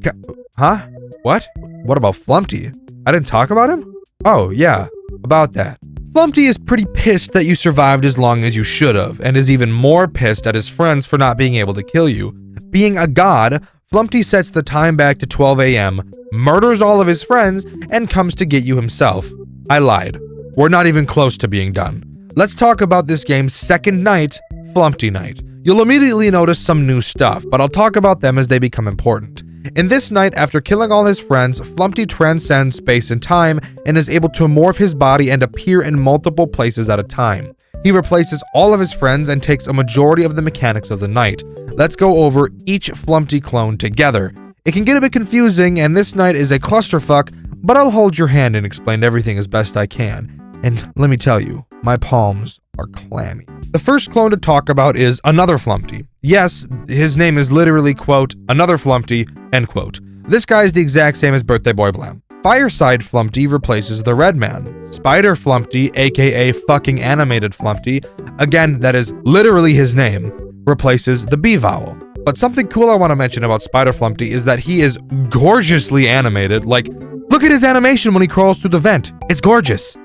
Huh? What? What about Flumpty? I didn't talk about him? Oh, yeah, about that. Flumpty is pretty pissed that you survived as long as you should have, and is even more pissed at his friends for not being able to kill you. Being a god, Flumpty sets the time back to 12 AM, murders all of his friends, and comes to get you himself. I lied. We're not even close to being done. Let's talk about this game's second night, Flumpty Night. You'll immediately notice some new stuff, but I'll talk about them as they become important. In this night, after killing all his friends, Flumpty transcends space and time and is able to morph his body and appear in multiple places at a time. He replaces all of his friends and takes a majority of the mechanics of the night. Let's go over each Flumpty clone together. It can get a bit confusing, and this night is a clusterfuck, but I'll hold your hand and explain everything as best I can. And let me tell you, my palms are clammy. The first clone to talk about is Another Flumpty. Yes, his name is literally, quote, Another Flumpty, end quote. This guy is the exact same as Birthday Boy Blam. Fireside Flumpty replaces the Red Man. Spider Flumpty, aka fucking animated Flumpty, again, that is literally his name, replaces the B vowel. But something cool I want to mention about Spider Flumpty is that he is gorgeously animated. Like, look at his animation when he crawls through the vent. It's gorgeous.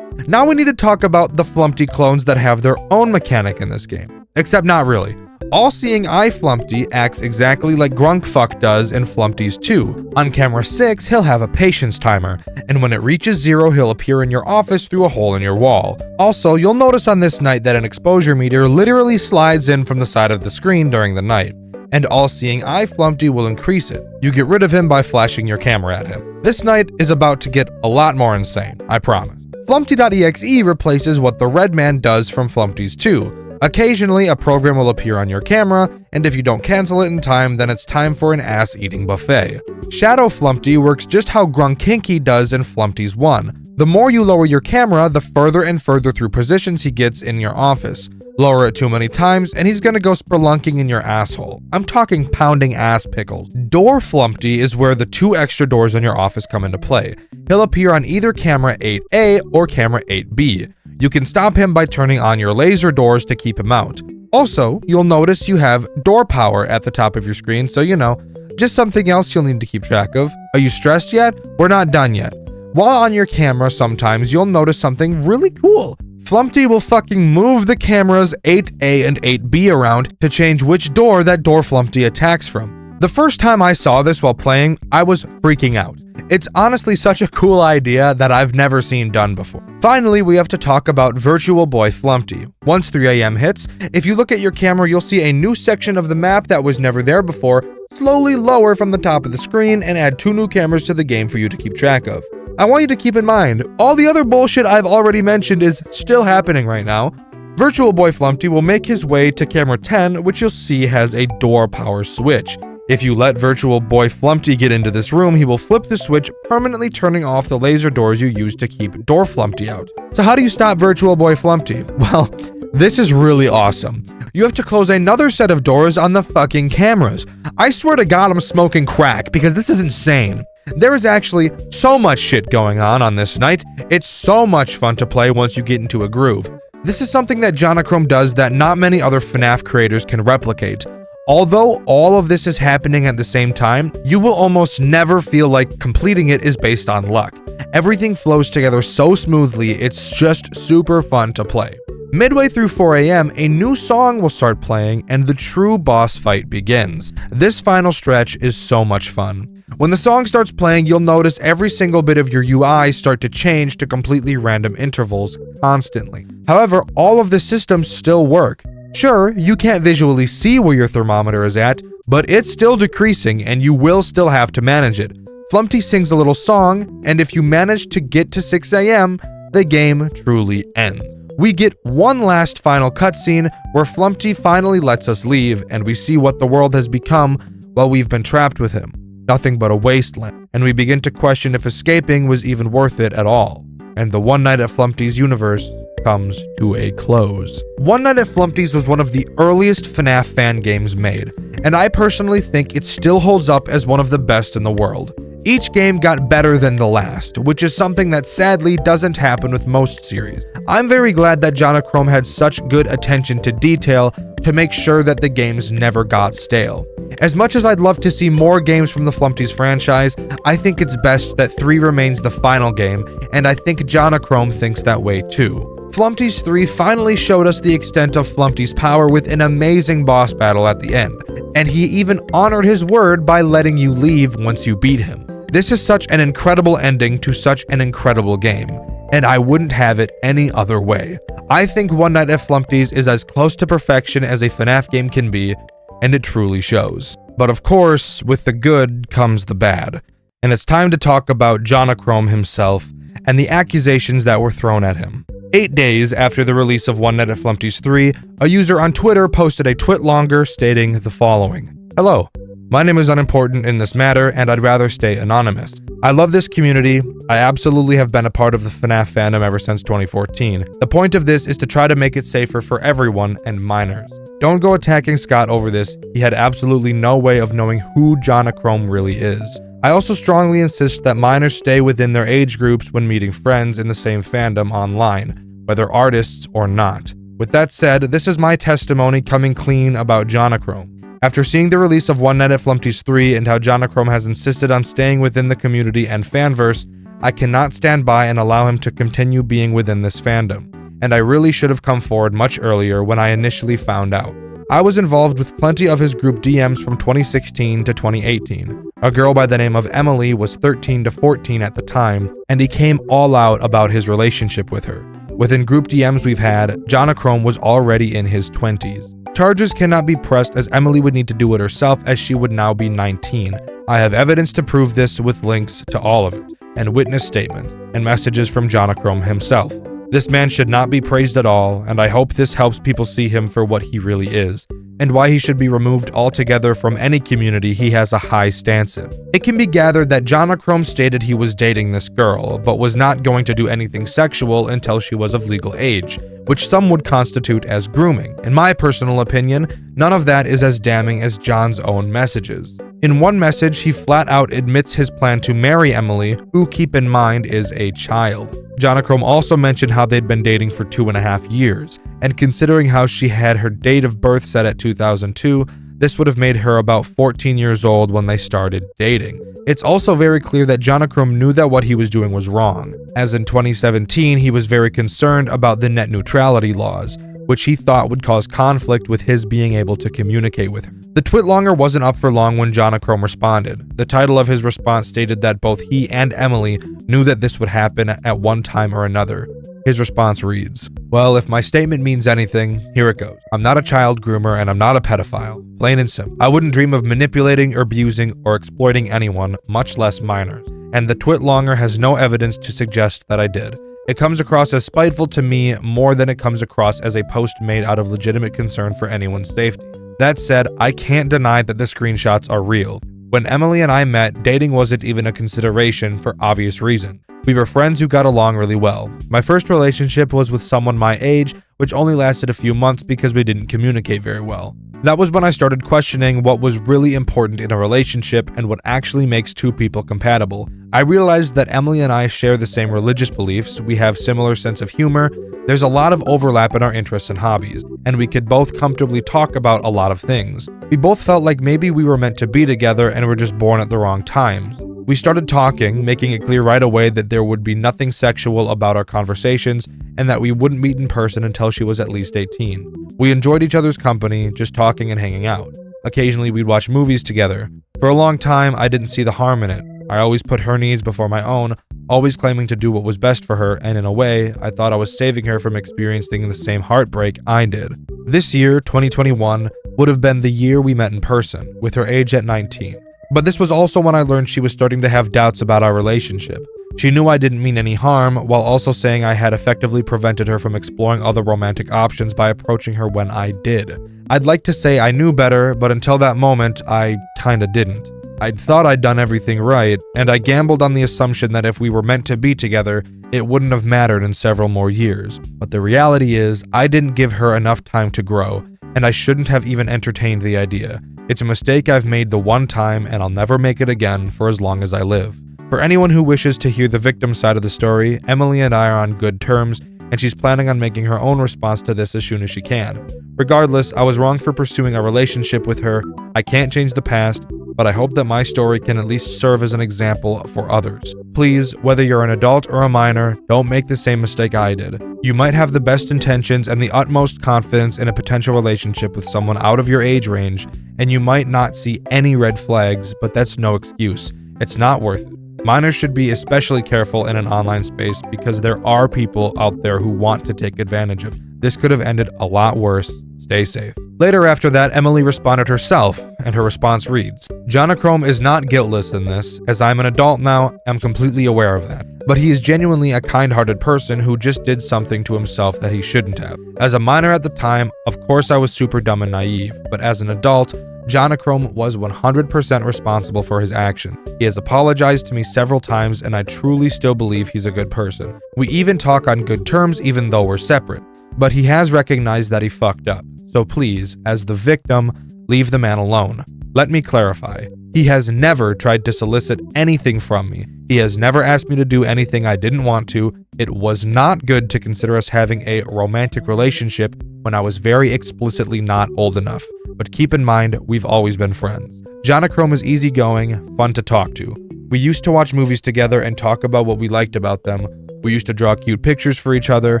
Now we need to talk about the Flumpty clones that have their own mechanic in this game. Except not really. All-Seeing Eye Flumpty acts exactly like Grunkfuck does in Flumpty's 2. On camera 6, he'll have a patience timer, and when it reaches 0, he'll appear in your office through a hole in your wall. Also, you'll notice on this night that an exposure meter literally slides in from the side of the screen during the night, and All-Seeing Eye Flumpty will increase it. You get rid of him by flashing your camera at him. This night is about to get a lot more insane, I promise. Flumpty.exe replaces what the Red Man does from Flumpty's 2. Occasionally, a program will appear on your camera, and if you don't cancel it in time, then it's time for an ass-eating buffet. Shadow Flumpty works just how Grunkinky does in Flumpty's 1. The more you lower your camera, the further and further through positions he gets in your office. Lower it too many times, and he's gonna go spelunking in your asshole. I'm talking pounding ass pickles. Door Flumpty is where the 2 extra doors in your office come into play. He'll appear on either camera 8A or camera 8B. You can stop him by turning on your laser doors to keep him out. Also, you'll notice you have door power at the top of your screen, so you know, just something else you'll need to keep track of. Are you stressed yet? We're not done yet. While on your camera, sometimes you'll notice something really cool. Flumpty will fucking move the cameras 8A and 8B around to change which door that Door Flumpty attacks from. The first time I saw this while playing, I was freaking out. It's honestly such a cool idea that I've never seen done before. Finally, we have to talk about Virtual Boy Flumpty. Once 3 AM hits, if you look at your camera, you'll see a new section of the map that was never there before slowly lower from the top of the screen and add 2 new cameras to the game for you to keep track of. I want you to keep in mind, all the other bullshit I've already mentioned is still happening right now. Virtual Boy Flumpty will make his way to camera 10, which you'll see has a door power switch. If you let Virtual Boy Flumpty get into this room, he will flip the switch, permanently turning off the laser doors you use to keep Door Flumpty out. So how do you stop Virtual Boy Flumpty? Well, this is really awesome. You have to close another set of doors on the fucking cameras. I swear to God I'm smoking crack because this is insane. There is actually so much shit going on this night. It's so much fun to play once you get into a groove. This is something that Jonachrome does that not many other FNAF creators can replicate. Although all of this is happening at the same time, you will almost never feel like completing it is based on luck. Everything flows together so smoothly, it's just super fun to play. Midway through 4 AM, a new song will start playing and the true boss fight begins. This final stretch is so much fun. When the song starts playing, you'll notice every single bit of your UI start to change to completely random intervals constantly. However, all of the systems still work. Sure, you can't visually see where your thermometer is at, but it's still decreasing and you will still have to manage it. Flumpty sings a little song, and if you manage to get to 6 AM, the game truly ends. We get one last final cutscene where Flumpty finally lets us leave, and we see what the world has become while we've been trapped with him. Nothing but a wasteland, and we begin to question if escaping was even worth it at all. And the One Night at Flumpty's universe comes to a close. One Night at Flumpty's was one of the earliest FNAF fan games made, and I personally think it still holds up as one of the best in the world. Each game got better than the last, which is something that sadly doesn't happen with most series. I'm very glad that Jonachrome had such good attention to detail to make sure that the games never got stale. As much as I'd love to see more games from the Flumpty's franchise, I think it's best that 3 remains the final game, and I think Jonachrome thinks that way too. Flumpty's 3 finally showed us the extent of Flumpty's power with an amazing boss battle at the end, and he even honored his word by letting you leave once you beat him. This is such an incredible ending to such an incredible game, and I wouldn't have it any other way. I think One Night at Flumpty's is as close to perfection as a FNAF game can be, and it truly shows. But of course, with the good comes the bad. And it's time to talk about Jonachrome himself and the accusations that were thrown at him. 8 days after the release of One Night at Flumpty's 3, a user on Twitter posted a twit longer stating the following. Hello, my name is unimportant in this matter and I'd rather stay anonymous. I love this community. I absolutely have been a part of the FNAF fandom ever since 2014. The point of this is to try to make it safer for everyone and minors. Don't go attacking Scott over this. He had absolutely no way of knowing who Jonachrome really is. I also strongly insist that minors stay within their age groups when meeting friends in the same fandom online, whether artists or not. With that said, this is my testimony coming clean about Jonachrome. After seeing the release of One Night at Flumpty's 3 and how Jonachrome has insisted on staying within the community and fanverse, I cannot stand by and allow him to continue being within this fandom, and I really should have come forward much earlier when I initially found out. I was involved with plenty of his group DMs from 2016 to 2018. A girl by the name of Emily was 13 to 14 at the time, and he came all out about his relationship with her. Within group DMs we've had, Jonachrome was already in his 20s. Charges cannot be pressed as Emily would need to do it herself as she would now be 19. I have evidence to prove this with links to all of it, and witness statements, and messages from Jonachrome himself. This man should not be praised at all, and I hope this helps people see him for what he really is, and why he should be removed altogether from any community he has a high stance in. It can be gathered that Jonachrome stated he was dating this girl, but was not going to do anything sexual until she was of legal age, which some would constitute as grooming. In my personal opinion, none of that is as damning as John's own messages. In one message, he flat out admits his plan to marry Emily, who, keep in mind, is a child. Jonachrome also mentioned how they'd been dating for 2.5 years, and considering how she had her date of birth set at 2002, this would have made her about 14 years old when they started dating. It's also very clear that Jonachrome knew that what he was doing was wrong, as in 2017 he was very concerned about the net neutrality laws, which he thought would cause conflict with his being able to communicate with her. The twitlonger wasn't up for long when Jonachrome responded. The title of his response stated that both he and Emily knew that this would happen at one time or another. His response reads, "Well, if my statement means anything, here it goes. I'm not a child groomer and I'm not a pedophile. Plain and simple. I wouldn't dream of manipulating, abusing, or exploiting anyone, much less minors. And the twitlonger has no evidence to suggest that I did. It comes across as spiteful to me more than it comes across as a post made out of legitimate concern for anyone's safety. That said, I can't deny that the screenshots are real. When Emily and I met, dating wasn't even a consideration for obvious reason. We were friends who got along really well. My first relationship was with someone my age, which only lasted a few months because we didn't communicate very well. That was when I started questioning what was really important in a relationship and what actually makes two people compatible. I realized that Emily and I share the same religious beliefs, we have similar sense of humor, there's a lot of overlap in our interests and hobbies, and we could both comfortably talk about a lot of things. We both felt like maybe we were meant to be together and were just born at the wrong times. We started talking, making it clear right away that there would be nothing sexual about our conversations and that we wouldn't meet in person until she was at least 18. We enjoyed each other's company, just talking and hanging out. Occasionally we'd watch movies together. For a long time, I didn't see the harm in it. I always put her needs before my own, always claiming to do what was best for her, and in a way, I thought I was saving her from experiencing the same heartbreak I did. This year, 2021, would have been the year we met in person, with her age at 19. But this was also when I learned she was starting to have doubts about our relationship. She knew I didn't mean any harm, while also saying I had effectively prevented her from exploring other romantic options by approaching her when I did. I'd like to say I knew better, but until that moment, I kinda didn't. I'd thought I'd done everything right, and I gambled on the assumption that if we were meant to be together, it wouldn't have mattered in several more years. But the reality is, I didn't give her enough time to grow, and I shouldn't have even entertained the idea. It's a mistake I've made the one time, and I'll never make it again for as long as I live. For anyone who wishes to hear the victim side of the story, Emily and I are on good terms, and she's planning on making her own response to this as soon as she can. Regardless, I was wrong for pursuing a relationship with her. I can't change the past, but I hope that my story can at least serve as an example for others. Please, whether you're an adult or a minor, don't make the same mistake I did. You might have the best intentions and the utmost confidence in a potential relationship with someone out of your age range, and you might not see any red flags, but that's no excuse. It's not worth it. Minors should be especially careful in an online space because there are people out there who want to take advantage of it. This could have ended a lot worse. Stay safe. Later after that, Emily responded herself, and her response reads, Jonachrome is not guiltless in this, as I'm an adult now, I'm completely aware of that. But he is genuinely a kind-hearted person who just did something to himself that he shouldn't have. As a minor at the time, of course I was super dumb and naive, but as an adult, Jonachrome was 100% responsible for his action. He has apologized to me several times, and I truly still believe he's a good person. We even talk on good terms even though we're separate. But he has recognized that he fucked up. So please, as the victim, leave the man alone. Let me clarify. He has never tried to solicit anything from me. He has never asked me to do anything I didn't want to. It was not good to consider us having a romantic relationship when I was very explicitly not old enough. But keep in mind, we've always been friends. Jonachrome is easygoing, fun to talk to. We used to watch movies together and talk about what we liked about them. We used to draw cute pictures for each other.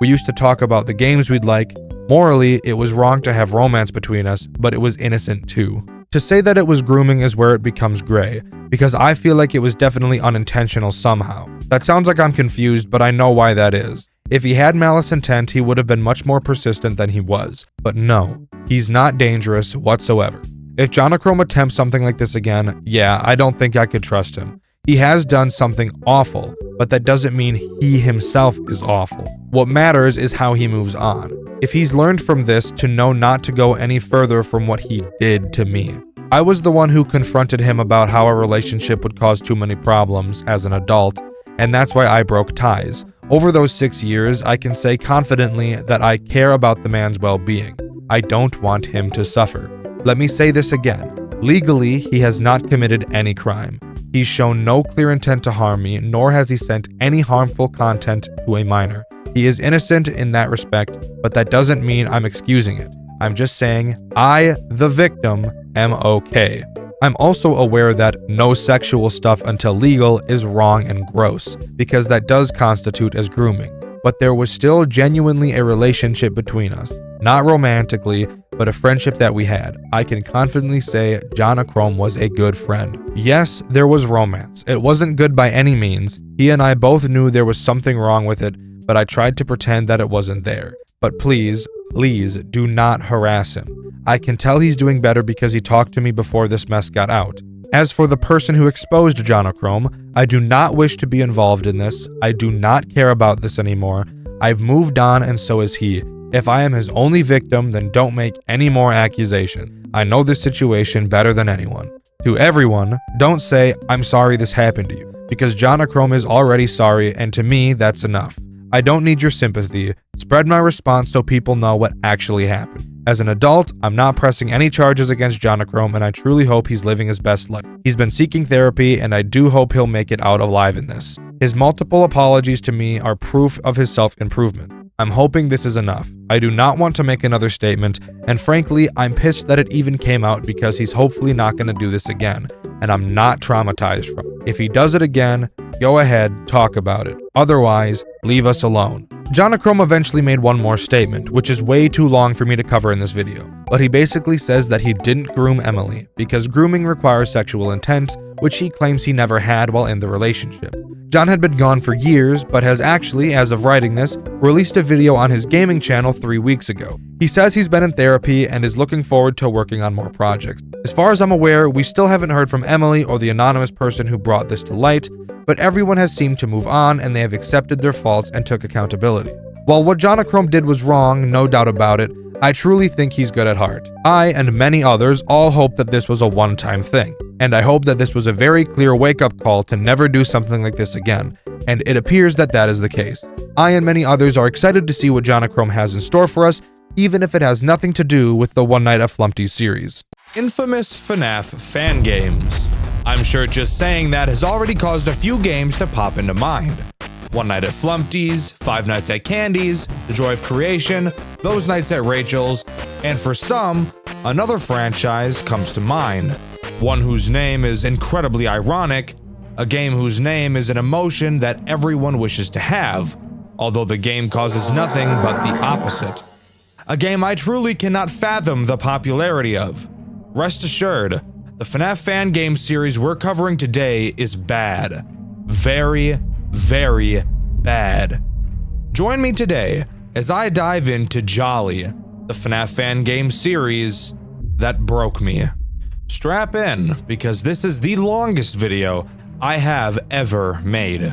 We used to talk about the games we'd like. Morally, it was wrong to have romance between us, but it was innocent too. To say that it was grooming is where it becomes gray, because I feel like it was definitely unintentional somehow. That sounds like I'm confused, but I know why that is. If he had malice intent, he would have been much more persistent than he was. But no, he's not dangerous whatsoever. If Jonachrome attempts something like this again, yeah, I don't think I could trust him. He has done something awful, but that doesn't mean he himself is awful. What matters is how he moves on. If he's learned from this to know not to go any further from what he did to me. I was the one who confronted him about how our relationship would cause too many problems as an adult, and that's why I broke ties. Over those 6 years, I can say confidently that I care about the man's well-being. I don't want him to suffer. Let me say this again. Legally, he has not committed any crime. He's shown no clear intent to harm me, nor has he sent any harmful content to a minor. He is innocent in that respect, but that doesn't mean I'm excusing it. I'm just saying I, the victim, am okay. I'm also aware that no sexual stuff until legal is wrong and gross, because that does constitute as grooming. But there was still genuinely a relationship between us. Not romantically, but a friendship that we had. I can confidently say Jonachrome was a good friend. Yes, there was romance. It wasn't good by any means. He and I both knew there was something wrong with it, but I tried to pretend that it wasn't there. But please do not harass him. I can tell he's doing better because he talked to me before this mess got out. As for the person who exposed Jonachrome, I do not wish to be involved in this. I do not care about this anymore. I've moved on and so has he. If I am his only victim, then don't make any more accusations. I know this situation better than anyone. To everyone, don't say, I'm sorry this happened to you, because Jonachrome is already sorry, and to me, that's enough. I don't need your sympathy. Spread my response so people know what actually happened. As an adult, I'm not pressing any charges against Jonachrome, and I truly hope he's living his best life. He's been seeking therapy, and I do hope he'll make it out alive in this. His multiple apologies to me are proof of his self-improvement. I'm hoping this is enough. I do not want to make another statement, and frankly, I'm pissed that it even came out because he's hopefully not going to do this again, and I'm not traumatized from it. If he does it again, go ahead, talk about it. Otherwise, leave us alone. Jonachrome eventually made one more statement, which is way too long for me to cover in this video, but he basically says that he didn't groom Emily, because grooming requires sexual intent, which he claims he never had while in the relationship. John had been gone for years, but has actually, as of writing this, released a video on his gaming channel 3 weeks ago. He says he's been in therapy and is looking forward to working on more projects. As far as I'm aware, we still haven't heard from Emily or the anonymous person who brought this to light, but everyone has seemed to move on and they have accepted their faults and took accountability. While what Jonachrome did was wrong, no doubt about it, I truly think he's good at heart. I and many others all hope that this was a one-time thing, and I hope that this was a very clear wake-up call to never do something like this again, and it appears that that is the case. I and many others are excited to see what Jonachrome has in store for us, even if it has nothing to do with the One Night at Flumpty's series. Infamous FNAF fan games. I'm sure just saying that has already caused a few games to pop into mind. One Night at Flumpty's, Five Nights at Candy's, The Joy of Creation, Those Nights at Rachel's, and for some, another franchise comes to mind. One whose name is incredibly ironic, a game whose name is an emotion that everyone wishes to have, although the game causes nothing but the opposite. A game I truly cannot fathom the popularity of. Rest assured, the FNAF fan game series we're covering today is bad. Very, very bad. Join me today as I dive into Jolly, the FNAF fan game series that broke me. Strap in, because this is the longest video I have ever made.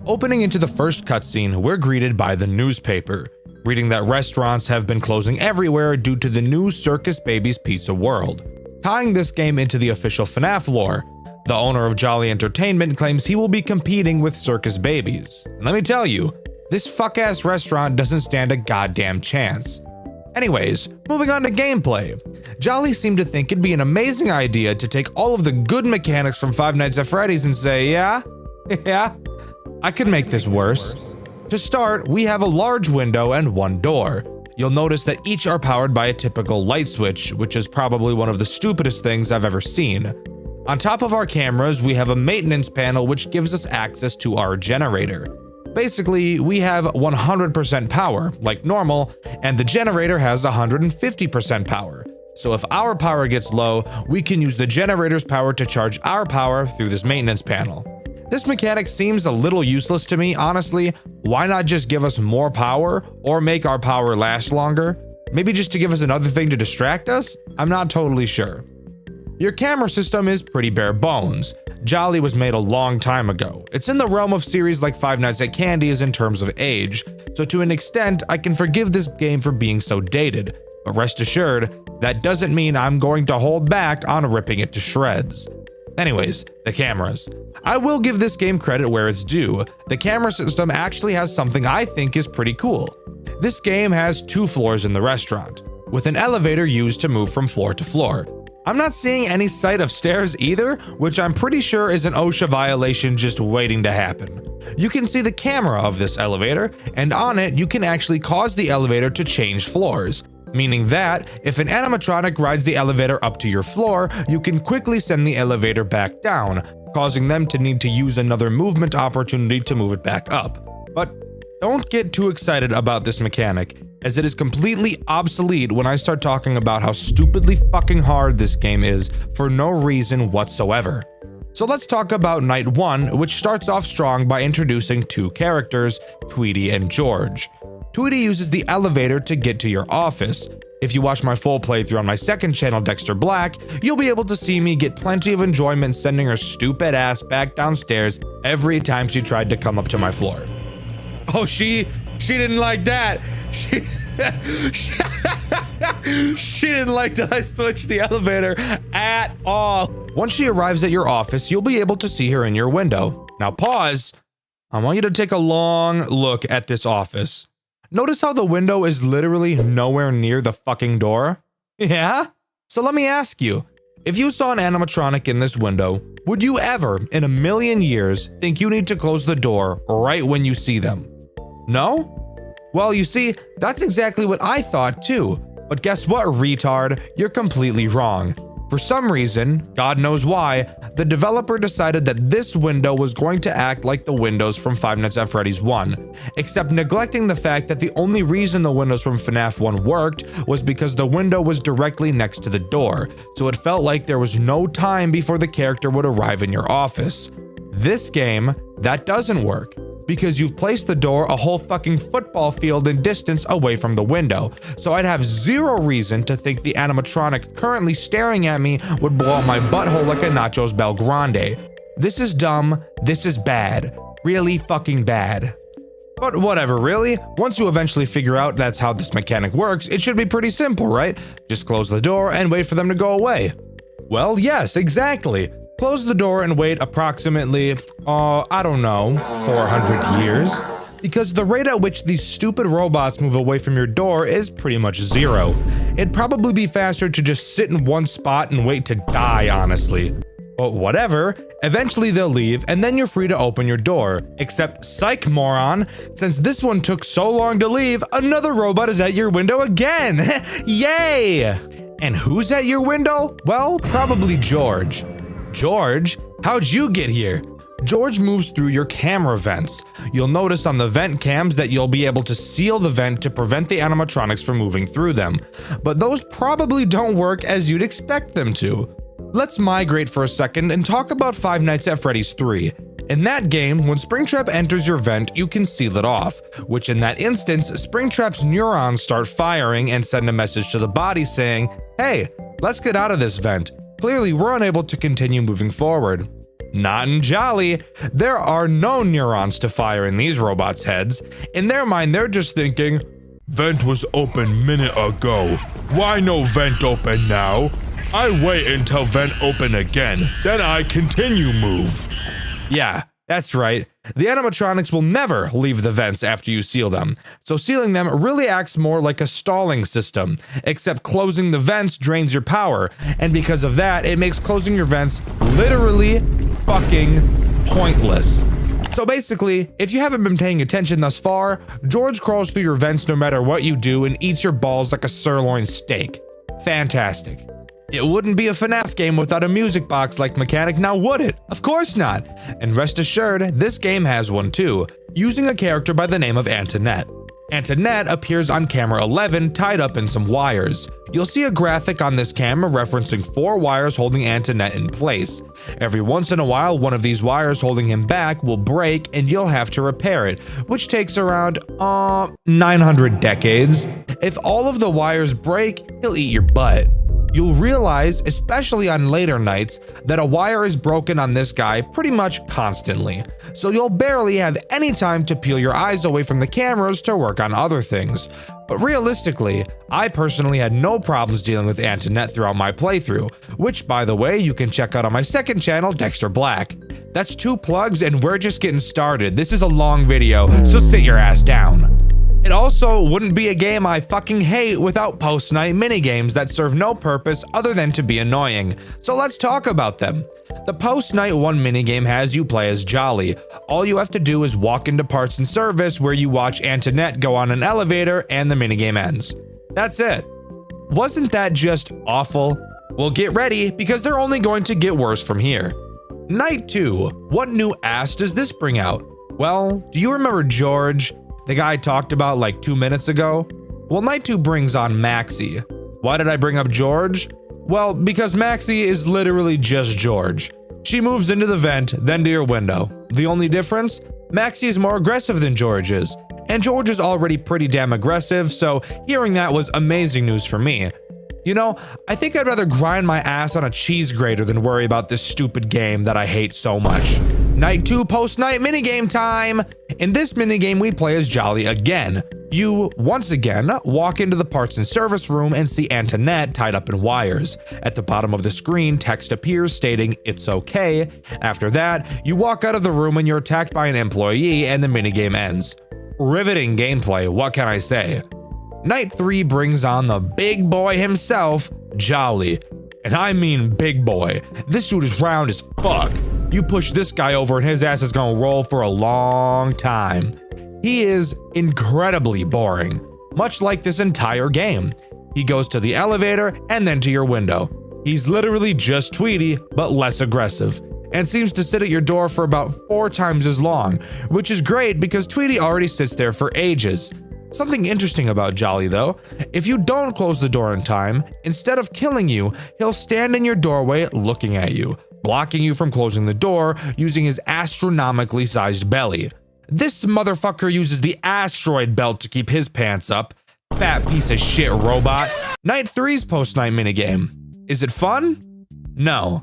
Opening into the first cutscene, we're greeted by the newspaper, reading that restaurants have been closing everywhere due to the new Circus Babies Pizza World. Tying this game into the official FNAF lore, the owner of Jolly Entertainment claims he will be competing with Circus Babies. And let me tell you, this fuck-ass restaurant doesn't stand a goddamn chance. Anyways, moving on to gameplay. Jolly seemed to think it'd be an amazing idea to take all of the good mechanics from Five Nights at Freddy's and say, yeah, I could make this worse. To start, we have a large window and one door. You'll notice that each are powered by a typical light switch, which is probably one of the stupidest things I've ever seen. On top of our cameras, we have a maintenance panel which gives us access to our generator. Basically, we have 100% power, like normal, and the generator has 150% power. So if our power gets low, we can use the generator's power to charge our power through this maintenance panel. This mechanic seems a little useless to me, honestly. Why not just give us more power or make our power last longer? Maybe just to give us another thing to distract us? I'm not totally sure. Your camera system is pretty bare bones. Jolly was made a long time ago. It's in the realm of series like Five Nights at Candy's in terms of age, so to an extent, I can forgive this game for being so dated. But rest assured, that doesn't mean I'm going to hold back on ripping it to shreds. Anyways, the cameras. I will give this game credit where it's due. The camera system actually has something I think is pretty cool. This game has 2 floors in the restaurant, with an elevator used to move from floor to floor. I'm not seeing any sight of stairs either, which I'm pretty sure is an OSHA violation just waiting to happen. You can see the camera of this elevator, and on it you can actually cause the elevator to change floors, meaning that if an animatronic rides the elevator up to your floor, you can quickly send the elevator back down, causing them to need to use another movement opportunity to move it back up. But don't get too excited about this mechanic, as it is completely obsolete when I start talking about how stupidly fucking hard this game is for no reason whatsoever. So let's talk about Night 1, which starts off strong by introducing 2 characters, Tweety and George. Tweety uses the elevator to get to your office. If you watch my full playthrough on my second channel, Dexter Black, you'll be able to see me get plenty of enjoyment sending her stupid ass back downstairs every time she tried to come up to my floor. Oh, she didn't like that. She didn't like that I switched the elevator at all. Once she arrives at your office, you'll be able to see her in your window. Now pause. I want you to take a long look at this office. Notice how the window is literally nowhere near the fucking door? Yeah? So let me ask you, if you saw an animatronic in this window, would you ever, in a million years, think you need to close the door right when you see them? No? Well, you see, that's exactly what I thought too. But guess what, retard? You're completely wrong. For some reason, God knows why, the developer decided that this window was going to act like the windows from Five Nights at Freddy's 1, except neglecting the fact that the only reason the windows from FNAF 1 worked was because the window was directly next to the door, so it felt like there was no time before the character would arrive in your office. This game, that doesn't work, because you've placed the door a whole fucking football field in distance away from the window, so I'd have zero reason to think the animatronic currently staring at me would blow out my butthole like a Nachos Bel Grande. This is dumb, this is bad. Really fucking bad. But whatever, really. Once you eventually figure out that's how this mechanic works, it should be pretty simple, right? Just close the door and wait for them to go away. Well, yes, exactly. Close the door and wait approximately, I don't know, 400 years. Because the rate at which these stupid robots move away from your door is pretty much zero. It'd probably be faster to just sit in one spot and wait to die, honestly. But whatever, eventually they'll leave and then you're free to open your door. Except, psych moron, since this one took so long to leave, another robot is at your window again! Yay! And who's at your window? Well, probably George. George? How'd you get here? George moves through your camera vents. You'll notice on the vent cams that you'll be able to seal the vent to prevent the animatronics from moving through them. But those probably don't work as you'd expect them to. Let's migrate for a second and talk about Five Nights at Freddy's 3. In that game, when Springtrap enters your vent, you can seal it off, which in that instance, Springtrap's neurons start firing and send a message to the body saying, "Hey, let's get out of this vent. Clearly, we're unable to continue moving forward." Not in Jolly. There are no neurons to fire in these robots' heads. In their mind, they're just thinking, "Vent was open minute ago. Why no vent open now? I wait until vent open again, then I continue move." Yeah, that's right. The animatronics will never leave the vents after you seal them, so sealing them really acts more like a stalling system, except closing the vents drains your power, and because of that, it makes closing your vents literally fucking pointless. So basically, if you haven't been paying attention thus far, George crawls through your vents no matter what you do and eats your balls like a sirloin steak. Fantastic. It wouldn't be a FNAF game without a music box like mechanic, now would it? Of course not. And rest assured, this game has one too, using a character by the name of Antoinette. Antoinette appears on camera 11 tied up in some wires. You'll see a graphic on this camera referencing 4 wires holding Antoinette in place. Every once in a while, one of these wires holding him back will break and you'll have to repair it, which takes around 900 decades. If all of the wires break, he'll eat your butt. You'll realize, especially on later nights, that a wire is broken on this guy pretty much constantly, so you'll barely have any time to peel your eyes away from the cameras to work on other things. But realistically, I personally had no problems dealing with Antoinette throughout my playthrough, which by the way, you can check out on my second channel, Dexter Black. That's 2 plugs and we're just getting started. This is a long video, so sit your ass down. It also wouldn't be a game I fucking hate without post-night minigames that serve no purpose other than to be annoying. So let's talk about them. The post-night 1 minigame has you play as Jolly. All you have to do is walk into parts and service where you watch Antoinette go on an elevator and the minigame ends. That's it. Wasn't that just awful? Well, get ready because they're only going to get worse from here. Night 2. What new ass does this bring out? Well, do you remember George? The guy I talked about like 2 minutes ago? Well, Night 2 brings on Maxie. Why did I bring up George? Well, because Maxie is literally just George. She moves into the vent, then to your window. The only difference? Maxie is more aggressive than George is. And George is already pretty damn aggressive, so hearing that was amazing news for me. You know, I think I'd rather grind my ass on a cheese grater than worry about this stupid game that I hate so much. Night 2 post-night minigame time! In this minigame, we play as Jolly again. You, once again, walk into the parts and service room and see Antoinette tied up in wires. At the bottom of the screen, text appears stating, "It's okay." After that, you walk out of the room and you're attacked by an employee and the minigame ends. Riveting gameplay, what can I say? Night 3 brings on the big boy himself, Jolly. And I mean big boy. This dude is round as fuck. You push this guy over and his ass is gonna roll for a long time. He is incredibly boring, much like this entire game. He goes to the elevator and then to your window. He's literally just Tweety, but less aggressive, and seems to sit at your door for about 4 times as long, which is great because Tweety already sits there for ages. Something interesting about Jolly though, if you don't close the door in time, instead of killing you, he'll stand in your doorway looking at you, blocking you from closing the door using his astronomically sized belly. This motherfucker uses the asteroid belt to keep his pants up. Fat piece of shit robot. Night 3's post-night minigame. Is it fun? No.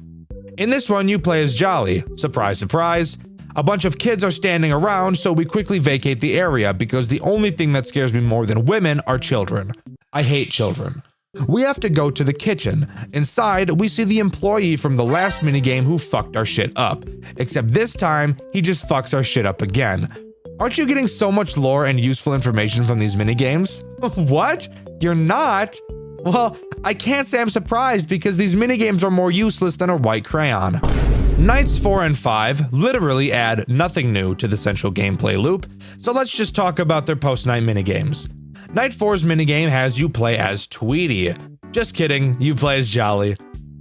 In this one, you play as Jolly. Surprise, surprise. A bunch of kids are standing around, so we quickly vacate the area because the only thing that scares me more than women are children. I hate children. We have to go to the kitchen. Inside, we see the employee from the last minigame who fucked our shit up. Except this time, he just fucks our shit up again. Aren't you getting so much lore and useful information from these minigames? What? You're not? Well, I can't say I'm surprised because these minigames are more useless than a white crayon. Nights 4 and 5 literally add nothing new to the central gameplay loop, so let's just talk about their post-night minigames. Night 4's minigame has you play as Tweety. Just kidding, you play as Jolly.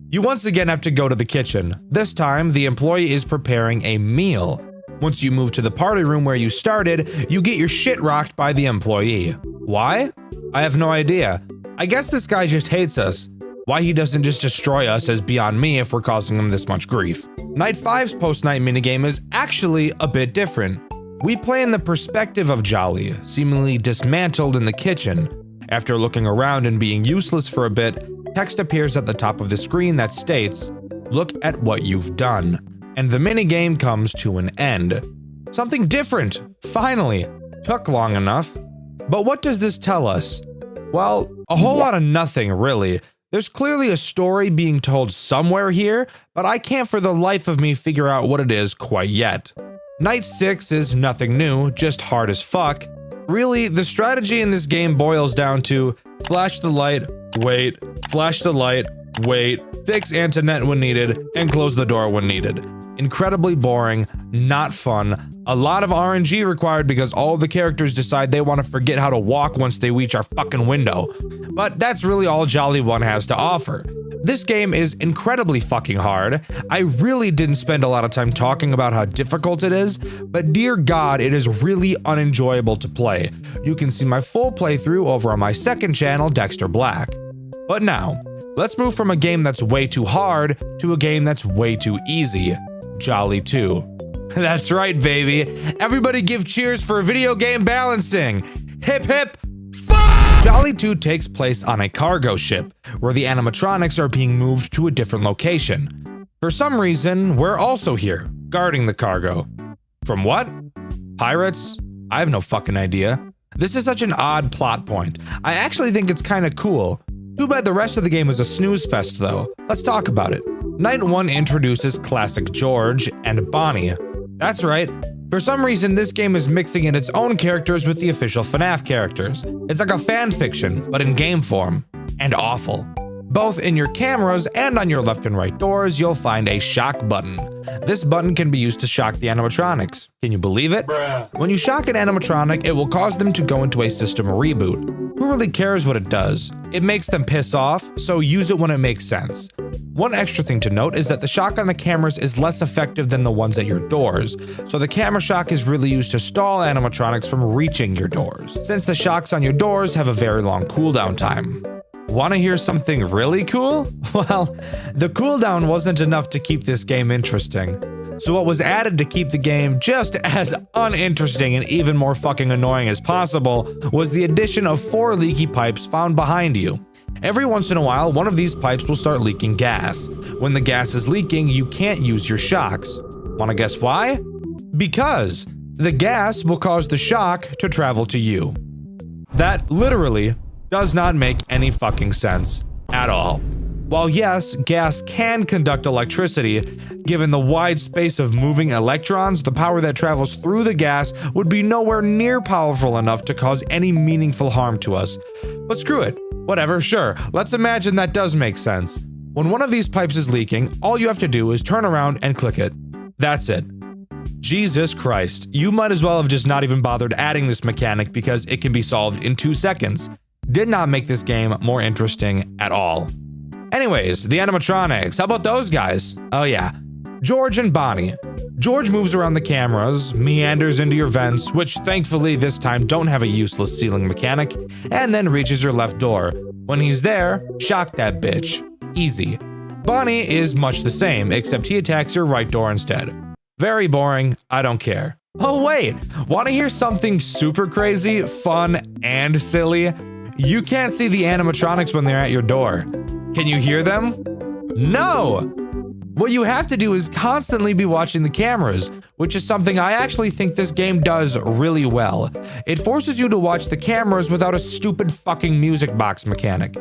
You once again have to go to the kitchen. This time, the employee is preparing a meal. Once you move to the party room where you started, you get your shit rocked by the employee. Why? I have no idea. I guess this guy just hates us. Why he doesn't just destroy us is beyond me if we're causing him this much grief. Night 5's post-night minigame is actually a bit different. We play in the perspective of Jolly, seemingly dismantled in the kitchen. After looking around and being useless for a bit, text appears at the top of the screen that states, "Look at what you've done." And the minigame comes to an end. Something different, finally. Took long enough. But what does this tell us? Well, a whole lot of nothing, really. There's clearly a story being told somewhere here, but I can't for the life of me figure out what it is quite yet. Night 6 is nothing new, just hard as fuck. Really, the strategy in this game boils down to flash the light, wait, flash the light, wait, fix Antoinette when needed, and close the door when needed. Incredibly boring, not fun, a lot of RNG required because all the characters decide they want to forget how to walk once they reach our fucking window. But that's really all Jolly 1 has to offer. This game is incredibly fucking hard. I really didn't spend a lot of time talking about how difficult it is, but dear God, it is really unenjoyable to play. You can see my full playthrough over on my second channel, Dexter Black. But now, let's move from a game that's way too hard to a game that's way too easy. Jolly 2. That's right, baby. Everybody give cheers for video game balancing. Hip hip. Fuck! Jolly 2 takes place on a cargo ship, where the animatronics are being moved to a different location. For some reason, we're also here, guarding the cargo. From what? Pirates? I have no fucking idea. This is such an odd plot point. I actually think it's kinda cool. Too bad the rest of the game is a snooze fest though. Let's talk about it. Night 1 introduces classic George and Bonnie. That's right. For some reason, this game is mixing in its own characters with the official FNAF characters. It's like a fan fiction, but in game form. And awful. Both in your cameras and on your left and right doors, you'll find a shock button. This button can be used to shock the animatronics. Can you believe it? When you shock an animatronic, it will cause them to go into a system reboot. Who really cares what it does? It makes them piss off, so use it when it makes sense. One extra thing to note is that the shock on the cameras is less effective than the ones at your doors, so the camera shock is really used to stall animatronics from reaching your doors, since the shocks on your doors have a very long cooldown time. Want to hear something really cool? Well, the cooldown wasn't enough to keep this game interesting. So what was added to keep the game just as uninteresting and even more fucking annoying as possible was the addition of 4 leaky pipes found behind you. Every once in a while, one of these pipes will start leaking gas. When the gas is leaking, you can't use your shocks. Wanna guess why? Because the gas will cause the shock to travel to you. That literally does not make any fucking sense at all. While yes, gas can conduct electricity, given the wide space of moving electrons, the power that travels through the gas would be nowhere near powerful enough to cause any meaningful harm to us. But screw it. Whatever, sure. Let's imagine that does make sense. When one of these pipes is leaking, all you have to do is turn around and click it. That's it. Jesus Christ. You might as well have just not even bothered adding this mechanic because it can be solved in 2 seconds. Did not make this game more interesting at all. Anyways, the animatronics, how about those guys? Oh yeah, George and Bonnie. George moves around the cameras, meanders into your vents, which thankfully this time don't have a useless ceiling mechanic, and then reaches your left door. When he's there, shock that bitch. Easy. Bonnie is much the same, except he attacks your right door instead. Very boring, I don't care. Oh wait, wanna hear something super crazy, fun, and silly? You can't see the animatronics when they're at your door. Can you hear them? No! What you have to do is constantly be watching the cameras, which is something I actually think this game does really well. It forces you to watch the cameras without a stupid fucking music box mechanic.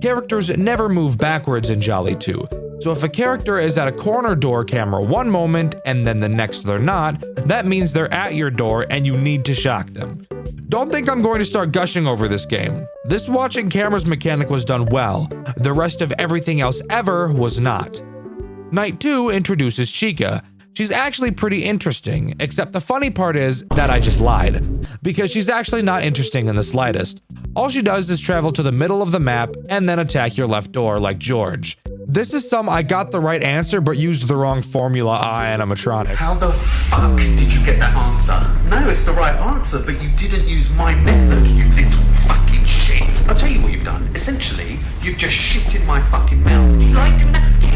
Characters never move backwards in Jolly 2, so if a character is at a corner door camera one moment and then the next they're not, that means they're at your door and you need to shock them. Don't think I'm going to start gushing over this game. This watching cameras mechanic was done well. The rest of everything else ever was not. Night 2 introduces Chica. She's actually pretty interesting, except the funny part is that I just lied, because she's actually not interesting in the slightest. All she does is travel to the middle of the map and then attack your left door like George. This is some I got the right answer but used the wrong formula animatronic. How the fuck did you get that answer? No, it's the right answer, but you didn't use my method, you little fucking shit. I'll tell you what you've done. Essentially, you've just shit in my fucking mouth. Do you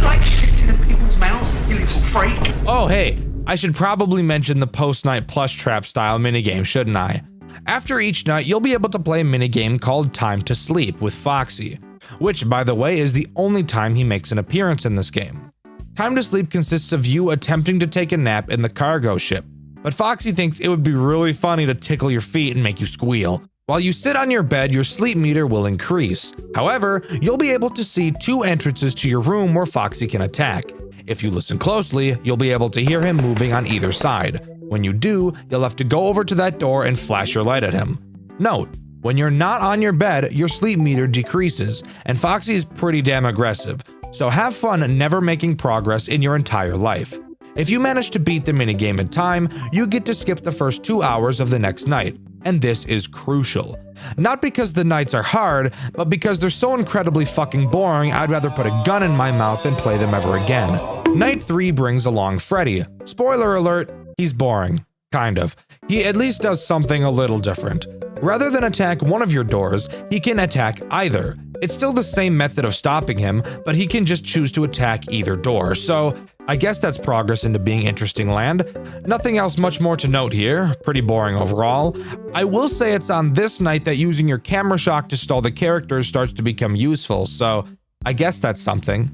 like shitting in people's mouths, you little freak? Oh hey, I should probably mention the post-night plush trap style minigame, shouldn't I? After each night, you'll be able to play a minigame called Time to Sleep with Foxy, which, by the way, is the only time he makes an appearance in this game. Time to Sleep consists of you attempting to take a nap in the cargo ship, but Foxy thinks it would be really funny to tickle your feet and make you squeal. While you sit on your bed, your sleep meter will increase. However, you'll be able to see 2 entrances to your room where Foxy can attack. If you listen closely, you'll be able to hear him moving on either side. When you do, you'll have to go over to that door and flash your light at him. Note, when you're not on your bed, your sleep meter decreases, and Foxy is pretty damn aggressive, so have fun never making progress in your entire life. If you manage to beat the minigame in time, you get to skip the first 2 hours of the next night, and this is crucial. Not because the nights are hard, but because they're so incredibly fucking boring I'd rather put a gun in my mouth than play them ever again. Night 3 brings along Freddy. Spoiler alert, he's boring. Kind of. He at least does something a little different. Rather than attack one of your doors, he can attack either. It's still the same method of stopping him, but he can just choose to attack either door, so I guess that's progress into being interesting land. Nothing else much more to note here, pretty boring overall. I will say it's on this night that using your camera shock to stall the characters starts to become useful, so I guess that's something.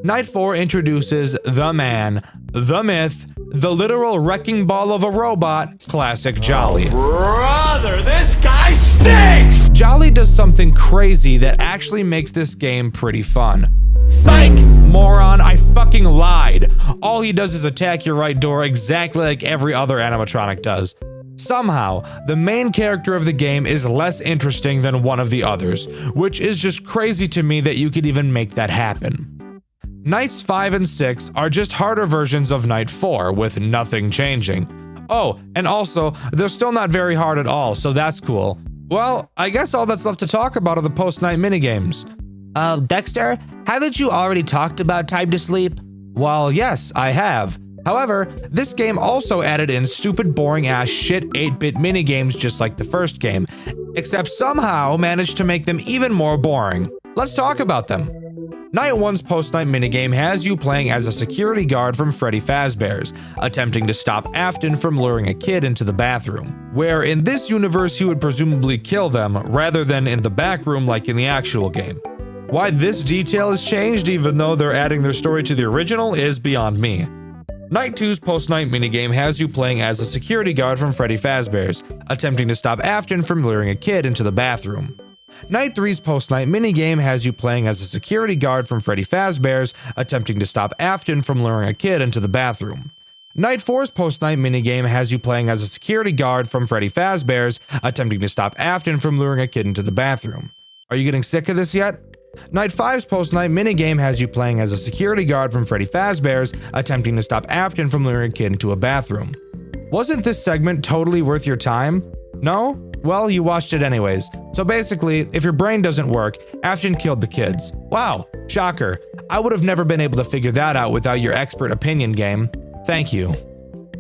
Night 4 introduces the man, the myth, the literal wrecking ball of a robot, Classic Jolly. Brother, this guy stinks! Jolly does something crazy that actually makes this game pretty fun. Psych! Moron, I fucking lied. All he does is attack your right door exactly like every other animatronic does. Somehow, the main character of the game is less interesting than one of the others, which is just crazy to me that you could even make that happen. Nights 5 and 6 are just harder versions of Night 4, with nothing changing. Oh, and also, they're still not very hard at all, so that's cool. Well, I guess all that's left to talk about are the post-night minigames. Dexter, haven't you already talked about Time to Sleep? Well, yes, I have. However, this game also added in stupid boring-ass shit 8-bit minigames just like the first game, except somehow managed to make them even more boring. Let's talk about them. Night 1's post-night minigame has you playing as a security guard from Freddy Fazbear's, attempting to stop Afton from luring a kid into the bathroom, where in this universe he would presumably kill them, rather than in the back room like in the actual game. Why this detail is changed even though they're adding their story to the original is beyond me. Night 2's post-night minigame has you playing as a security guard from Freddy Fazbear's, attempting to stop Afton from luring a kid into the bathroom. Night 3's post-night minigame has you playing as a security guard from Freddy Fazbear's, attempting to stop Afton from luring a kid into the bathroom. Night 4's post-night minigame has you playing as a security guard from Freddy Fazbear's, attempting to stop Afton from luring a kid into the bathroom. Are you getting sick of this yet? Night 5's post-night minigame has you playing as a security guard from Freddy Fazbear's, attempting to stop Afton from luring a kid into a bathroom. Wasn't this segment totally worth your time? No? Well, you watched it anyways. So basically, if your brain doesn't work, Afton killed the kids. Wow, shocker. I would have never been able to figure that out without your expert opinion game. Thank you.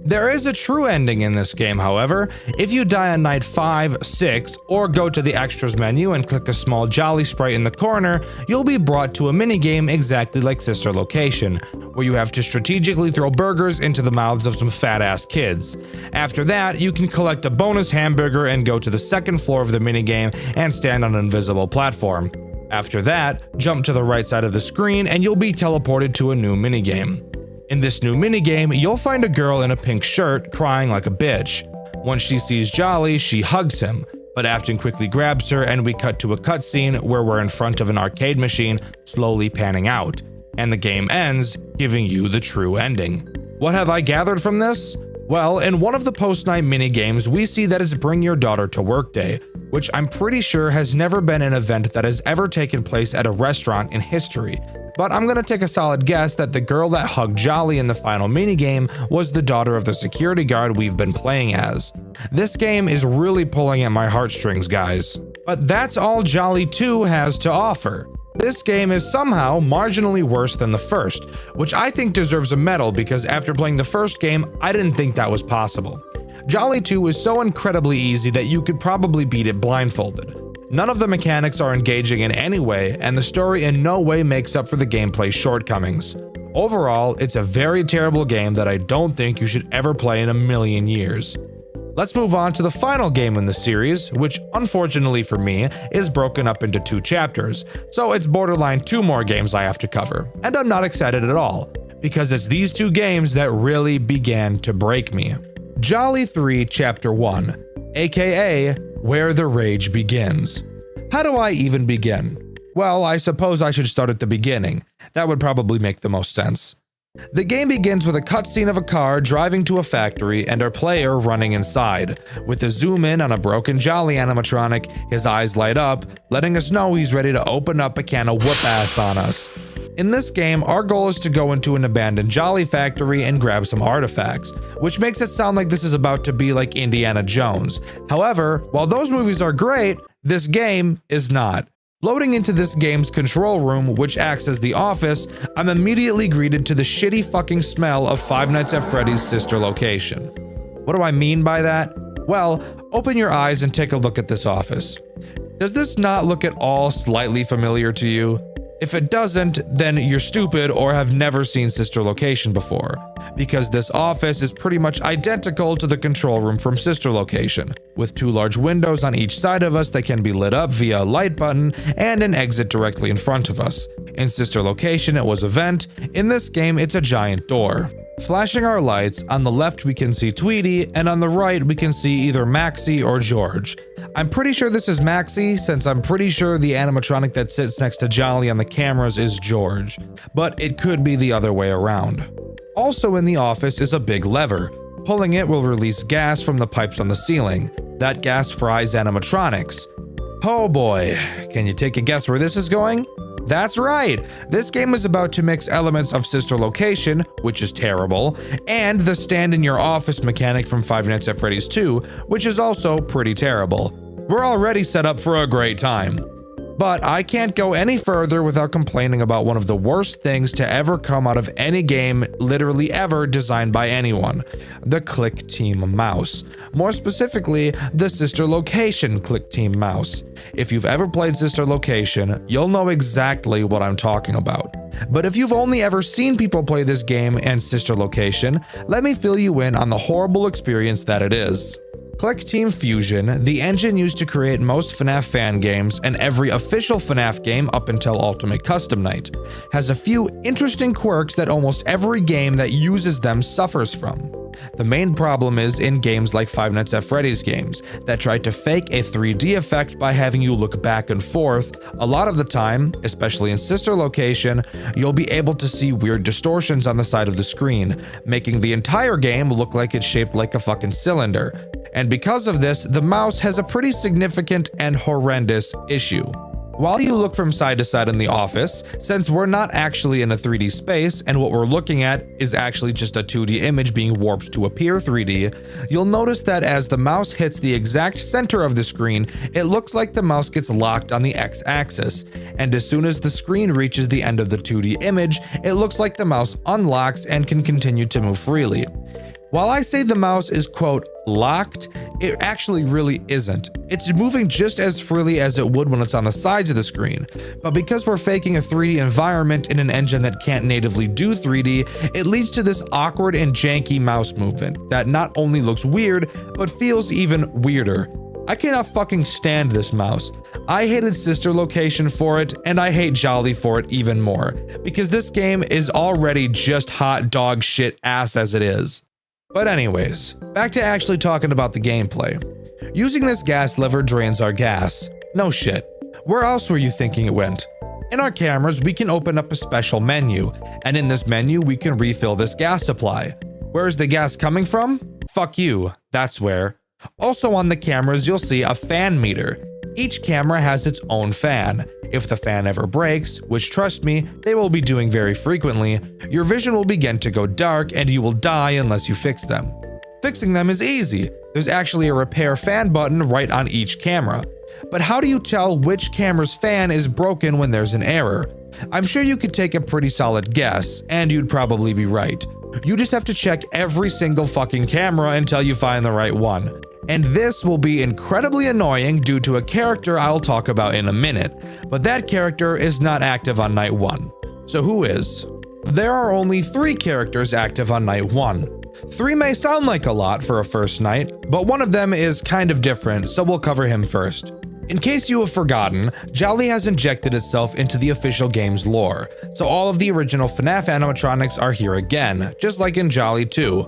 There is a true ending in this game, however. If you die on night 5, 6, or go to the extras menu and click a small Jolly sprite in the corner, you'll be brought to a minigame exactly like Sister Location, where you have to strategically throw burgers into the mouths of some fat-ass kids. After that, you can collect a bonus hamburger and go to the second floor of the minigame and stand on an invisible platform. After that, jump to the right side of the screen and you'll be teleported to a new minigame. In this new minigame, you'll find a girl in a pink shirt crying like a bitch. Once she sees Jolly, she hugs him, but Afton quickly grabs her and we cut to a cutscene where we're in front of an arcade machine, slowly panning out, and the game ends, giving you the true ending. What have I gathered from this? Well, in one of the post-night minigames, we see that it's Bring Your Daughter to Work Day, which I'm pretty sure has never been an event that has ever taken place at a restaurant in history. but I'm gonna take a solid guess that the girl that hugged Jolly in the final minigame was the daughter of the security guard we've been playing as. This game is really pulling at my heartstrings, guys. But that's all Jolly 2 has to offer. This game is somehow marginally worse than the first, which I think deserves a medal because after playing the first game, I didn't think that was possible. Jolly 2 is so incredibly easy that you could probably beat it blindfolded. None of the mechanics are engaging in any way, and the story in no way makes up for the gameplay shortcomings. Overall, it's a very terrible game that I don't think you should ever play in a million years. Let's move on to the final game in the series, which unfortunately for me is broken up into 2 chapters, so it's borderline 2 more games I have to cover, and I'm not excited at all, because it's these 2 games that really began to break me. Jolly 3 Chapter 1, aka Where the Rage Begins. How do I even begin? Well, I suppose I should start at the beginning. That would probably make the most sense. The game begins with a cutscene of a car driving to a factory and our player running inside. With a zoom in on a broken Jolly animatronic, his eyes light up, letting us know he's ready to open up a can of whoop ass on us. In this game, our goal is to go into an abandoned Jolly factory and grab some artifacts, which makes it sound like this is about to be like Indiana Jones. However, while those movies are great, this game is not. Loading into this game's control room, which acts as the office, I'm immediately greeted to the shitty fucking smell of Five Nights at Freddy's sister location. What do I mean by that? Well, open your eyes and take a look at this office. Does this not look at all slightly familiar to you? If it doesn't, then you're stupid or have never seen Sister Location before, because this office is pretty much identical to the control room from Sister Location, with 2 large windows on each side of us that can be lit up via a light button and an exit directly in front of us. In Sister Location, it was a vent. In this game, it's a giant door. Flashing our lights, on the left we can see Tweety, and on the right we can see either Maxie or George. I'm pretty sure this is Maxie, since I'm pretty sure the animatronic that sits next to Jolly on the cameras is George, but it could be the other way around. Also in the office is a big lever. Pulling it will release gas from the pipes on the ceiling. That gas fries animatronics. Oh boy, can you take a guess where this is going? That's right! This game is about to mix elements of Sister Location, which is terrible, and the stand in your office mechanic from Five Nights at Freddy's 2, which is also pretty terrible. We're already set up for a great time. But I can't go any further without complaining about one of the worst things to ever come out of any game literally ever designed by anyone. The Click Team mouse. More specifically, the Sister Location Click Team mouse. If you've ever played Sister Location, you'll know exactly what I'm talking about. But if you've only ever seen people play this game and Sister Location, let me fill you in on the horrible experience that it is. Click Team Fusion, the engine used to create most FNAF fan games and every official FNAF game up until Ultimate Custom Night, has a few interesting quirks that almost every game that uses them suffers from. The main problem is in games like Five Nights at Freddy's games that try to fake a 3D effect by having you look back and forth. A lot of the time, especially in Sister Location, you'll be able to see weird distortions on the side of the screen, making the entire game look like it's shaped like a fucking cylinder. And because of this, the mouse has a pretty significant and horrendous issue. While you look from side to side in the office, since we're not actually in a 3D space and what we're looking at is actually just a 2D image being warped to appear 3D, you'll notice that as the mouse hits the exact center of the screen, it looks like the mouse gets locked on the X-axis, and as soon as the screen reaches the end of the 2D image, it looks like the mouse unlocks and can continue to move freely. While I say the mouse is, quote, locked, it actually really isn't. It's moving just as freely as it would when it's on the sides of the screen, but because we're faking a 3D environment in an engine that can't natively do 3D, it leads to this awkward and janky mouse movement that not only looks weird, but feels even weirder. I cannot fucking stand this mouse. I hated Sister Location for it, and I hate Jolly for it even more, because this game is already just hot dog shit ass as it is. But anyways, back to actually talking about the gameplay. Using this gas lever drains our gas. No shit. Where else were you thinking it went? In our cameras, we can open up a special menu, and in this menu, we can refill this gas supply. Where is the gas coming from? Fuck you, that's where. Also on the cameras, you'll see a fan meter. Each camera has its own fan. If the fan ever breaks, which trust me, they will be doing very frequently, your vision will begin to go dark and you will die unless you fix them. Fixing them is easy. There's actually a repair fan button right on each camera. But how do you tell which camera's fan is broken when there's an error? I'm sure you could take a pretty solid guess, and you'd probably be right. You just have to check every single fucking camera until you find the right one. And this will be incredibly annoying due to a character I'll talk about in a minute, but that character is not active on night 1. So who is? There are only 3 characters active on night 1. 3 may sound like a lot for a first night, but one of them is kind of different, so we'll cover him first. In case you have forgotten, Jolly has injected itself into the official game's lore, so all of the original FNAF animatronics are here again, just like in Jolly 2.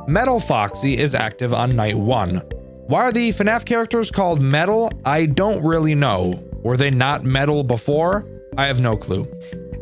Metal Foxy is active on night 1. Why are the FNAF characters called metal? I don't really know. Were they not metal before? I have no clue.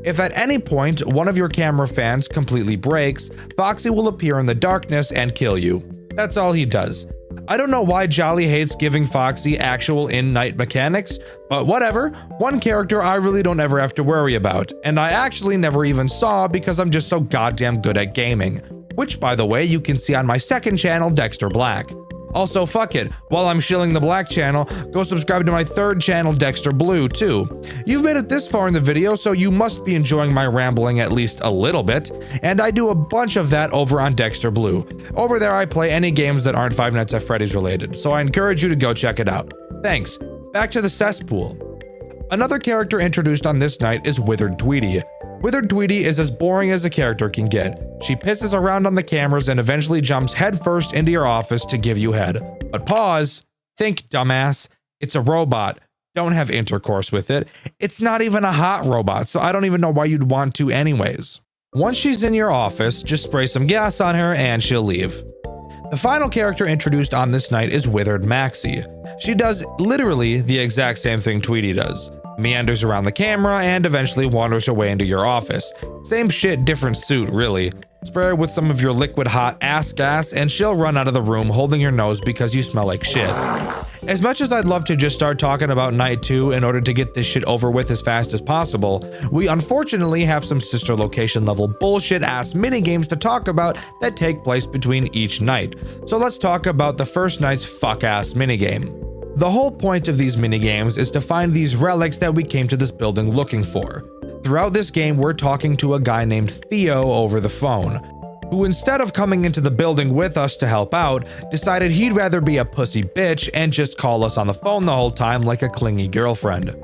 If at any point one of your camera fans completely breaks, Foxy will appear in the darkness and kill you. That's all he does. I don't know why Jolly hates giving Foxy actual in-night mechanics, but whatever. One character I really don't ever have to worry about, and I actually never even saw because I'm just so goddamn good at gaming. Which, by the way, you can see on my second channel, Dexter Black. Also, fuck it, while I'm shilling the Black channel, go subscribe to my third channel, Dexter Blue, too. You've made it this far in the video, so you must be enjoying my rambling at least a little bit, and I do a bunch of that over on Dexter Blue. Over there, I play any games that aren't Five Nights at Freddy's related, so I encourage you to go check it out. Thanks. Back to the cesspool. Another character introduced on this night is Withered Tweety. Withered Tweety is as boring as a character can get. She pisses around on the cameras and eventually jumps headfirst into your office to give you head. But pause. Think, dumbass. It's a robot. Don't have intercourse with it. It's not even a hot robot, so I don't even know why you'd want to anyways. Once she's in your office, just spray some gas on her and she'll leave. The final character introduced on this night is Withered Maxie. She does literally the exact same thing Tweety does. Meanders around the camera and eventually wanders her way into your office. Same shit, different suit, really. Spray her with some of your liquid hot ass gas and she'll run out of the room holding her nose because you smell like shit. As much as I'd love to just start talking about night 2 in order to get this shit over with as fast as possible, we unfortunately have some sister location level bullshit ass minigames to talk about that take place between each night. So let's talk about the first night's fuck ass minigame. The whole point of these minigames is to find these relics that we came to this building looking for. Throughout this game, we're talking to a guy named Theo over the phone, who instead of coming into the building with us to help out, decided he'd rather be a pussy bitch and just call us on the phone the whole time like a clingy girlfriend.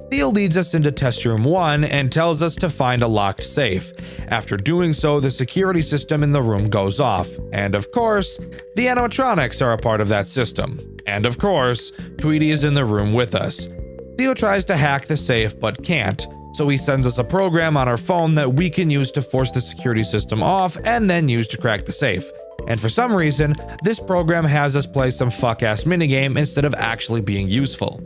Theo leads us into test room 1 and tells us to find a locked safe. After doing so, the security system in the room goes off, and of course, the animatronics are a part of that system. And of course, Tweety is in the room with us. Theo tries to hack the safe but can't, so he sends us a program on our phone that we can use to force the security system off and then use to crack the safe. And for some reason, this program has us play some fuck-ass minigame instead of actually being useful.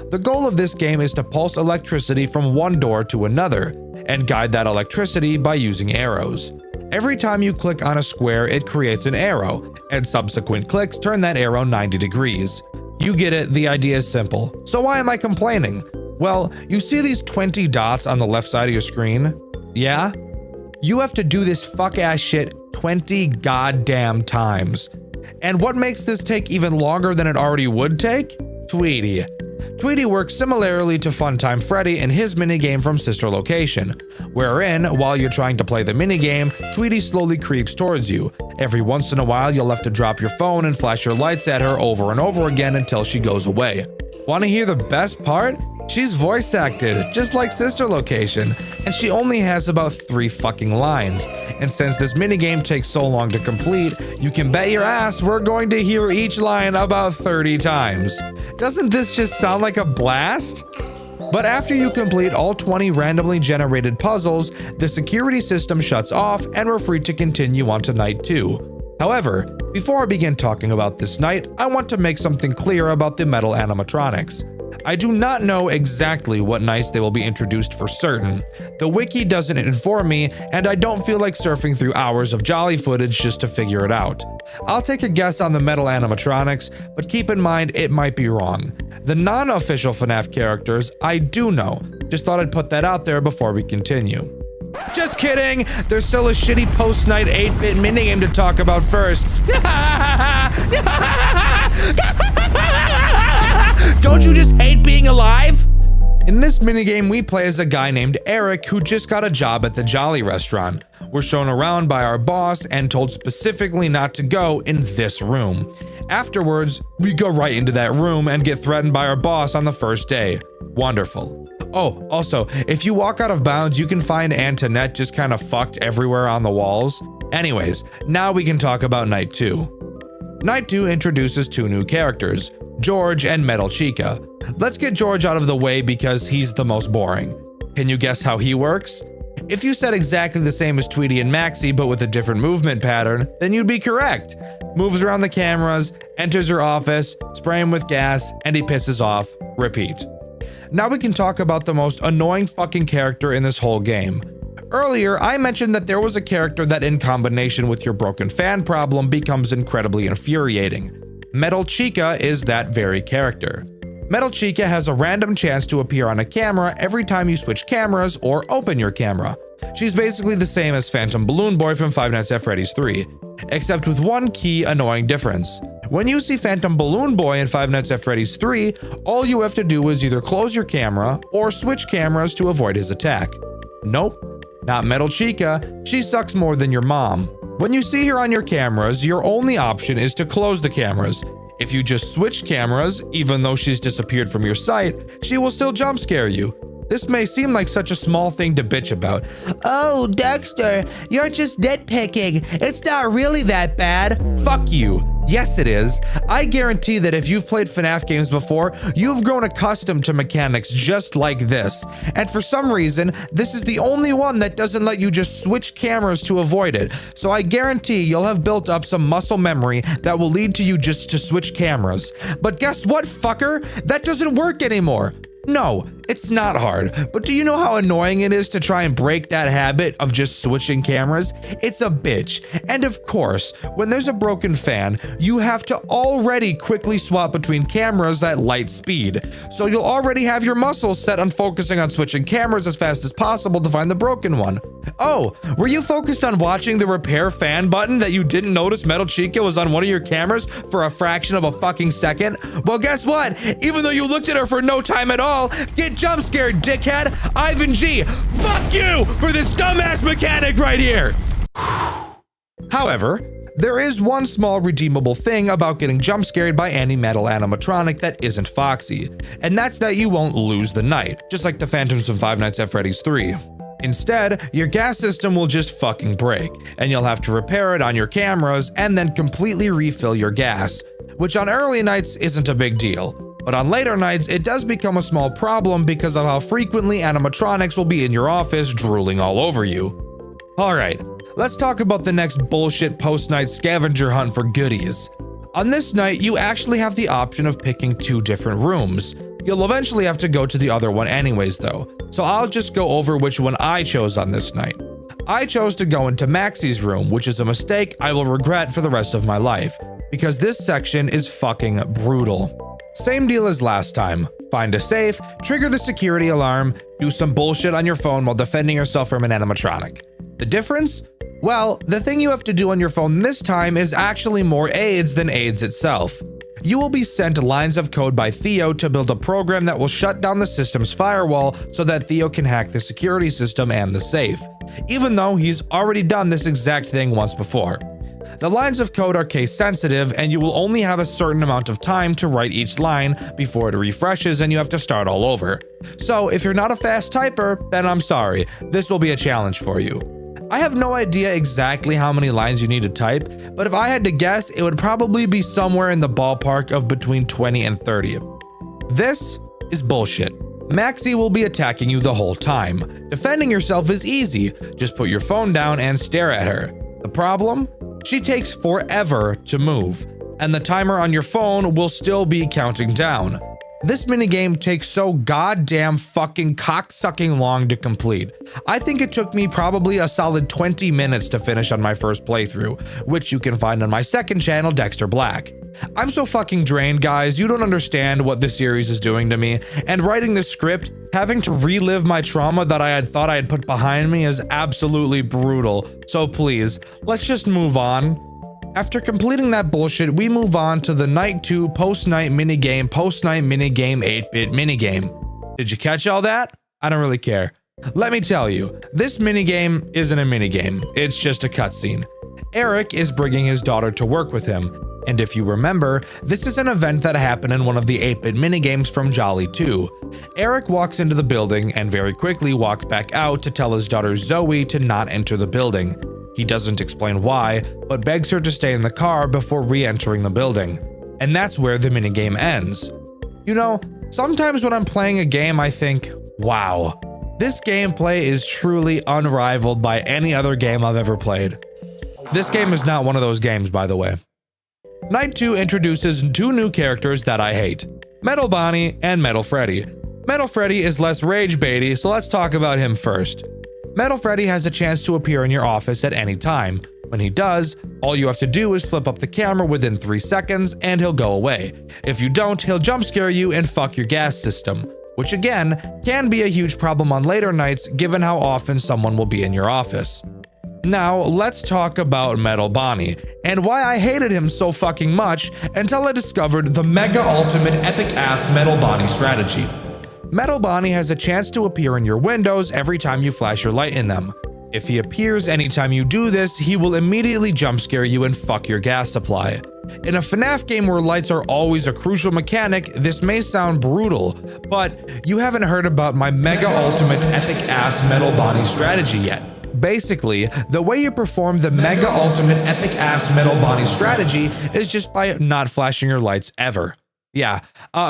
The goal of this game is to pulse electricity from one door to another, and guide that electricity by using arrows. Every time you click on a square, it creates an arrow, and subsequent clicks turn that arrow 90 degrees. You get it, the idea is simple. So why am I complaining? Well, you see these 20 dots on the left side of your screen? Yeah? You have to do this fuck-ass shit 20 goddamn times. And what makes this take even longer than it already would take? Tweety. Tweety works similarly to Funtime Freddy in his minigame from Sister Location, wherein, while you're trying to play the minigame, Tweety slowly creeps towards you. Every once in a while, you'll have to drop your phone and flash your lights at her over and over again until she goes away. Want to hear the best part? She's voice acted, just like Sister Location, and she only has about 3 fucking lines. And since this minigame takes so long to complete, you can bet your ass we're going to hear each line about 30 times. Doesn't this just sound like a blast? But after you complete all 20 randomly generated puzzles, the security system shuts off and we're free to continue on to night 2. However, before I begin talking about this night, I want to make something clear about the metal animatronics. I do not know exactly what nights they will be introduced for certain. The wiki doesn't inform me, and I don't feel like surfing through hours of Jolly footage just to figure it out. I'll take a guess on the metal animatronics, but keep in mind it might be wrong. The non-official FNAF characters I do know. Just thought I'd put that out there before we continue. Just kidding! There's still a shitty post-night 8-bit minigame to talk about first. Don't you just hate being alive? In this minigame, we play as a guy named Eric who just got a job at the Jolly restaurant. We're shown around by our boss and told specifically not to go in this room. Afterwards, we go right into that room and get threatened by our boss on the first day. Wonderful. Oh, also, if you walk out of bounds, you can find Antoinette just kind of fucked everywhere on the walls. Anyways, now we can talk about Night 2. Night 2 introduces two new characters, George and Metal Chica. Let's get George out of the way because he's the most boring. Can you guess how he works? If you said exactly the same as Tweety and Maxie but with a different movement pattern, then you'd be correct. Moves around the cameras, enters your office, spray him with gas, and he pisses off. Repeat. Now we can talk about the most annoying fucking character in this whole game. Earlier, I mentioned that there was a character that in combination with your broken fan problem becomes incredibly infuriating. Metal Chica is that very character. Metal Chica has a random chance to appear on a camera every time you switch cameras or open your camera. She's basically the same as Phantom Balloon Boy from Five Nights at Freddy's 3, except with one key annoying difference. When you see Phantom Balloon Boy in Five Nights at Freddy's 3, all you have to do is either close your camera or switch cameras to avoid his attack. Nope, not Metal Chica, she sucks more than your mom. When you see her on your cameras, your only option is to close the cameras. If you just switch cameras, even though she's disappeared from your sight, she will still jump scare you. This may seem like such a small thing to bitch about. Oh, Dexter, you're just nitpicking. It's not really that bad. Fuck you. Yes, it is. I guarantee that if you've played FNAF games before, you've grown accustomed to mechanics just like this. And for some reason, this is the only one that doesn't let you just switch cameras to avoid it. So I guarantee you'll have built up some muscle memory that will lead to you just to switch cameras. But guess what, fucker? That doesn't work anymore. No, it's not hard, but do you know how annoying it is to try and break that habit of just switching cameras? It's a bitch. And of course, when there's a broken fan, you have to already quickly swap between cameras at light speed. So you'll already have your muscles set on focusing on switching cameras as fast as possible to find the broken one. Oh, were you focused on watching the repair fan button that you didn't notice Metal Chica was on one of your cameras for a fraction of a fucking second? Well, guess what? Even though you looked at her for no time at all, get jump scared, dickhead. Ivan G, fuck you for this dumbass mechanic right here. However, there is one small redeemable thing about getting jump scared by any metal animatronic that isn't Foxy, and that's that you won't lose the night, just like the Phantoms from Five Nights at Freddy's 3. Instead, your gas system will just fucking break, and you'll have to repair it on your cameras and then completely refill your gas, which on early nights isn't a big deal. But on later nights, it does become a small problem because of how frequently animatronics will be in your office drooling all over you. Alright, let's talk about the next bullshit post-night scavenger hunt for goodies. On this night, you actually have the option of picking two different rooms. You'll eventually have to go to the other one anyways though, so I'll just go over which one I chose on this night. I chose to go into Maxie's room, which is a mistake I will regret for the rest of my life, because this section is fucking brutal. Same deal as last time. Find a safe, trigger the security alarm, do some bullshit on your phone while defending yourself from an animatronic. The difference? Well, the thing you have to do on your phone this time is actually more AIDS than AIDS itself. You will be sent lines of code by Theo to build a program that will shut down the system's firewall so that Theo can hack the security system and the safe, even though he's already done this exact thing once before. The lines of code are case sensitive, and you will only have a certain amount of time to write each line before it refreshes and you have to start all over. So if you're not a fast typer, then I'm sorry, this will be a challenge for you. I have no idea exactly how many lines you need to type, but if I had to guess, it would probably be somewhere in the ballpark of between 20 and 30. This is bullshit. Maxie will be attacking you the whole time. Defending yourself is easy, just put your phone down and stare at her. The problem? She takes forever to move, and the timer on your phone will still be counting down. This minigame takes so goddamn fucking cocksucking long to complete. I think it took me probably a solid 20 minutes to finish on my first playthrough, which you can find on my second channel, Dexter Black. I'm so fucking drained, guys, you don't understand what this series is doing to me, and writing this script, having to relive my trauma that I had thought I had put behind me is absolutely brutal. So please, let's just move on. After completing that bullshit, we move on to the Night 2 post-night minigame 8-bit minigame. Did you catch all that? I don't really care. Let me tell you, this minigame isn't a minigame, it's just a cutscene. Eric is bringing his daughter to work with him, and if you remember, this is an event that happened in one of the 8-bit minigames from Jolly 2. Eric walks into the building and very quickly walks back out to tell his daughter Zoe to not enter the building. He doesn't explain why, but begs her to stay in the car before re-entering the building. And that's where the minigame ends. You know, sometimes when I'm playing a game, I think, wow, this gameplay is truly unrivaled by any other game I've ever played. This game is not one of those games, by the way. Night 2 introduces 2 new characters that I hate, Metal Bonnie and Metal Freddy. Metal Freddy is less rage baity, so let's talk about him first. Metal Freddy has a chance to appear in your office at any time. When he does, all you have to do is flip up the camera within 3 seconds and he'll go away. If you don't, he'll jump scare you and fuck your gas system, which again, can be a huge problem on later nights given how often someone will be in your office. Now, let's talk about Metal Bonnie, and why I hated him so fucking much until I discovered the mega ultimate epic ass Metal Bonnie strategy. Metal Bonnie has a chance to appear in your windows every time you flash your light in them. If he appears anytime you do this, he will immediately jump scare you and fuck your gas supply. In a FNAF game where lights are always a crucial mechanic, this may sound brutal, but you haven't heard about my mega ultimate epic ass Metal Bonnie strategy yet. Basically, the way you perform the mega ultimate epic ass Metal Bonnie strategy is just by not flashing your lights ever. Yeah,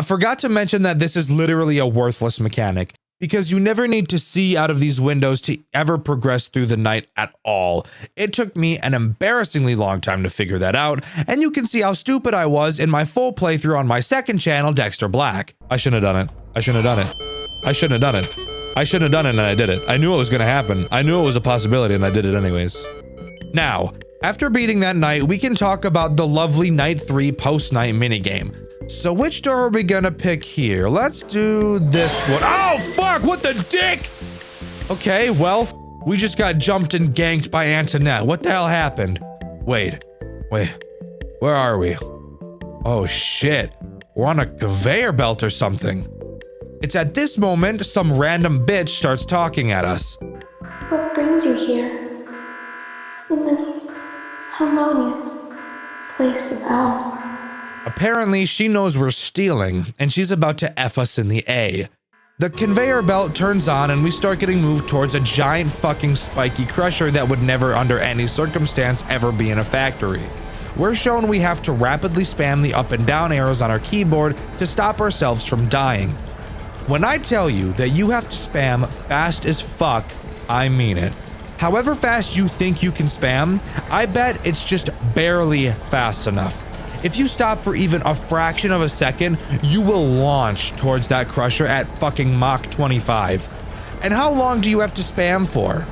forgot to mention that this is literally a worthless mechanic, because you never need to see out of these windows to ever progress through the night at all. It took me an embarrassingly long time to figure that out, and you can see how stupid I was in my full playthrough on my second channel, Dexter Black. I shouldn't have done it. I shouldn't have done it. I shouldn't have done it. I shouldn't have done it and I did it. I knew it was gonna happen. I knew it was a possibility and I did it anyways. Now, after beating that night, we can talk about the lovely Night 3 post-night minigame. So which door are we gonna pick here? Let's do this one. Oh, fuck, what the dick? Okay, well, we just got jumped and ganked by Antoinette. What the hell happened? Wait, where are we? Oh shit, we're on a conveyor belt or something. It's at this moment some random bitch starts talking at us. What brings you here? In this harmonious place of ours? Apparently, she knows we're stealing, and she's about to F us in the A. The conveyor belt turns on and we start getting moved towards a giant fucking spiky crusher that would never under any circumstance ever be in a factory. We're shown we have to rapidly spam the up and down arrows on our keyboard to stop ourselves from dying. When I tell you that you have to spam fast as fuck, I mean it. However fast you think you can spam, I bet it's just barely fast enough. If you stop for even a fraction of a second, you will launch towards that crusher at fucking Mach 25. And how long do you have to spam for?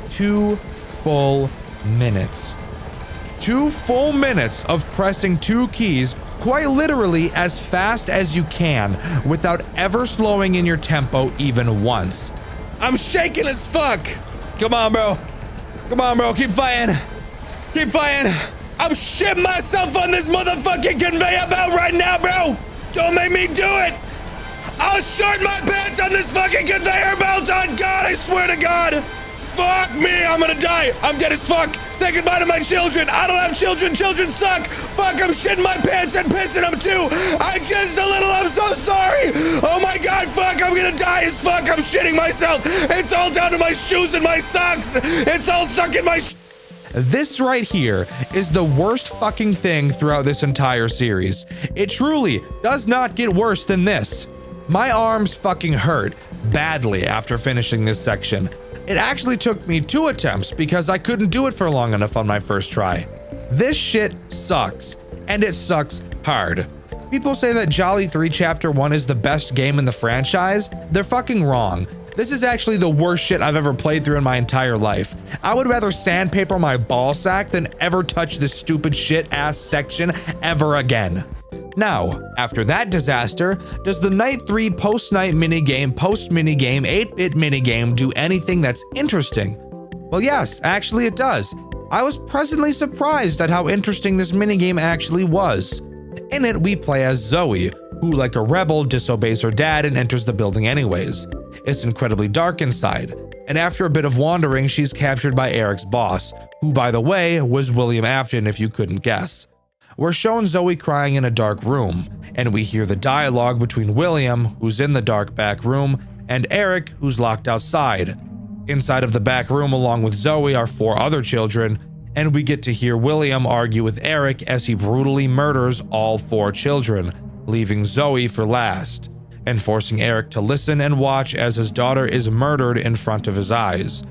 2 full minutes. 2 full minutes of pressing 2 keys, quite literally as fast as you can, without ever slowing in your tempo even once. I'm shaking as fuck! Come on, bro. Come on, bro. Keep fighting. Keep fighting. I'm shitting myself on this motherfucking conveyor belt right now, bro! Don't make me do it! I'll short my pants on this fucking conveyor belt, on God, I swear to God! Fuck me, I'm gonna die! I'm dead as fuck! Say goodbye to my children! I don't have children, children suck! Fuck, I'm shitting my pants and pissing them too! I'm so sorry! Oh my God, fuck, I'm gonna die as fuck! I'm shitting myself! It's all down to my shoes and my socks! It's all stuck in my This right here is the worst fucking thing throughout this entire series. It truly does not get worse than this. My arms fucking hurt badly after finishing this section. It actually took me 2 attempts because I couldn't do it for long enough on my first try. This shit sucks, and it sucks hard. People say that Jolly 3 Chapter 1 is the best game in the franchise. They're fucking wrong. This is actually the worst shit I've ever played through in my entire life. I would rather sandpaper my ball sack than ever touch this stupid shit ass section ever again. Now, after that disaster, does the Night 3 post-night minigame, post-minigame, 8-bit minigame do anything that's interesting? Well, yes, actually it does. I was pleasantly surprised at how interesting this minigame actually was. In it, we play as Zoe, who, like a rebel, disobeys her dad and enters the building anyways. It's incredibly dark inside, and after a bit of wandering, she's captured by Eric's boss, who, by the way, was William Afton if you couldn't guess. We're shown Zoe crying in a dark room, and we hear the dialogue between William, who's in the dark back room, and Eric, who's locked outside. Inside of the back room along with Zoe are 4 other children, and we get to hear William argue with Eric as he brutally murders all 4 children, leaving Zoe for last, and forcing Eric to listen and watch as his daughter is murdered in front of his eyes.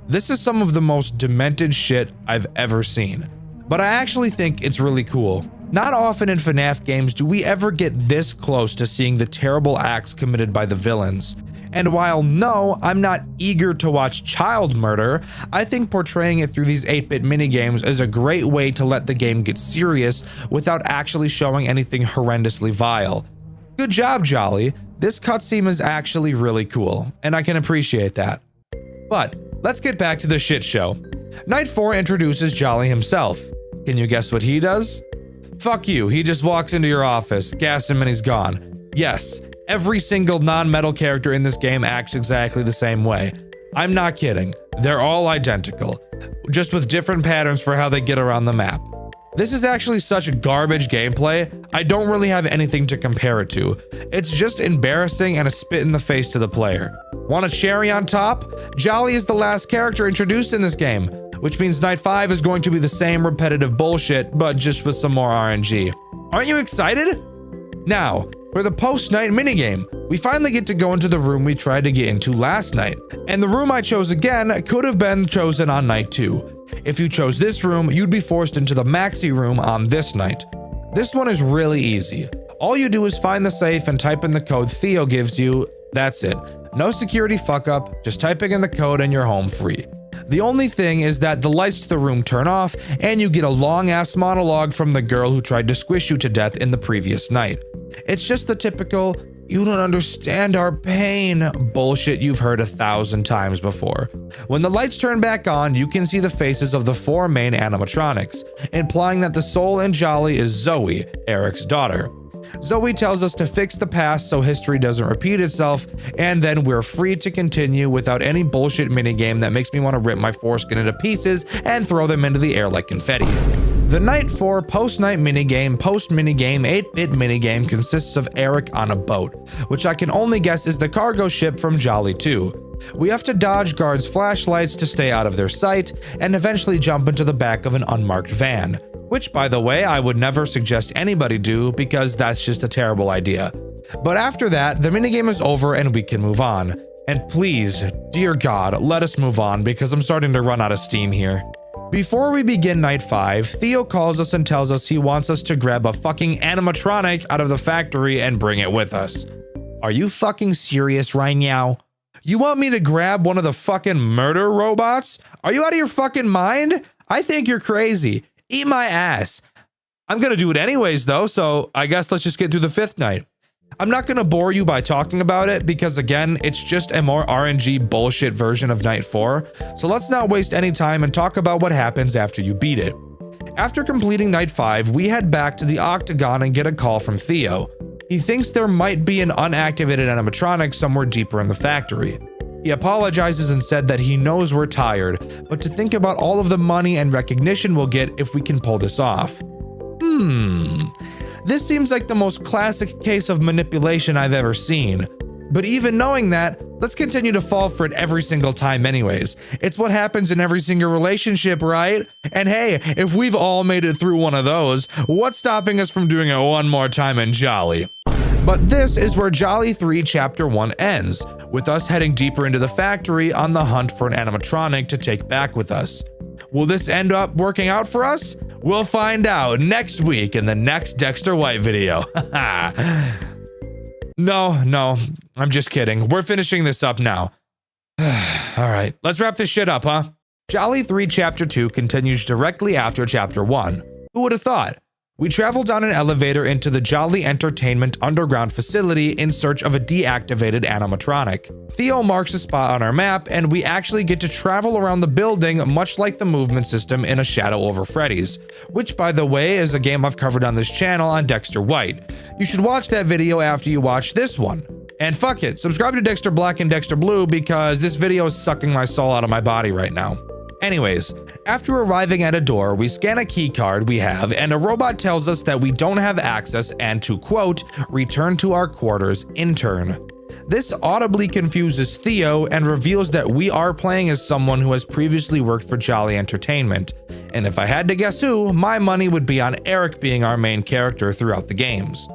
This is some of the most demented shit I've ever seen, but I actually think it's really cool. Not often in FNAF games do we ever get this close to seeing the terrible acts committed by the villains. And while no, I'm not eager to watch child murder, I think portraying it through these 8-bit minigames is a great way to let the game get serious without actually showing anything horrendously vile. Good job, Jolly. This cutscene is actually really cool, and I can appreciate that. But let's get back to the shit show. Night 4 introduces Jolly himself. Can you guess what he does? Fuck you, he just walks into your office, gas him and he's gone. Yes, every single non-metal character in this game acts exactly the same way. I'm not kidding, they're all identical, just with different patterns for how they get around the map. This is actually such garbage gameplay, I don't really have anything to compare it to. It's just embarrassing and a spit in the face to the player. Want a cherry on top? Jolly is the last character introduced in this game, which means Night 5 is going to be the same repetitive bullshit, but just with some more RNG. Aren't you excited? Now, for the post-night minigame, we finally get to go into the room we tried to get into last night, and the room I chose again could have been chosen on Night 2. If you chose this room, you'd be forced into the maxi room on this night. This one is really easy. All you do is find the safe and type in the code Theo gives you. That's it. No security fuck up, just typing in the code and you're home free. The only thing is that the lights to the room turn off and you get a long ass monologue from the girl who tried to squish you to death in the previous night. It's just the typical, "You don't understand our pain" bullshit you've heard 1,000 times before. When the lights turn back on, you can see the faces of the 4 main animatronics, implying that the soul in Jolly is Zoe, Eric's daughter. Zoe tells us to fix the past so history doesn't repeat itself, and then we're free to continue without any bullshit minigame that makes me want to rip my foreskin into pieces and throw them into the air like confetti. The Night 4 post-night minigame, post-minigame, 8-bit minigame consists of Eric on a boat, which I can only guess is the cargo ship from Jolly 2. We have to dodge guards' flashlights to stay out of their sight, and eventually jump into the back of an unmarked van. Which, by the way, I would never suggest anybody do because that's just a terrible idea. But after that, the minigame is over and we can move on. And please, dear God, let us move on because I'm starting to run out of steam here. Before we begin Night 5, Theo calls us and tells us he wants us to grab a fucking animatronic out of the factory and bring it with us. Are you fucking serious right now? You want me to grab one of the fucking murder robots? Are you out of your fucking mind? I think you're crazy. Eat my ass. I'm gonna do it anyways though, so I guess let's just get through the 5th night. I'm not gonna bore you by talking about it because again, it's just a more RNG bullshit version of Night 4, so let's not waste any time and talk about what happens after you beat it. After completing Night 5, we head back to the Octagon and get a call from Theo. He thinks there might be an unactivated animatronic somewhere deeper in the factory. He apologizes and said that he knows we're tired, but to think about all of the money and recognition we'll get if we can pull this off. This seems like the most classic case of manipulation I've ever seen. But even knowing that, let's continue to fall for it every single time anyways. It's what happens in every single relationship, right? And hey, if we've all made it through one of those, what's stopping us from doing it one more time in Jolly? But this is where Jolly 3 Chapter 1 ends, with us heading deeper into the factory on the hunt for an animatronic to take back with us. Will this end up working out for us? We'll find out next week in the next Dexter White video. No, I'm just kidding. We're finishing this up now. All right, let's wrap this shit up, huh? Jolly 3 Chapter 2 continues directly after Chapter 1. Who would have thought? We travel down an elevator into the Jolly Entertainment underground facility in search of a deactivated animatronic. Theo marks a spot on our map, and we actually get to travel around the building much like the movement system in A Shadow Over Freddy's, which by the way is a game I've covered on this channel on Dexter White. You should watch that video after you watch this one. And fuck it, subscribe to Dexter Black and Dexter Blue because this video is sucking my soul out of my body right now. Anyways, after arriving at a door, we scan a key card we have and a robot tells us that we don't have access and to quote, return to our quarters, intern. This audibly confuses Theo and reveals that we are playing as someone who has previously worked for Jolly Entertainment. And if I had to guess who, my money would be on Eric being our main character throughout the games.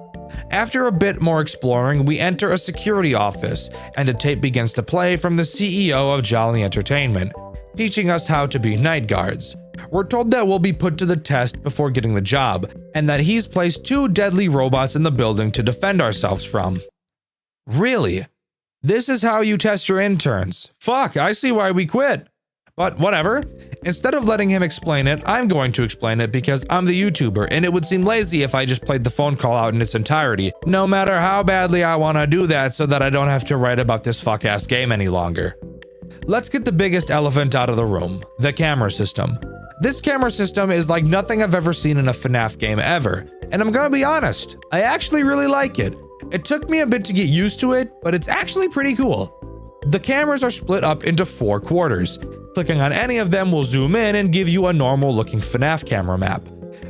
After a bit more exploring, we enter a security office and a tape begins to play from the CEO of Jolly Entertainment, teaching us how to be night guards. We're told that we'll be put to the test before getting the job, and that he's placed 2 deadly robots in the building to defend ourselves from. Really? This is how you test your interns? Fuck, I see why we quit. But whatever. Instead of letting him explain it, I'm going to explain it because I'm the YouTuber, and it would seem lazy if I just played the phone call out in its entirety, no matter how badly I want to do that so that I don't have to write about this fuck-ass game any longer. Let's get the biggest elephant out of the room, the camera system. This camera system is like nothing I've ever seen in a FNAF game ever, and I'm gonna be honest, I actually really like it. It took me a bit to get used to it, but it's actually pretty cool. The cameras are split up into 4 quarters. Clicking on any of them will zoom in and give you a normal looking FNAF camera map,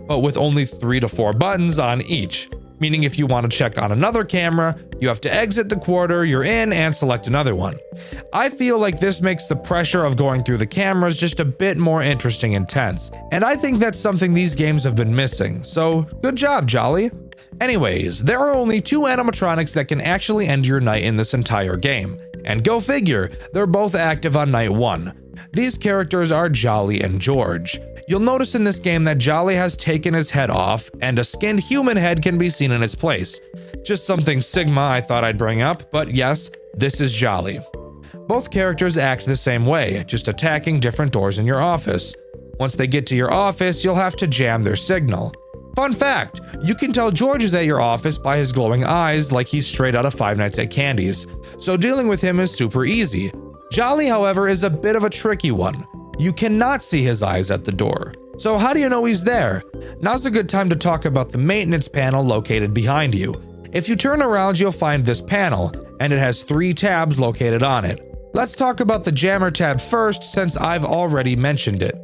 but with only 3 to 4 buttons on each. Meaning if you want to check on another camera, you have to exit the quarter you're in and select another one. I feel like this makes the pressure of going through the cameras just a bit more interesting and tense, and I think that's something these games have been missing, so good job, Jolly. Anyways, there are only 2 animatronics that can actually end your night in this entire game, and go figure, they're both active on night 1. These characters are Jolly and George. You'll notice in this game that Jolly has taken his head off, and a skinned human head can be seen in its place. Just something Sigma I thought I'd bring up, but yes, this is Jolly. Both characters act the same way, just attacking different doors in your office. Once they get to your office, you'll have to jam their signal. Fun fact, you can tell George is at your office by his glowing eyes like he's straight out of Five Nights at Candy's, so dealing with him is super easy. Jolly, however, is a bit of a tricky one. You cannot see his eyes at the door. So how do you know he's there? Now's a good time to talk about the maintenance panel located behind you. If you turn around, you'll find this panel, and it has 3 tabs located on it. Let's talk about the jammer tab first since I've already mentioned it.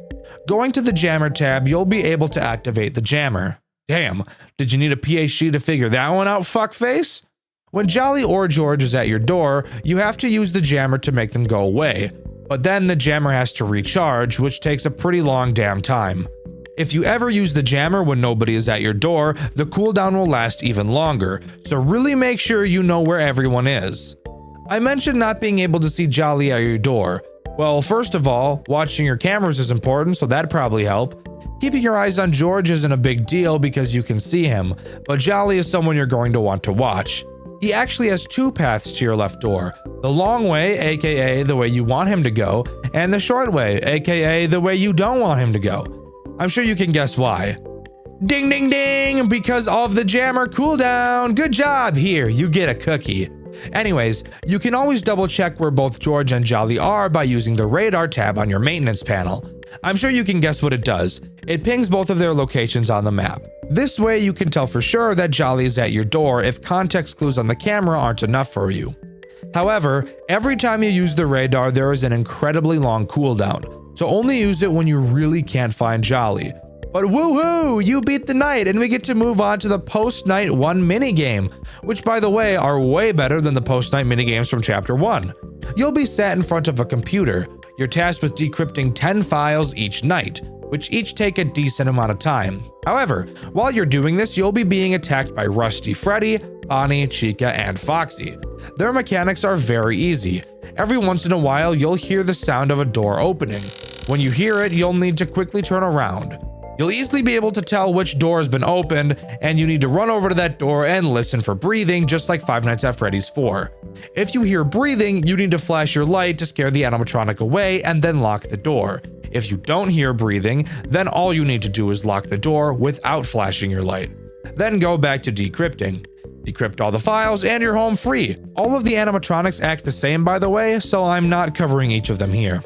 Going to the jammer tab, you'll be able to activate the jammer. Damn, did you need a PhD to figure that one out, fuckface? When Jolly or George is at your door, you have to use the jammer to make them go away. But then the jammer has to recharge, which takes a pretty long damn time. If you ever use the jammer when nobody is at your door, the cooldown will last even longer, so really make sure you know where everyone is. I mentioned not being able to see Jolly at your door. Well, first of all, watching your cameras is important, so that'd probably help. Keeping your eyes on George isn't a big deal because you can see him, but Jolly is someone you're going to want to watch. He actually has 2 paths to your left door. The long way, aka the way you want him to go, and the short way, aka the way you don't want him to go. I'm sure you can guess why. Ding ding ding! Because of the jammer cooldown! Good job! Here, you get a cookie. Anyways, you can always double check where both George and Jolly are by using the radar tab on your maintenance panel. I'm sure you can guess what it does. It pings both of their locations on the map. This way you can tell for sure that Jolly is at your door if context clues on the camera aren't enough for you. However, every time you use the radar there is an incredibly long cooldown, so only use it when you really can't find Jolly. But woohoo! You beat the night and we get to move on to the post-night 1 minigame, which by the way are way better than the post-night minigames from chapter 1. You'll be sat in front of a computer. You're tasked with decrypting 10 files each night, which each take a decent amount of time. However, while you're doing this, you'll be being attacked by Rusty Freddy, Bonnie, Chica, and Foxy. Their mechanics are very easy. Every once in a while, you'll hear the sound of a door opening. When you hear it, you'll need to quickly turn around. You'll easily be able to tell which door has been opened, and you need to run over to that door and listen for breathing, just like Five Nights at Freddy's 4. If you hear breathing, you need to flash your light to scare the animatronic away and then lock the door. If you don't hear breathing, then all you need to do is lock the door without flashing your light. Then go back to decrypting. Decrypt all the files and you're home free. All of the animatronics act the same, by the way, so I'm not covering each of them here.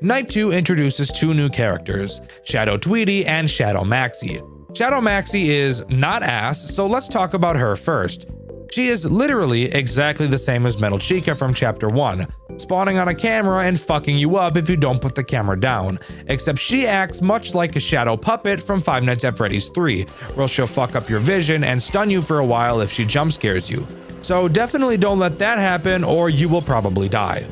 Night 2 introduces 2 new characters, Shadow Tweety and Shadow Maxie. Shadow Maxie is not ass, so let's talk about her first. She is literally exactly the same as Metal Chica from Chapter 1, spawning on a camera and fucking you up if you don't put the camera down, except she acts much like a shadow puppet from Five Nights at Freddy's 3, where she'll fuck up your vision and stun you for a while if she jump scares you. So definitely don't let that happen or you will probably die.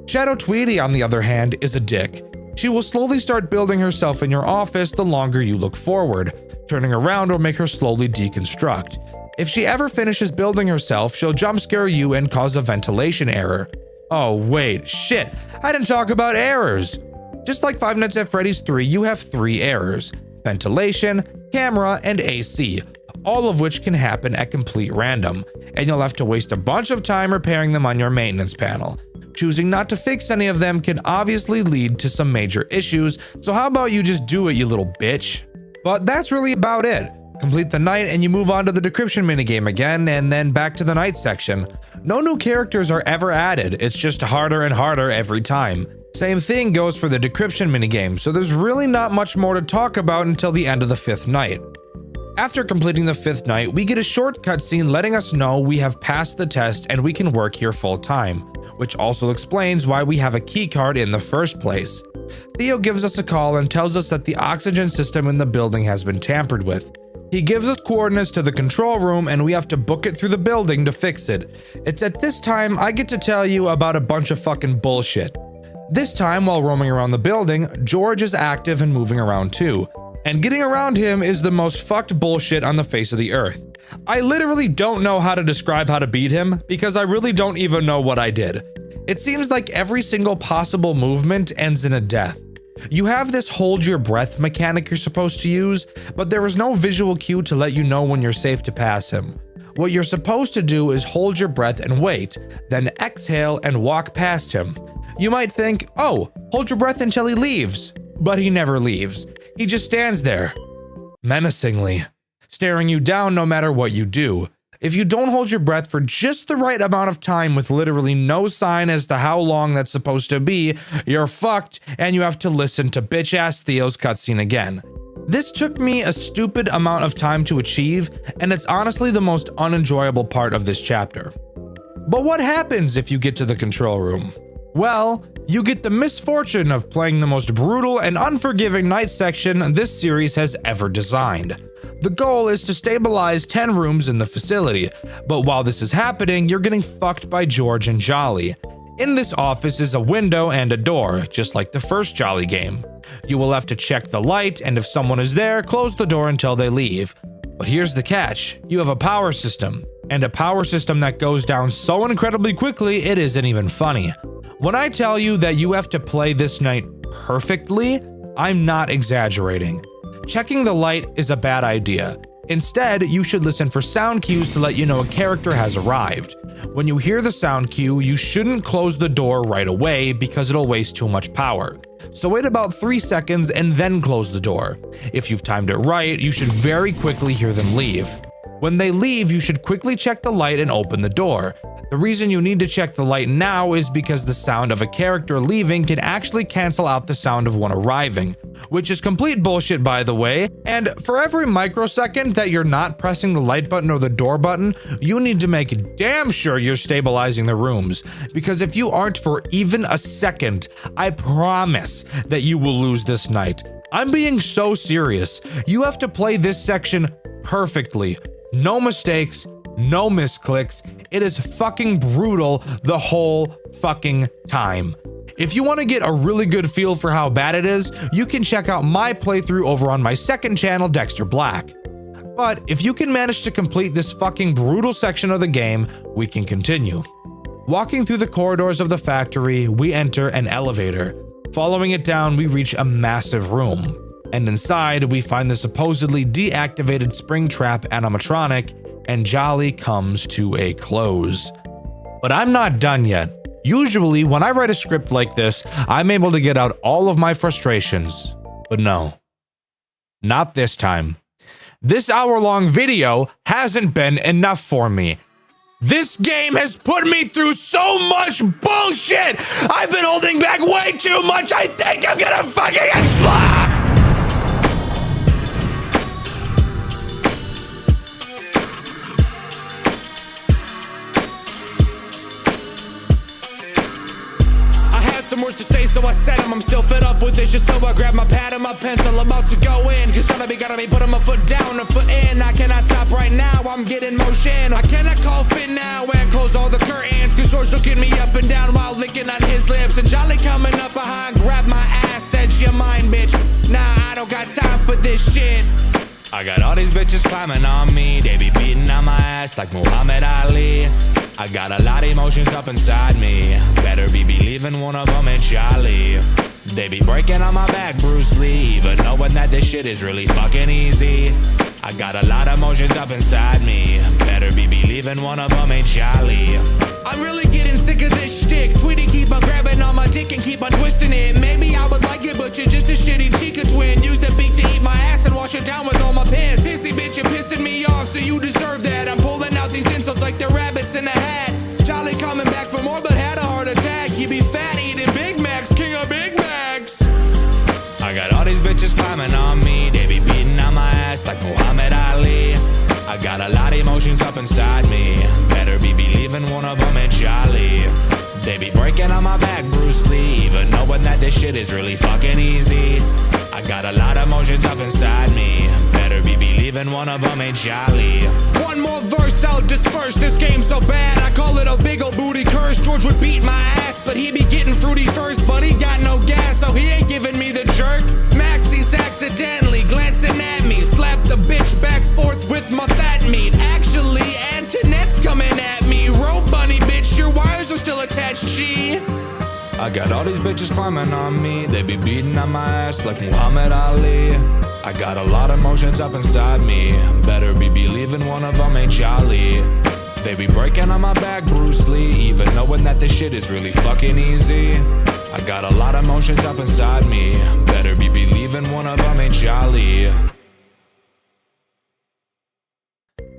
Shadow Tweety, on the other hand, is a dick. She will slowly start building herself in your office the longer you look forward. Turning around will make her slowly deconstruct. If she ever finishes building herself, she'll jump scare you and cause a ventilation error. Oh wait, shit, I didn't talk about errors. Just like Five Nights at Freddy's 3, you have 3 errors: ventilation, camera, and AC, all of which can happen at complete random, and you'll have to waste a bunch of time repairing them on your maintenance panel. Choosing not to fix any of them can obviously lead to some major issues, so how about you just do it, you little bitch? But that's really about it. Complete the night and you move on to the decryption minigame again, and then back to the night section. No new characters are ever added, it's just harder and harder every time. Same thing goes for the decryption minigame, so there's really not much more to talk about until the end of the 5th night. After completing the 5th night, we get a short cutscene letting us know we have passed the test and we can work here full time, which also explains why we have a keycard in the first place. Theo gives us a call and tells us that the oxygen system in the building has been tampered with. He gives us coordinates to the control room and we have to book it through the building to fix it. It's at this time I get to tell you about a bunch of fucking bullshit. This time, while roaming around the building, George is active and moving around too. And getting around him is the most fucked bullshit on the face of the earth. I literally don't know how to describe how to beat him because I really don't even know what I did. It seems like every single possible movement ends in a death. You have this hold your breath mechanic you're supposed to use, but there is no visual cue to let you know when you're safe to pass him. What you're supposed to do is hold your breath and wait, then exhale and walk past him. You might think, oh, hold your breath until he leaves. But he never leaves. He just stands there, menacingly, staring you down no matter what you do. If you don't hold your breath for just the right amount of time with literally no sign as to how long that's supposed to be, you're fucked and you have to listen to bitch-ass Theo's cutscene again. This took me a stupid amount of time to achieve, and it's honestly the most unenjoyable part of this chapter. But what happens if you get to the control room? Well, you get the misfortune of playing the most brutal and unforgiving night section this series has ever designed. The goal is to stabilize 10 rooms in the facility, but while this is happening, you're getting fucked by George and Jolly. In this office is a window and a door, just like the first Jolly game. You will have to check the light, and if someone is there, close the door until they leave. But here's the catch, you have a power system, and a power system that goes down so incredibly quickly it isn't even funny. When I tell you that you have to play this night perfectly, I'm not exaggerating. Checking the light is a bad idea. Instead, you should listen for sound cues to let you know a character has arrived. When you hear the sound cue, you shouldn't close the door right away because it'll waste too much power. So wait about 3 seconds and then close the door. If you've timed it right, you should very quickly hear them leave. When they leave, you should quickly check the light and open the door. The reason you need to check the light now is because the sound of a character leaving can actually cancel out the sound of one arriving, which is complete bullshit by the way, and for every microsecond that you're not pressing the light button or the door button, you need to make damn sure you're stabilizing the rooms, because if you aren't for even a second, I promise that you will lose this night. I'm being so serious. You have to play this section perfectly. No mistakes, no misclicks. It is fucking brutal the whole fucking time. If you want to get a really good feel for how bad it is, you can check out my playthrough over on my second channel, Dexter Black. But if you can manage to complete this fucking brutal section of the game, we can continue. Walking through the corridors of the factory, we enter an elevator. Following it down, we reach a massive room, and inside we find the supposedly deactivated Springtrap animatronic, and Jolly comes to a close. But I'm not done yet. Usually, when I write a script like this, I'm able to get out all of my frustrations. But no, not this time. This hour-long video hasn't been enough for me. This game has put me through so much bullshit! I've been holding back way too much, I think I'm gonna fucking explode! Some words to say, so I said them. I'm still fed up with this shit, so I grab my pad and my pencil. I'm about to go in, cause trying to be gotta be putting my foot down, a foot in. I cannot stop right now, I'm getting motion. I cannot call fit now and close all the curtains, cause George looking me up and down while licking on his lips. And Jolly coming up behind, grab my ass, said she mine, bitch. Nah, I don't got time for this shit. I got all these bitches climbing on me, they be beating on my ass like Muhammad Ali. I got a lot of emotions up inside me, better be believing one of them ain't Charlie. They be breaking on my back, Bruce Lee, even knowing that this shit is really fucking easy. I got a lot of emotions up inside me, better be believing one of them ain't Charlie. I'm really getting sick of this shtick. Tweety keep on grabbing on my dick and keep on twisting it. Maybe I would like it, but you're just a shitty Chica twin. Use the beat to eat my ass and wash it down with all my piss. Pissy bitch, you're pissing me off, so you deserve that. I'm pulling out these insults like they're rabbits in a hat. Jolly coming back for more, but had a heart attack. You be fat eating Big Macs, king of Big Macs. I got all these bitches climbing on me, they be beating on my ass like Muhammad Ali. I got a lot of emotions up inside me, better be believing one of them ain't Charlie. They be breaking on my back, Bruce Lee, even knowing that this shit is really fucking easy. I got a lot of emotions up inside me, better be believing one of them ain't Charlie. One more verse, I'll disperse. This game's so bad, I call it a big ol' booty curse. George would beat my ass, but he be getting fruity first. But he got no gas, so he ain't giving me the jerk. Maxie's accidentally glancing at me, slap the bitch back forth with my fat meat. Actually, Antoinette's coming at me. Rope bunny, bitch, your wires are still attached, G. I got all these bitches climbing on me, they be beating on my ass like Muhammad Ali. I got a lot of emotions up inside me, better be believing one of them ain't Charlie. They be breaking on my back, Bruce Lee, even knowing that this shit is really fucking easy. I got a lot of emotions up inside me, better be believing one of them ain't Charlie.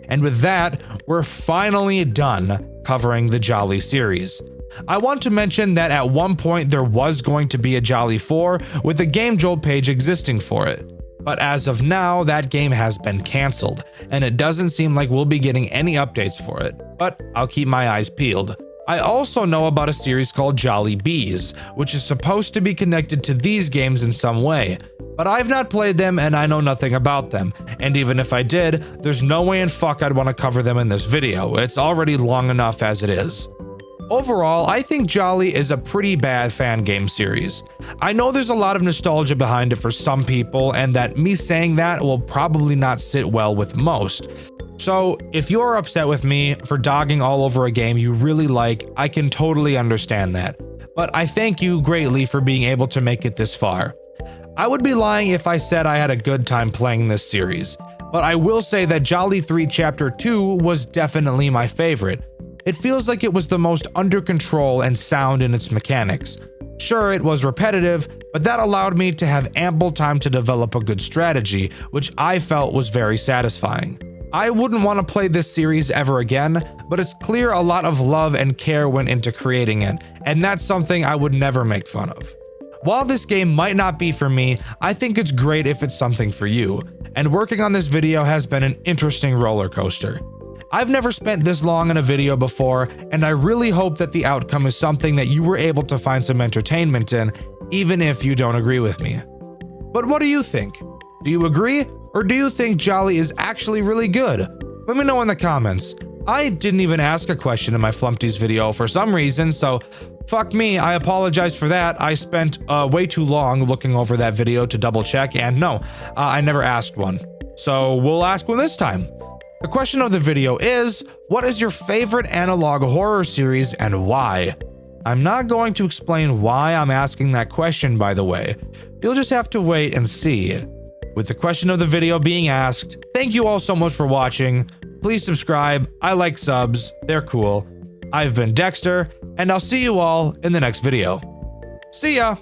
And with that, we're finally done covering the Jolly series. I want to mention that at one point there was going to be a Jolly 4 with a Game Jolt page existing for it. But as of now, that game has been cancelled, and it doesn't seem like we'll be getting any updates for it, but I'll keep my eyes peeled. I also know about a series called Jolly Bees, which is supposed to be connected to these games in some way, but I've not played them and I know nothing about them, and even if I did, there's no way in fuck I'd want to cover them in this video. It's already long enough as it is. Overall, I think Jolly is a pretty bad fan game series. I know there's a lot of nostalgia behind it for some people, and that me saying that will probably not sit well with most. So, if you're upset with me for dogging all over a game you really like, I can totally understand that. But I thank you greatly for being able to make it this far. I would be lying if I said I had a good time playing this series, but I will say that Jolly 3 Chapter 2 was definitely my favorite. It feels like it was the most under control and sound in its mechanics. Sure, it was repetitive, but that allowed me to have ample time to develop a good strategy, which I felt was very satisfying. I wouldn't want to play this series ever again, but it's clear a lot of love and care went into creating it, and that's something I would never make fun of. While this game might not be for me, I think it's great if it's something for you, and working on this video has been an interesting roller coaster. I've never spent this long in a video before, and I really hope that the outcome is something that you were able to find some entertainment in, even if you don't agree with me. But what do you think? Do you agree, or do you think Jolly is actually really good? Let me know in the comments. I didn't even ask a question in my Flumpties video for some reason, so fuck me, I apologize for that. I spent way too long looking over that video to double check, and no, I never asked one. So we'll ask one this time. The question of the video is, what is your favorite analog horror series and why? I'm not going to explain why I'm asking that question, by the way. You'll just have to wait and see. With the question of the video being asked, thank you all so much for watching. Please subscribe. I like subs. They're cool. I've been Dexter, and I'll see you all in the next video. See ya!